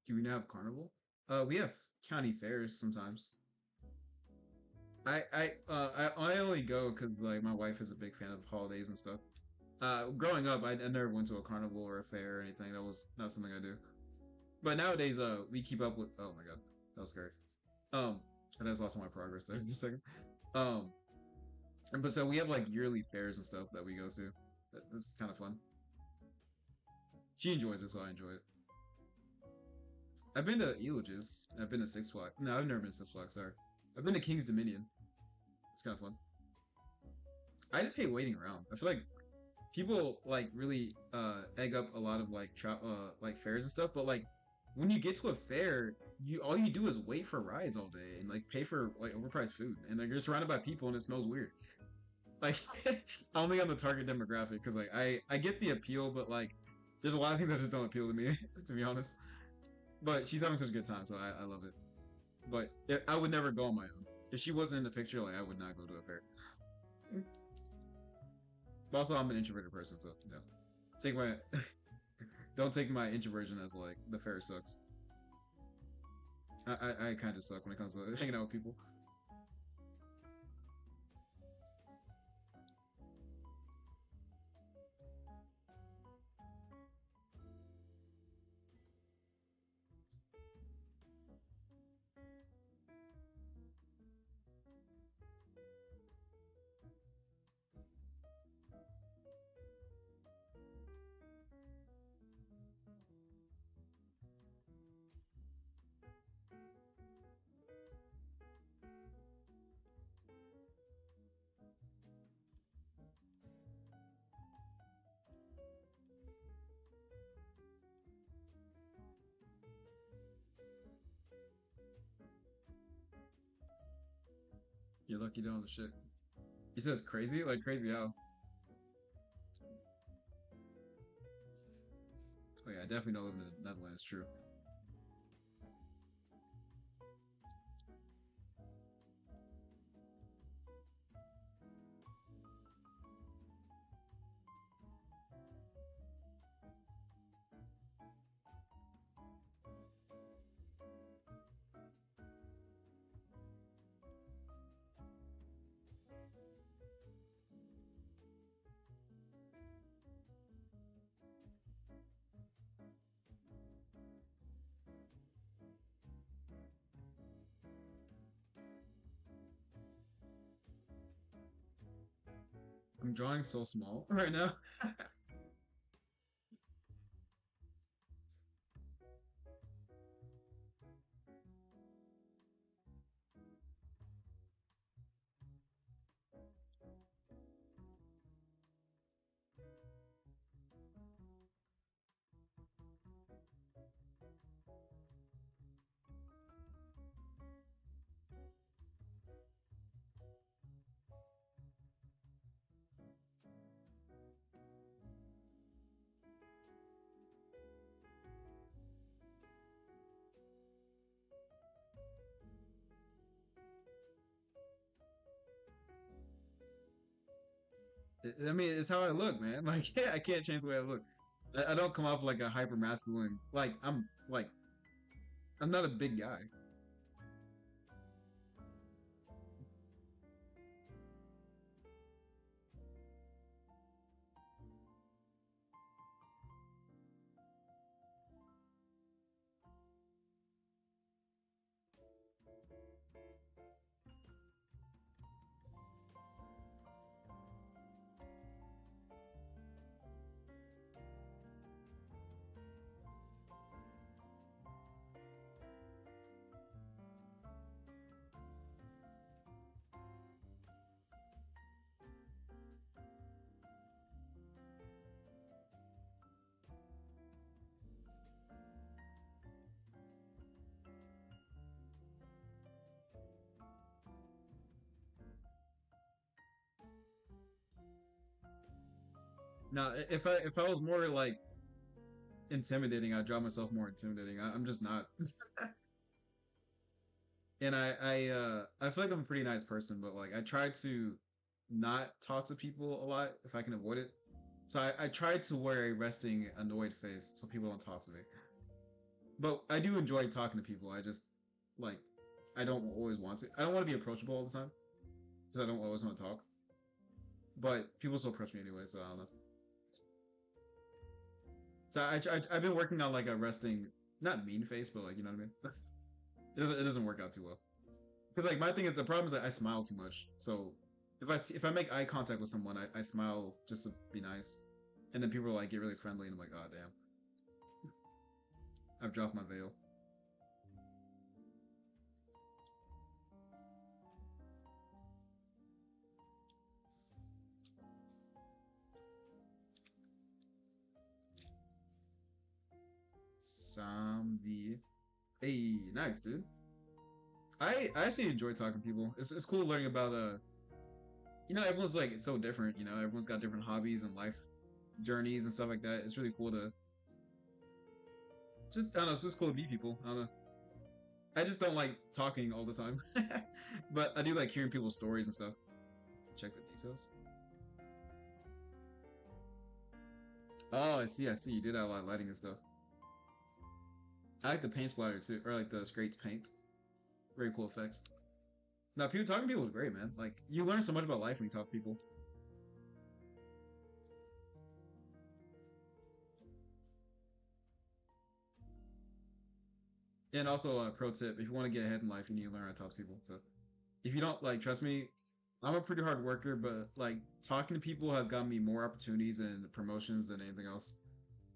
Do we now have carnival? We have county fairs sometimes. I only go because like my wife is a big fan of holidays and stuff. Growing up, I never went to a carnival or a fair or anything. That was not something I do. But nowadays, we keep up with. Oh my god, that was scary. Um, I just lost all my progress there in a second. Um, but so we have like yearly fairs and stuff that we go to. That's kind of fun. She enjoys it, so I enjoy it. I've been to Elogis. I've been to Six Flags. No, I've never been to Six Flags. Sorry, I've been to King's Dominion. It's kind of fun. I just hate waiting around. I feel like people like really egg up a lot of like fairs and stuff, but like when you get to a fair, you all you do is wait for rides all day and like pay for like overpriced food, and like you're surrounded by people and it smells weird. Like only on the target demographic because like I get the appeal, but like there's a lot of things that just don't appeal to me to be honest. But she's having such a good time, so I love it. But I would never go on my own. If she wasn't in the picture, like I would not go to a fair. But also, I'm an introverted person, so no. Take my don't take my introversion as like the fair sucks. I kind of suck when it comes to hanging out with people. You're lucky you don't have the shit. He says crazy, like crazy how? Oh yeah, I definitely don't live in the Netherlands. True. I'm drawing so small right now. I mean, it's how I look, man. Like, yeah, I can't change the way I look. I don't come off like a hyper masculine. Like I'm not a big guy. Now, if I was more like intimidating, I'd draw myself more intimidating. I'm just not. And I feel like I'm a pretty nice person, but like I try to not talk to people a lot if I can avoid it. So I try to wear a resting, annoyed face so people don't talk to me. But I do enjoy talking to people. I just like I don't always want to. I don't want to be approachable all the time. because I don't always want to talk. But people still approach me anyway, so I don't know. So I've been working on like a resting, not mean face, but like you know what I mean. It doesn't work out too well because like my thing is the problem is that I smile too much. So if I make eye contact with someone, I smile just to be nice, and then people like get really friendly, and I'm like, oh damn, I've dropped my veil. Zombie. Hey, nice dude. I actually enjoy talking to people. It's cool learning about everyone's like it's so different. Everyone's got different hobbies and life journeys and stuff like that. It's really cool to just I don't know. It's just cool to meet people. I don't know. I just don't like talking all the time, but I do like hearing people's stories and stuff. Check the details. Oh, I see. I see. You did a lot of lighting and stuff. I like the paint splatter too, or like the scraped paint. Very cool effects. Now, people talking to people is great, man. Like you learn so much about life when you talk to people. And also, pro tip: if you want to get ahead in life, you need to learn how to talk to people. So, if you don't like, trust me, I'm a pretty hard worker, but like talking to people has gotten me more opportunities and promotions than anything else.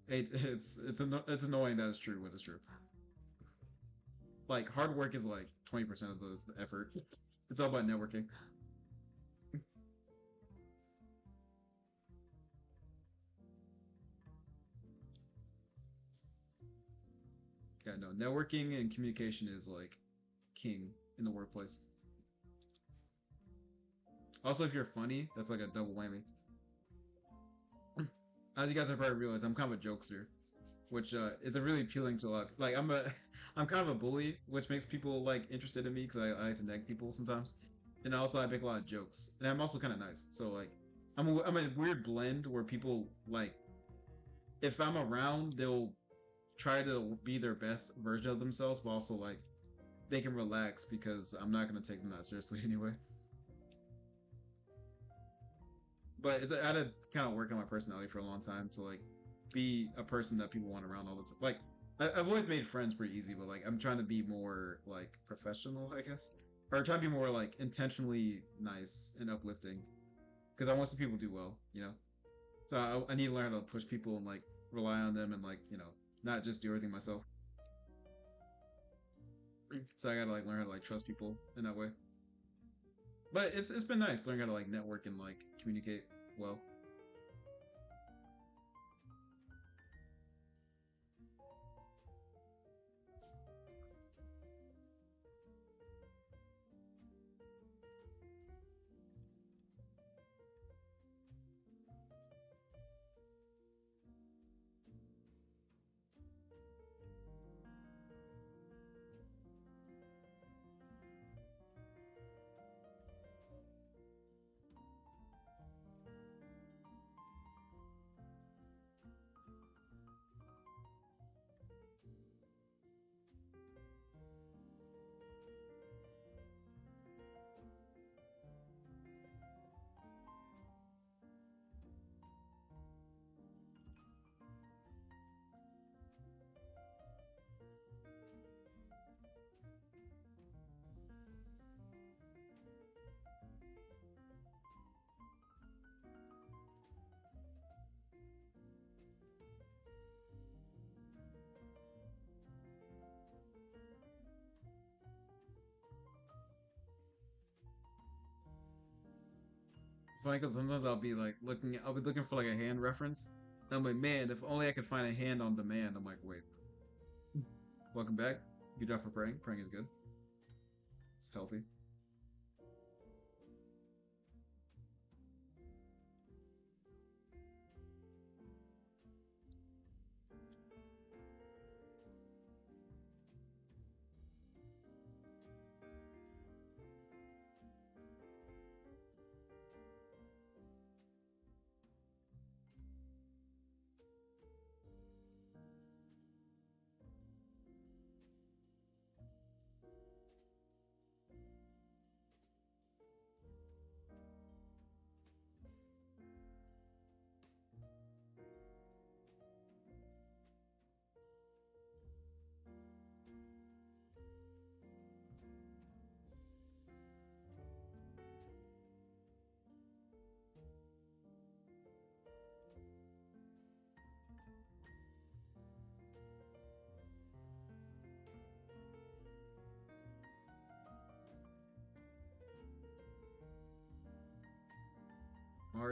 It's annoying that it's true, but it's true. Like hard work is like 20% of the effort. It's all about networking. Yeah, no, networking and communication is like king in the workplace. Also, if you're funny, that's like a double whammy. As you guys have probably realized, I'm kind of a jokester, which is a really appealing to a lot. Like I'm kind of a bully, which makes people like interested in me because I like to nag people sometimes. And also I make a lot of jokes, and I'm also kind of nice. So like I'm a weird blend where people like if I'm around, they'll try to be their best version of themselves, but also like they can relax because I'm not gonna take them that seriously anyway. But I had to kind of work on my personality for a long time to like be a person that people want around all the time. Like I've always made friends pretty easy, but like I'm trying to be more like professional, I guess, or trying to be more like intentionally nice and uplifting because I want to see people do well, you know. So I need to learn how to push people and like rely on them and like not just do everything myself. So I gotta like learn how to like trust people in that way. But it's been nice learning how to like network and like communicate well. Funny because sometimes I'll be looking for like a hand reference. And I'm like, man, if only I could find a hand on demand. I'm like, wait, welcome back. Good job for praying. Praying is good. It's healthy.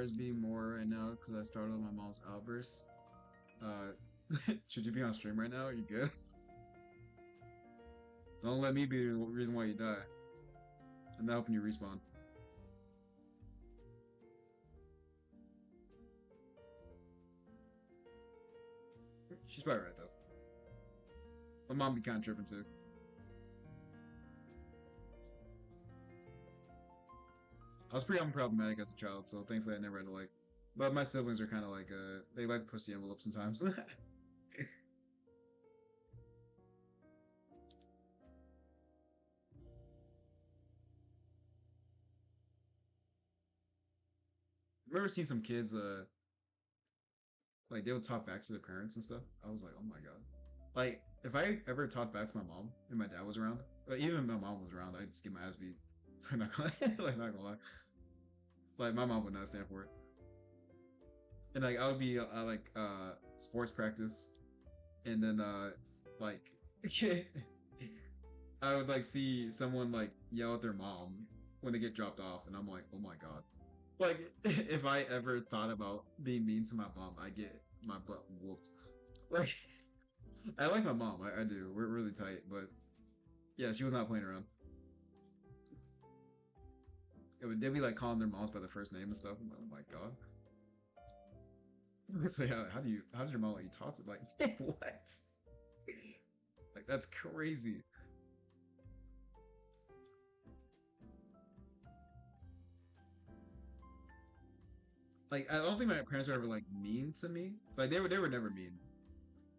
being more right now because I started on my mom's outburst. Should you be on stream right now? Are you good? Don't let me be the reason why you die. I'm not helping you respawn. She's probably right though. My mom be kind of tripping too. I was pretty unproblematic as a child, so thankfully I never had to like. But my siblings are kind of like they like to push the envelope sometimes. I've ever seen some kids like they would talk back to their parents and stuff. I was like, oh my god. Like if I ever talked back to my mom and my dad was around, but even if my mom was around, I'd just get my ass beat. Not gonna, like not gonna lie. Like my mom would not stand for it. And like I would be like sports practice, and then like I would like see someone like yell at their mom when they get dropped off, and I'm like, oh my god. Like if I ever thought about being mean to my mom, I get my butt whooped. Like I like my mom, I do. We're really tight, but yeah, she was not playing around. They'd be like calling their moms by their first name and stuff. I'm like, oh my god. So yeah, how does your mom let you talk to like what? Like that's crazy. Like I don't think my parents were ever like mean to me. Like they were never mean,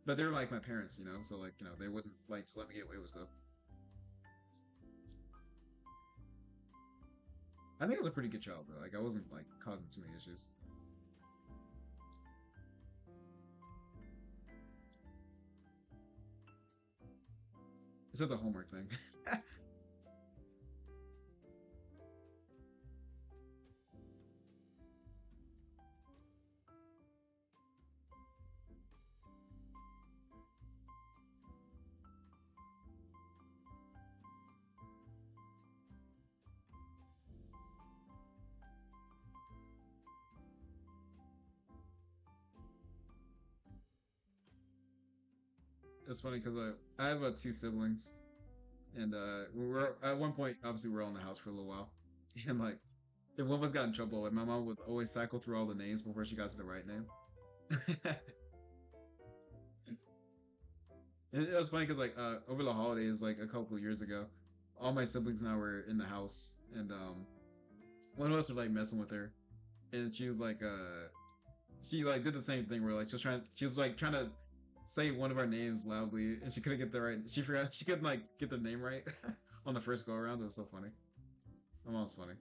but they were like my parents, you know. So like they wouldn't like just let me get away with stuff. I think I was a pretty good child though. Like I wasn't like causing too many issues. Except the homework thing. It's funny because I have two siblings, and we were at one point obviously we were all in the house for a little while, and like if one of us got in trouble, like my mom would always cycle through all the names before she got to the right name. It was funny because like over the holidays, like a couple of years ago, all my siblings now were in the house, and one of us was like messing with her, and she was like she like did the same thing where like she was like trying to say one of our names loudly, and she couldn't get the right. She forgot she couldn't like get the name right on the first go around. It was so funny. My mom's funny.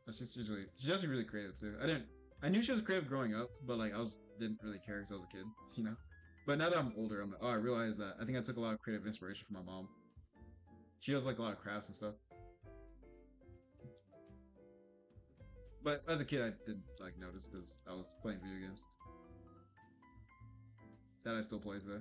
But she's actually really creative too. I knew she was creative growing up, but like I was didn't really care because I was a kid, you know. But now that I'm older, I'm like, oh, I realize that I think I took a lot of creative inspiration from my mom. She does like a lot of crafts and stuff. But as a kid, I didn't like notice because I was playing video games that I still play today.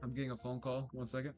I'm getting a phone call. 1 second.